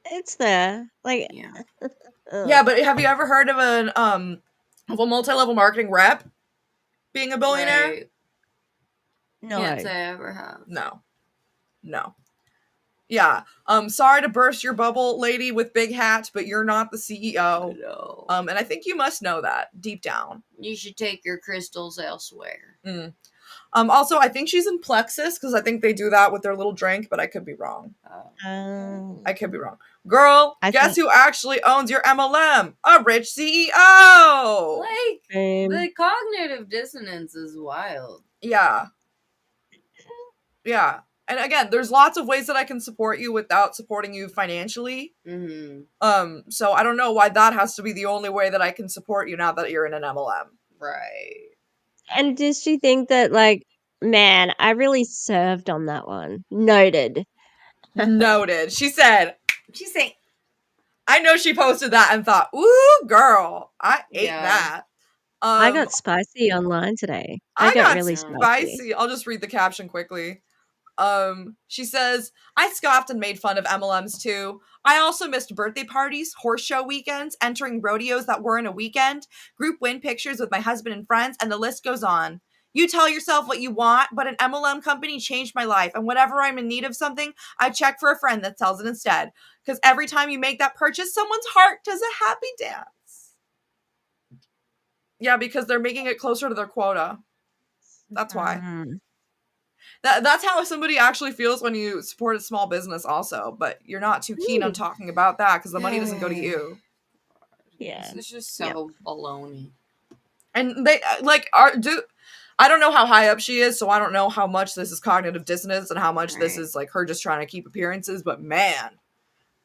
it's there. Like, yeah, but have you ever heard of a multi-level marketing rep being a billionaire? Right. No. Can't say I ever have. No. Yeah. Sorry to burst your bubble, lady with big hat, but you're not the CEO. No. And I think you must know that deep down. You should take your crystals elsewhere. Also, I think she's in Plexus because I think they do that with their little drink, but I could be wrong. I could be wrong. Girl, guess who actually owns your MLM? A rich CEO! Like, the cognitive dissonance is wild. Yeah. Yeah. And again, there's lots of ways that I can support you without supporting you financially. So I don't know why that has to be the only way that I can support you now that you're in an MLM. Right. And does she think that, like, man, I really served on that one? Noted. Noted. She's saying, I know she posted that and thought, ooh, girl, I ate that. I got spicy online today. I got really spicy. I'll just read the caption quickly. She says, I scoffed and made fun of MLMs too. I also missed birthday parties, horse show weekends, entering rodeos that weren't a weekend, group win pictures with my husband and friends, and the list goes on. You tell yourself what you want, but an MLM company changed my life, and whenever I'm in need of something, I check for a friend that sells it instead. Because every time you make that purchase, someone's heart does a happy dance. Yeah, because they're making it closer to their quota. That's why. That's how somebody actually feels when you support a small business also, but you're not too keen on talking about that because the money doesn't go to you. Yeah. It's just so baloney. And they I don't know how high up she is, so I don't know how much this is cognitive dissonance and how much this is like her just trying to keep appearances, but man,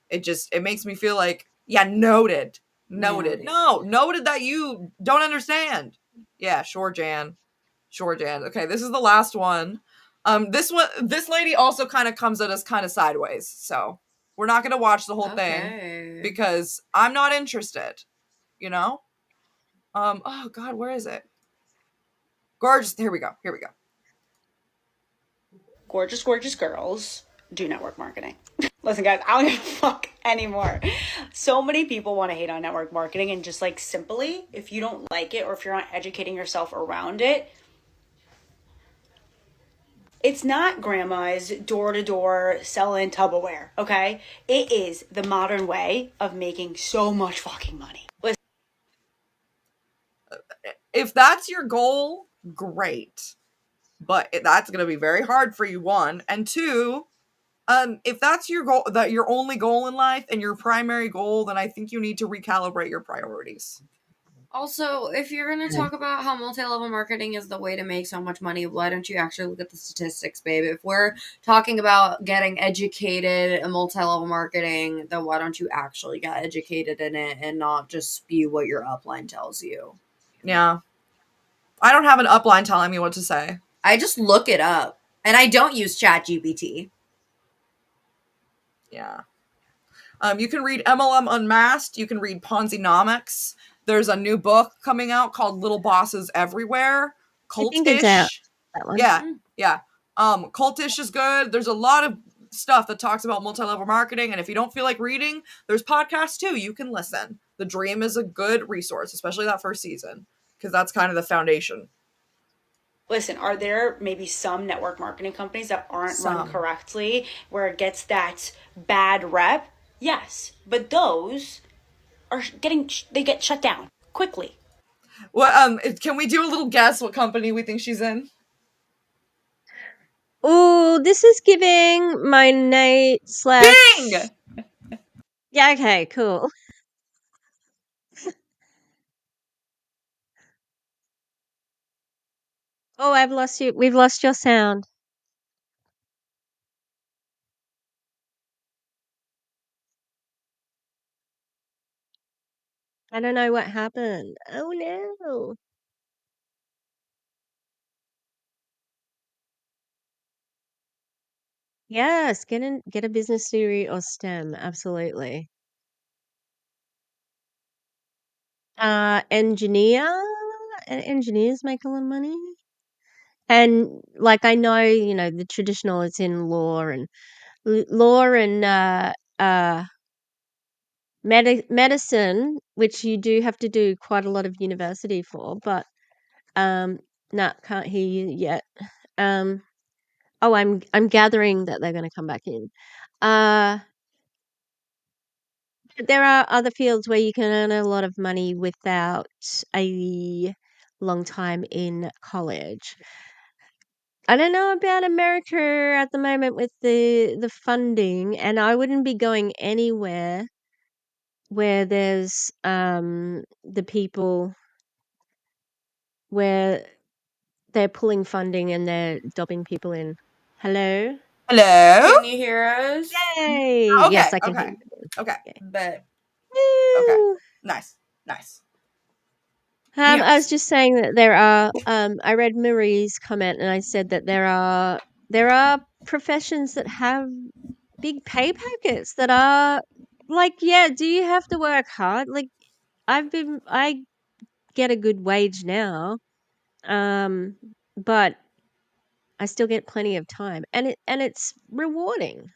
it makes me feel like, yeah, noted. No, noted that you don't understand. Yeah, sure, Jan. Okay, this is the last one. This lady also kind of comes at us kind of sideways, so we're not gonna watch the whole thing because I'm not interested. You know? Oh God, where is it? Gorgeous. Here we go. Gorgeous girls do network marketing. Listen, guys, I don't give a fuck anymore. So many people want to hate on network marketing, and just like simply, if you don't like it or if you're not educating yourself around it, it's not grandma's door-to-door selling Tupperware, okay? It is the modern way of making so much fucking money. Listen. If that's your goal, great. But that's going to be very hard for you, one. And two, if that's your goal, that your only goal in life and your primary goal, then I think you need to recalibrate your priorities. Also, if you're going to talk about how multi-level marketing is the way to make so much money, why don't you actually look at the statistics, babe? If we're talking about getting educated in multi-level marketing, then why don't you actually get educated in it and not just spew what your upline tells you? Yeah. I don't have an upline telling me what to say. I just look it up. And I don't use ChatGPT. Yeah. You can read MLM Unmasked. You can read Ponzi-nomics. There's a new book coming out called Little Bosses Everywhere. I think it's out. Cultish. That one. Yeah. Cultish is good. There's a lot of stuff that talks about multi-level marketing, and if you don't feel like reading, there's podcasts too. You can listen. The Dream is a good resource, especially that first season, because that's kind of the foundation. Listen, are there maybe some network marketing companies that aren't run correctly where it gets that bad rep? Yes, but those are they get shut down quickly. Well, can we do a little guess what company we think she's in? Oh, this is giving my Nate / Bing! Yeah, okay, cool. Oh, I've lost you. We've lost your sound. I don't know what happened. Oh no. Yes, get a business degree or STEM, absolutely. Engineers make a lot of money. And like I know, the traditional is in law and medicine, which you do have to do quite a lot of university for, but no, can't hear you yet. Oh, I'm gathering that they're going to come back in. There are other fields where you can earn a lot of money without a long time in college. I don't know about America at the moment with the funding, and I wouldn't be going anywhere where there's the people where they're pulling funding and they're dobbing people in. Hello? Hello? Can you hear us? Yay! Okay, Yes, I can hear okay. you. Okay. But Okay. Woo! Nice. I was just saying that there are. I read Marie's comment, and I said that there are professions that have big pay packets that are like, yeah. Do you have to work hard? Like, I get a good wage now, but I still get plenty of time, and it's rewarding.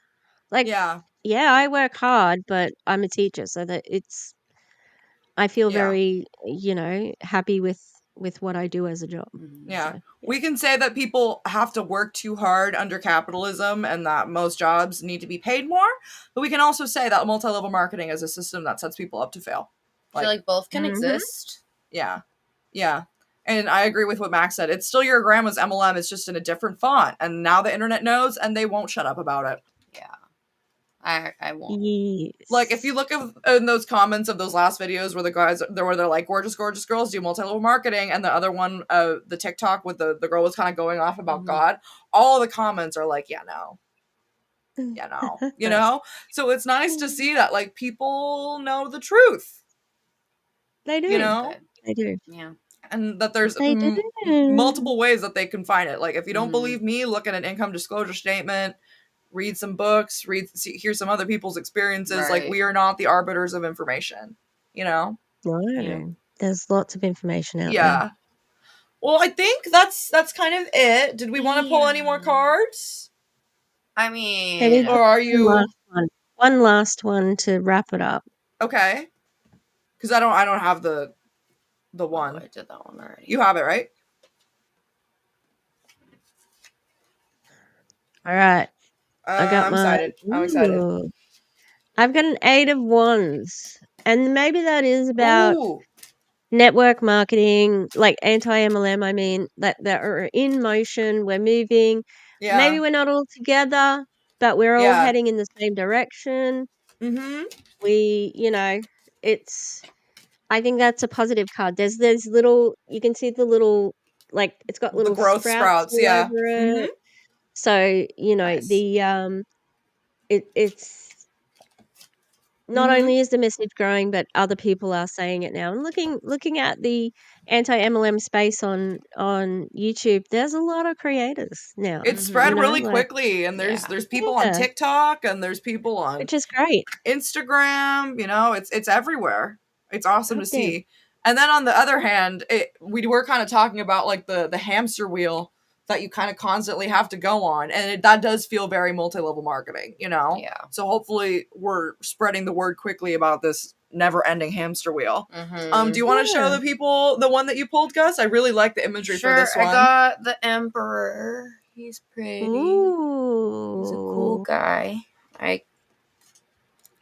Like, Yeah. yeah, I work hard, but I'm a teacher, so that I feel very, happy with what I do as a job. Yeah. So, We can say that people have to work too hard under capitalism and that most jobs need to be paid more, but we can also say that multi-level marketing is a system that sets people up to fail. I feel like both can Mhm. exist. Yeah. And I agree with what Max said. It's still your grandma's MLM. It's just in a different font. And now the internet knows and they won't shut up about it. Yeah. I won't. Yes. Like, if you look in those comments of those last videos where the guys, where they're like, gorgeous girls do multi-level marketing, and the other one, the TikTok with the girl was kind of going off about God, all the comments are like, yeah, no. So it's nice to see that, like, people know the truth. They do. They do. Yeah. And that there's They do. multiple ways that they can find it. Like, if you don't Mhm. believe me, look at an income disclosure statement, read some books, hear some other people's experiences. Right. Like, we are not the arbiters of information, No. Yeah. There's lots of information out there. Yeah. Well, I think that's kind of it. Did we want to pull any more cards? I Okay, mean, Or are you one last one to wrap it up? okay? Because I don't have the one. I did that one already. You have it, right? All right. I got I'm excited. I'm excited. Ooh. I've got an 8 of Wands, and maybe that is about network marketing, like anti-MLM. I mean, that are in motion. We're moving. Yeah. Maybe we're not all together, but we're all heading in the same direction. Mm-hmm. I think that's a positive card. There's little, you can see the little, like, it's got little growth sprouts, all yeah. over it. Mm-hmm. So, Nice. it's not only is the message growing, but other people are saying it now. And looking at the anti-MLM space on YouTube, there's a lot of creators now. It's spread really like, quickly, and there's people on TikTok, and there's people on which is great. Instagram. It's everywhere. It's awesome to see. And then on the other hand, we were kind of talking about like the hamster wheel that you kind of constantly have to go on, and that does feel very multi-level marketing. Yeah. So hopefully we're spreading the word quickly about this never-ending hamster wheel. Do you want to show the people the one that you pulled, Gus? I really like the imagery for this one. I got the Emperor. He's pretty. Ooh. He's a cool guy.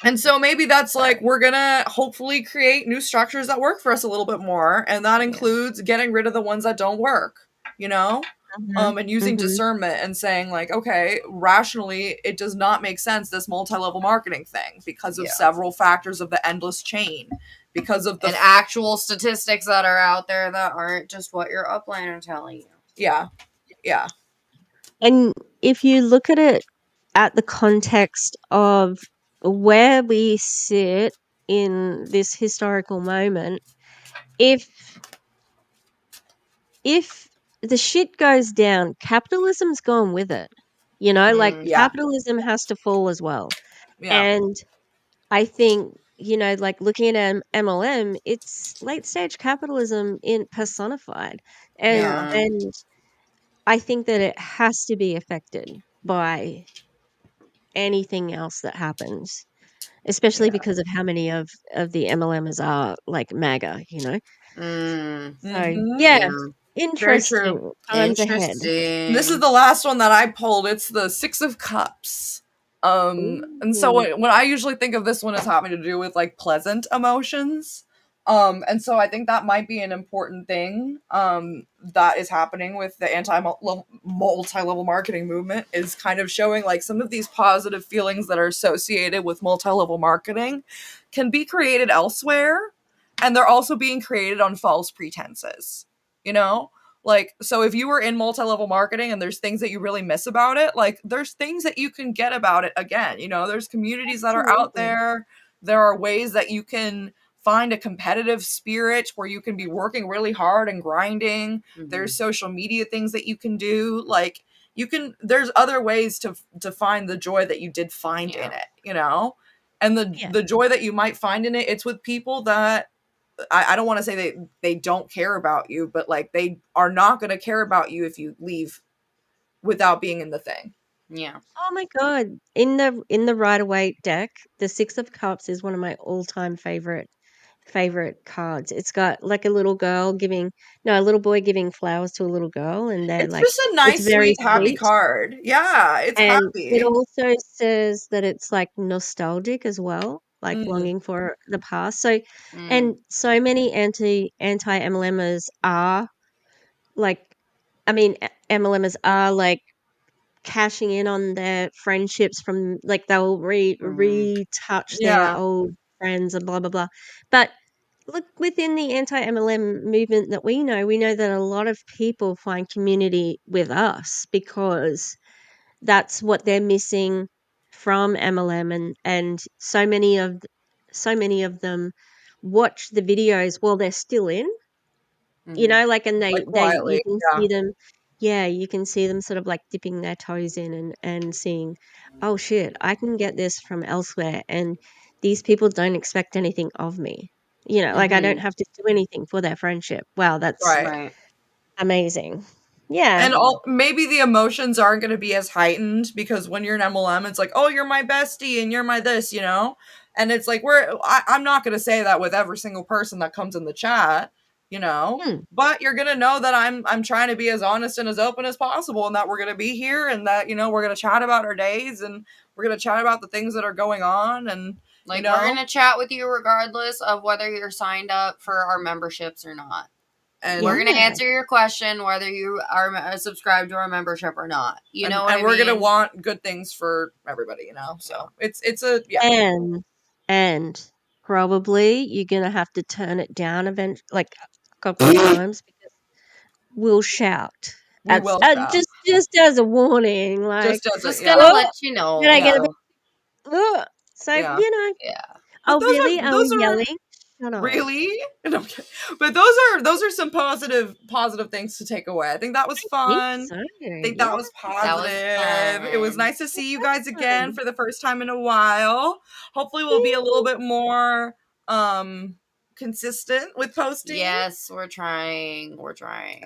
And so maybe that's like, we're gonna hopefully create new structures that work for us a little bit more, and that includes getting rid of the ones that don't work, and using discernment and saying like, okay, rationally, it does not make sense, this multi-level marketing thing, because of several factors of the endless chain, because of the actual statistics that are out there that aren't just what your upline are telling you. Yeah. And if you look at it at the context of where we sit in this historical moment, if the shit goes down, capitalism's gone with it. Capitalism has to fall as well. Yeah. And I think, like looking at MLM, it's late stage capitalism in personified. And I think that it has to be affected by anything else that happens, especially because of how many of the MLMers are like MAGA, So interesting times ahead. This is the last one that I pulled. It's the Six of Cups. And so when I usually think of this one as having to do with like pleasant emotions. And so I think that might be an important thing that is happening with the multi-level marketing movement, is kind of showing like some of these positive feelings that are associated with multi-level marketing can be created elsewhere, and they're also being created on false pretenses, Like, so if you were in multi-level marketing and there's things that you really miss about it, like there's things that you can get about it again. There's communities that are out there. There are ways that you can find a competitive spirit where you can be working really hard and grinding. There's social media things that you can do. Like there's other ways to find the joy that you did find in it, And the joy that you might find in it, it's with people that, I don't want to say they don't care about you, but like they are not going to care about you if you leave without being in the thing. Yeah. Oh my god! In the Rider-Waite deck, the Six of Cups is one of my all-time favorite cards. It's got like a little boy giving flowers to a little girl, and they're it's like, just a nice, very sweet, happy card. Yeah, it's happy. It also says that it's like nostalgic as well, like longing for the past. So, and so many anti-MLMers are like, MLMers are like cashing in on their friendships from like they'll retouch their old friends and blah blah blah. But look, within the anti-MLM movement that we know that a lot of people find community with us because that's what they're missing from MLM, and so many of them watch the videos while they're still in, and quietly, you can see them. Yeah, you can see them sort of like dipping their toes in and seeing, oh shit, I can get this from elsewhere, and these people don't expect anything of me. I don't have to do anything for their friendship. Wow, that's amazing. Yeah. And maybe the emotions aren't going to be as heightened, because when you're an MLM, it's like, oh, you're my bestie and you're my this, And it's like, I'm not going to say that with every single person that comes in the chat, but you're going to know that I'm trying to be as honest and as open as possible, and that we're going to be here, and that, we're going to chat about our days, and we're going to chat about the things that are going on. And we're going to chat with you regardless of whether you're signed up for our memberships or not. And we're going to answer your question whether you are subscribed to our membership or not. And we're going to want good things for everybody, So it's a And probably you're going to have to turn it down a couple of times, because we'll shout. We will shout. Just as a warning, like just gonna let you know. Did I get a bit? So Yeah. But Oh, really? Are we yelling? Shut up. really, okay. But those are some positive things to take away. I think that was fun. I think that was positive. It was nice to see you guys again for the first time in a while. Hopefully we'll be a little bit more consistent with posting. Yes, we're trying.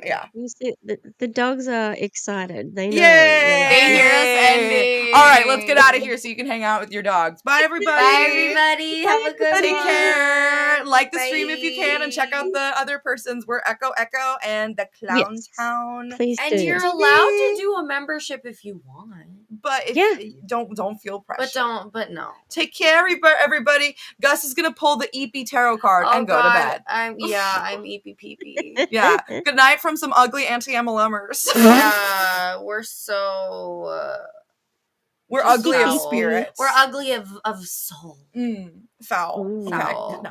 Yeah. You see, the dogs are excited. They know. Yay! They hear us ending. All right, let's get out of here so you can hang out with your dogs. Bye, everybody. Bye, everybody. Have a good Take one. care. Like the Bye. stream if you can, and check out the other persons. We're Echo and the Clown Town. Please And do. you're allowed to do a membership if you want. But if don't feel pressure. But no. Take care, everybody. Gus is gonna pull the EP tarot card and go to bed. I'm EPPP. Yeah. Good night from some ugly anti-MLMers. Yeah, we're so we're ugly of foul. spirit. We're ugly of soul. Foul. Ooh. Okay. Foul. Good night.